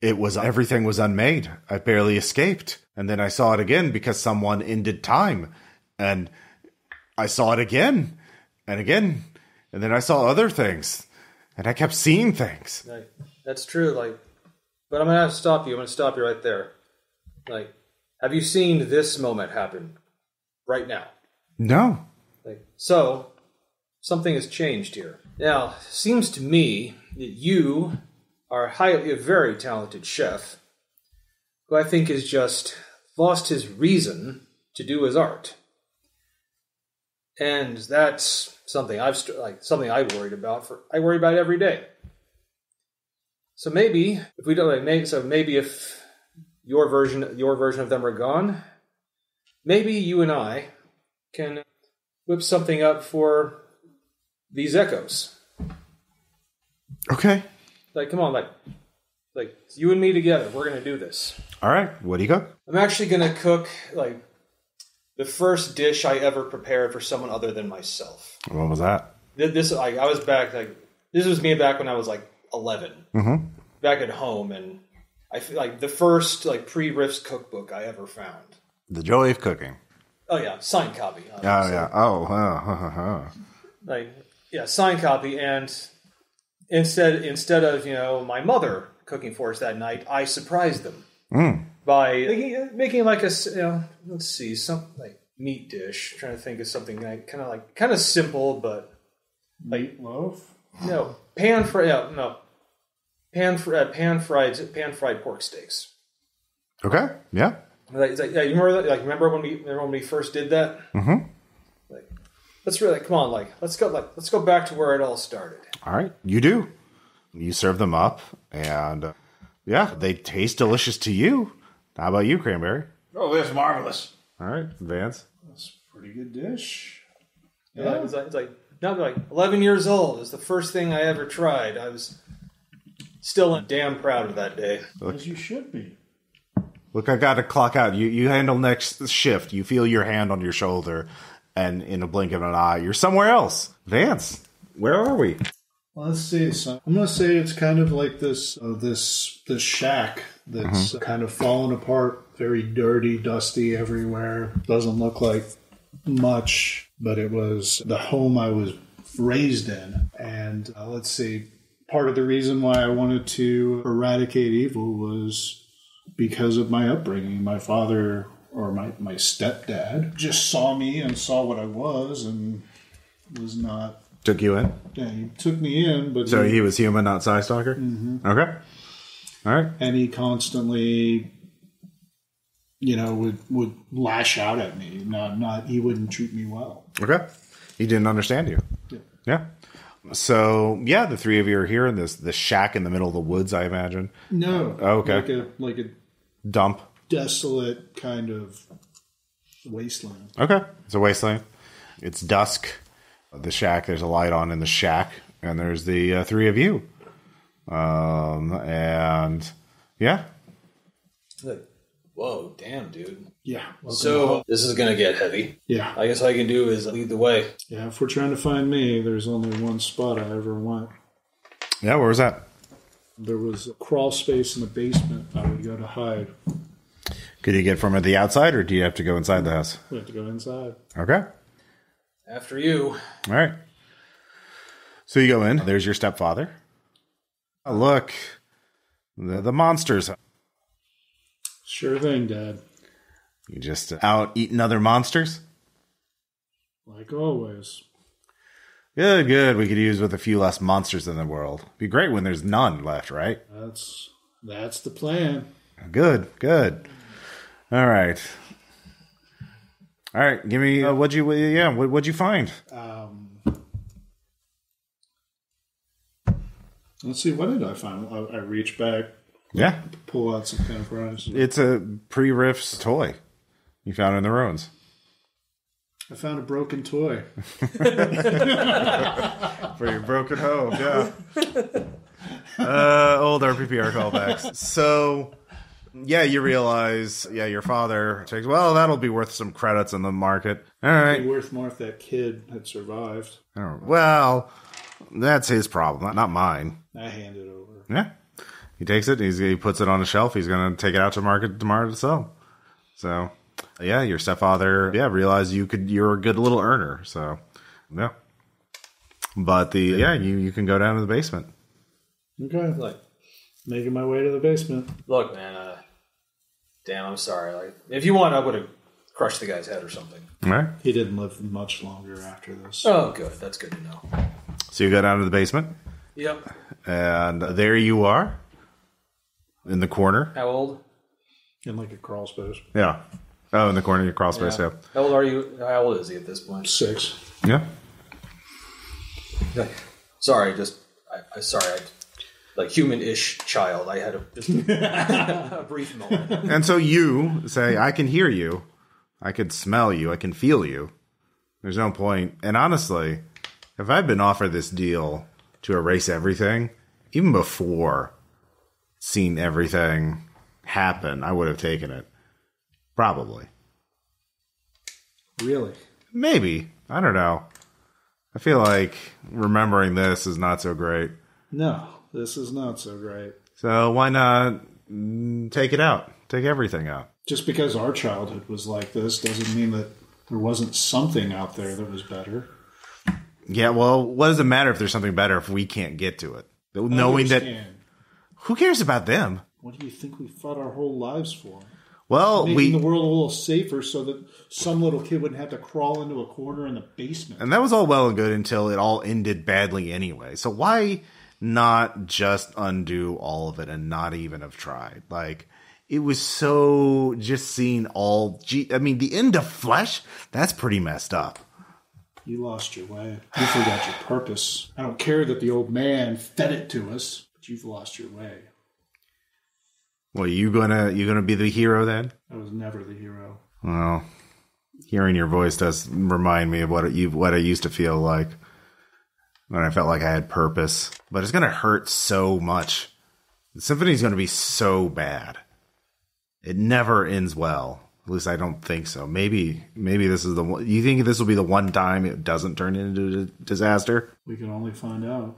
everything was unmade. I barely escaped. And then I saw it again because someone ended time. And I saw it again and again. And then I saw other things. And I kept seeing things. That's true, but I'm going to have to stop you. I'm going to stop you right there. Have you seen this moment happen right now? No. So, something has changed here. Now, seems to me that you are a very talented chef who I think has just lost his reason to do his art. And that's something I worried about. I worry about it every day. So maybe if we don't maybe if your version of them are gone, maybe you and I can whip something up for these echoes. Okay. Like, come on, like you and me together. We're gonna do this. All right. What do you cook? I'm actually gonna cook like the first dish I ever prepared for someone other than myself. What was that? This I was back this was me back when I was like 11, back at home, and I feel like the first like pre-riffs cookbook I ever found. The joy of cooking. Oh yeah, signed copy. Obviously. Oh yeah. Like yeah, signed copy, and instead of my mother cooking for us that night, I surprised them by making like a let's see, some like meat dish. I'm trying to think of something like kind of simple, but like meatloaf. No, pan fried pork steaks. Okay. Yeah. You remember when we first did that? Mm-hmm. Like, let's really come on. Let's go back to where it all started. All right, you do. You serve them up, and they taste delicious to you. How about you, Cranberry? Oh, that's marvelous. All right, Vance. That's a pretty good dish. Yeah, it's like now I'm like 11 years old. It's the first thing I ever tried. I was still damn proud of that day. As you should be. Look, I got to clock out. You handle next shift. You feel your hand on your shoulder, and in a blink of an eye, you're somewhere else. Vance, where are we? Well, let's see. So I'm going to say it's kind of like this shack that's kind of fallen apart, very dirty, dusty everywhere. Doesn't look like much, but it was the home I was raised in. And let's see, part of the reason why I wanted to eradicate evil was because of my upbringing. My father, or my stepdad, just saw me and saw what I was and was not... Took you in? Yeah, he took me in, but... So he was human, not psi-stalker? Mm-hmm. Okay. All right. And he constantly, would lash out at me. He wouldn't treat me well. Okay. He didn't understand you. Yeah. So, the three of you are here in this shack in the middle of the woods, I imagine. No. Oh, okay. Like a dump. Desolate kind of wasteland. Okay. It's a wasteland. It's dusk. The shack, there's a light on in the shack, and there's the three of you. And yeah. Like, whoa, damn, dude. Yeah. So this is going to get heavy. Yeah. I guess all I can do is lead the way. Yeah, if we're trying to find me, there's only one spot I ever went. Yeah, where was that? There was a crawl space in the basement I would go to hide. Could you get from the outside, or do you have to go inside the house? We have to go inside. Okay. After you. All right. So you go in. There's your stepfather. Oh, look. The monsters. Sure thing, Dad. You just out eating other monsters? Like always. Good. We could use with a few less monsters in the world. Be great when there's none left, right? That's the plan. Good. All right. Give me what'd you find? Let's see, what did I find? I reach back. Yeah. Pull out some kind of prize. It's a pre-riffs toy you found in the ruins. I found a broken toy. For your broken home, yeah. Old RPPR callbacks. So, you realize, your father takes, well, that'll be worth some credits in the market. All right. It'd be worth more if that kid had survived. Well, that's his problem, not mine. I hand it over. Yeah. He takes it, he puts it on a shelf, he's going to take it out to market tomorrow to sell. So, your stepfather, realized you're a good little earner, so, yeah. But you can go down to the basement. Okay. Making my way to the basement. Look, man, damn, I'm sorry. If you want, I would have crushed the guy's head or something. All right. He didn't live much longer after this. Oh, good. That's good to know. So you go down to the basement. Yep. And there you are. In the corner. How old? In like a crawl space. Yeah. Oh, in the corner of your crawl space, yeah. How old are you? How old is he at this point? 6. Yeah. Sorry, sorry. like human-ish child. I had a brief moment. And so you say, I can hear you. I can smell you. I can feel you. There's no point. And honestly, if I'd been offered this deal to erase everything, even before seeing everything happen, I would have taken it. Probably. Really? Maybe. I don't know. I feel like remembering this is not so great. No, this is not so great. So why not take it out? Take everything out. Just because our childhood was like this doesn't mean that there wasn't something out there that was better. Yeah, well, what does it matter if there's something better if we can't get to it? Knowing that... Who cares about them? What do you think we fought our whole lives for? Well, Making the world a little safer so that some little kid wouldn't have to crawl into a corner in the basement. And that was all well and good until it all ended badly anyway. So why not just undo all of it and not even have tried? Like, it was so just seeing all... I mean, the end of Flesh, that's pretty messed up. You lost your way. You forgot your purpose. I don't care that the old man fed it to us, but you've lost your way. Well, you gonna be the hero then? I was never the hero. Well, hearing your voice does remind me of what I used to feel like when I felt like I had purpose. But it's gonna hurt so much. The symphony's gonna be so bad. It never ends well. At least I don't think so. Maybe this is the one. You think this will be the one time it doesn't turn into a disaster? We can only find out.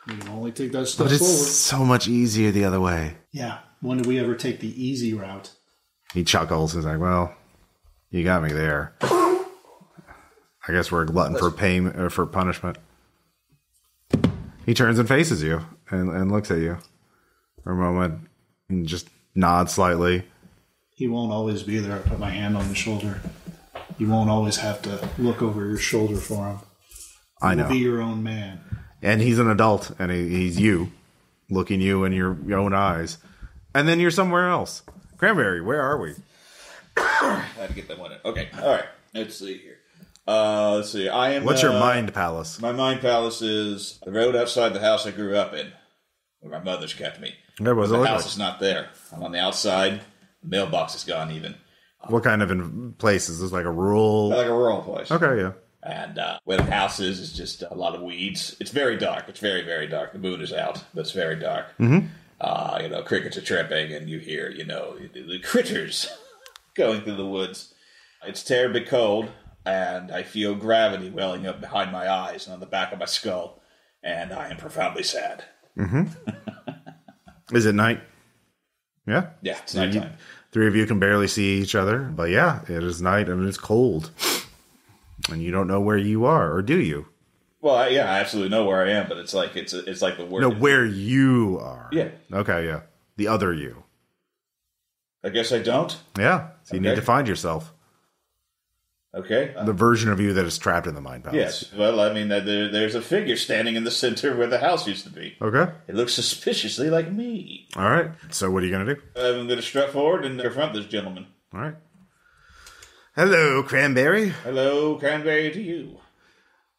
We can only take that step but it's forward. So much easier the other way. Yeah. When did we ever take the easy route? He chuckles. He's like, well, you got me there. I guess we're a glutton for pain or for punishment. He turns and faces you and looks at you for a moment and just nods slightly. He won't always be there. I put my hand on his shoulder. You won't always have to look over your shoulder for him. I know. Be your own man. And he's an adult, and he's you, looking you in your own eyes. And then you're somewhere else. Cranberry, where are we? I had to get that one in. Okay, all right. Let's see here. Let's see. I am. What's your mind palace? My mind palace is the road outside the house I grew up in, where my mother's kept me. The house is not there. I'm on the outside. The mailbox is gone even. What kind of place? Is this like a rural? Like a rural place. Okay, yeah. And where the house is just a lot of weeds. It's very dark. It's very, very dark. The moon is out, but it's very dark. Mm-hmm. Crickets are chirping, and you hear, the critters going through the woods. It's terribly cold, and I feel gravity welling up behind my eyes and on the back of my skull, and I am profoundly sad. Mm-hmm. Is it night? Yeah? Yeah, it's nighttime. Three of you can barely see each other, but yeah, it is night and it's cold. And you don't know where you are, or do you? Well, I absolutely know where I am, but it's like the word. No, where you are. Yeah. Okay, yeah. The other you. I guess I don't. Yeah. So you need to find yourself. Okay. The version of you that is trapped in the mind palace. Yes. Well, I mean, there's a figure standing in the center where the house used to be. Okay. It looks suspiciously like me. All right. So what are you going to do? I'm going to strut forward and confront this gentleman. All right. Hello, Cranberry. Hello, Cranberry to you.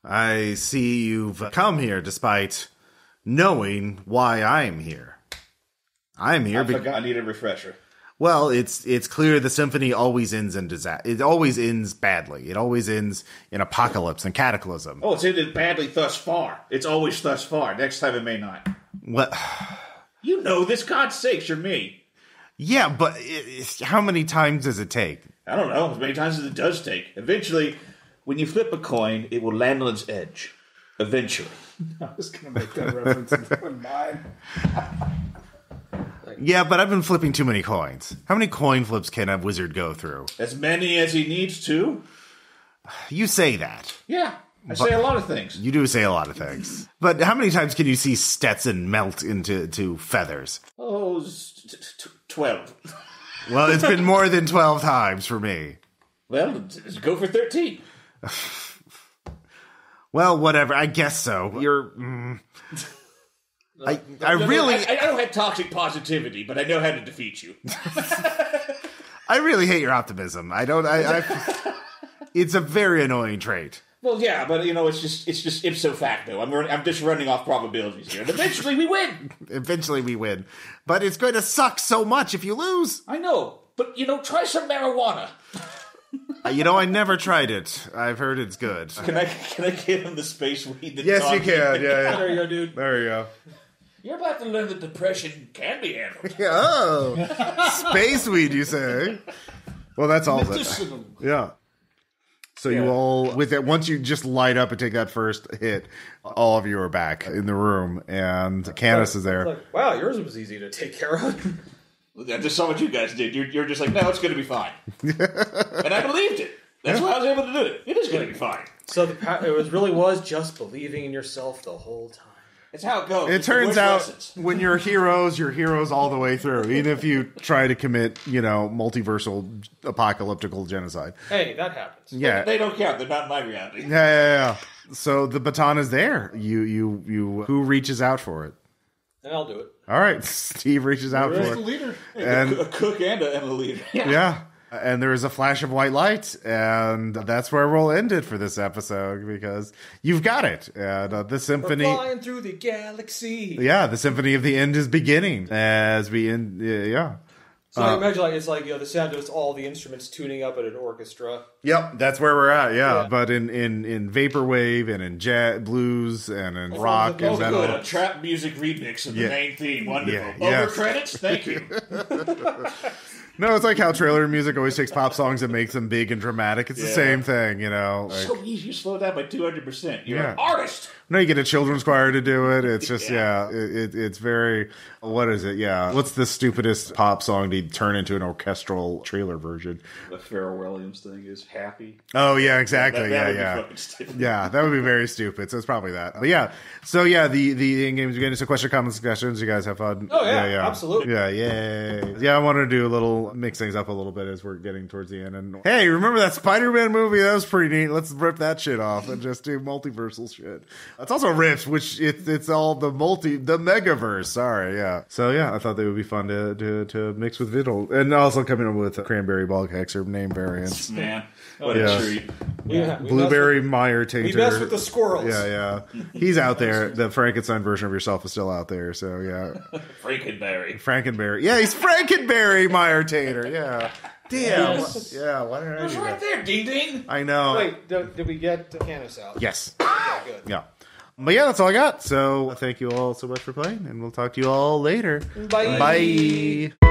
I see you've come here despite knowing why I'm here. I'm here I forgot I need a refresher. Well, it's clear the symphony always ends in disaster. It always ends badly. It always ends in apocalypse and cataclysm. Oh, it's ended badly thus far. It's always thus far. Next time it may not. What? You know this. God's sakes, you're me. Yeah, but how many times does it take? I don't know. As many times as it does take. Eventually, when you flip a coin, it will land on its edge. Eventually. I was going to make that reference in mine. Yeah, but I've been flipping too many coins. How many coin flips can a wizard go through? As many as he needs to. You say that. Yeah, I say a lot of things. You do say a lot of things. But how many times can you see Stetson melt into feathers? Oh, 12. Well, it's been more than 12 times for me. Well, go for 13. Well, whatever. I guess so. You're... I don't have toxic positivity, but I know how to defeat you. I really hate your optimism. It's a very annoying trait. Well, yeah, but it's just ipso facto. I'm just running off probabilities here. And eventually we win. Eventually we win. But it's going to suck so much if you lose. I know, but try some marijuana. I never tried it. I've heard it's good. Can I give him the space weed? Yes, you can. Yeah. There you go, dude. There you go. You're about to learn that depression can be handled. Oh, space weed, you say? Well, that's all of it. Yeah. So you all, with it, once you just light up and take that first hit, all of you are back in the room, and Canis is there. Like, wow, yours was easy to take care of. I just saw what you guys did. You're just like, no, it's going to be fine. And I believed it. That's why I was able to do it. It is going to be fine. So it really was just believing in yourself the whole time. It's how it goes. It turns out when you're heroes all the way through, even if you try to commit, multiversal apocalyptical genocide. Hey, that happens. Yeah. They don't count. They're not in my reality. Yeah. So the baton is there. You who reaches out for it? And I'll do it. All right. Steve reaches out for it. the leader. And a cook and a leader. yeah. And there is a flash of white light, and that's where we'll end it for this episode, because you've got it. And the symphony... We're flying through the galaxy. Yeah, the symphony of the end is beginning as we end... Yeah. So imagine it's like the sound of all the instruments tuning up at an orchestra. Yep, that's where we're at, yeah. But in vaporwave and in jazz, blues and in rock and metal. Good. A trap music remix of the main theme. Wonderful. Yeah, Over credits? Thank you. No, it's like how trailer music always takes pop songs and makes them big and dramatic. It's the same thing, So easy. You slow down by 200%. You're an artist. No, you get a children's choir to do it. It's just, it's very, what is it? Yeah. What's the stupidest pop song to turn into an orchestral trailer version? The Pharrell Williams thing is Happy. Oh, yeah, exactly. That would be yeah. stupid. Yeah, that would be very stupid. So it's probably that. But yeah. So yeah, the in-games, we get into question, comments, discussions. You guys have fun? Oh, yeah. Absolutely. Yeah, yay. Yeah, I wanted to do mix things up a little bit as we're getting towards the end. And hey, remember that Spider-Man movie? That was pretty neat. Let's rip that shit off and just do multiversal shit. That's also riffs, which it's all the megaverse. Sorry, yeah. So yeah, I thought they would be fun to mix with Vidal, and also coming up with Cranberry Ball Hexer name variants. Man, what a treat. Blueberry Meyer Tainter. We mess with the squirrels. Yeah. He's out there. The Frankenstein version of yourself is still out there. So yeah. Frankenberry. Yeah, he's Frankenberry Meyer Tainter. Yeah. Damn. Yes. Yeah. Why didn't I do It's right that? there, Ding Ding. I know. Wait, did we get Canis out? Yes. Okay, good. Yeah. But yeah, that's all I got. So thank you all so much for playing, and we'll talk to you all later. Bye. Bye.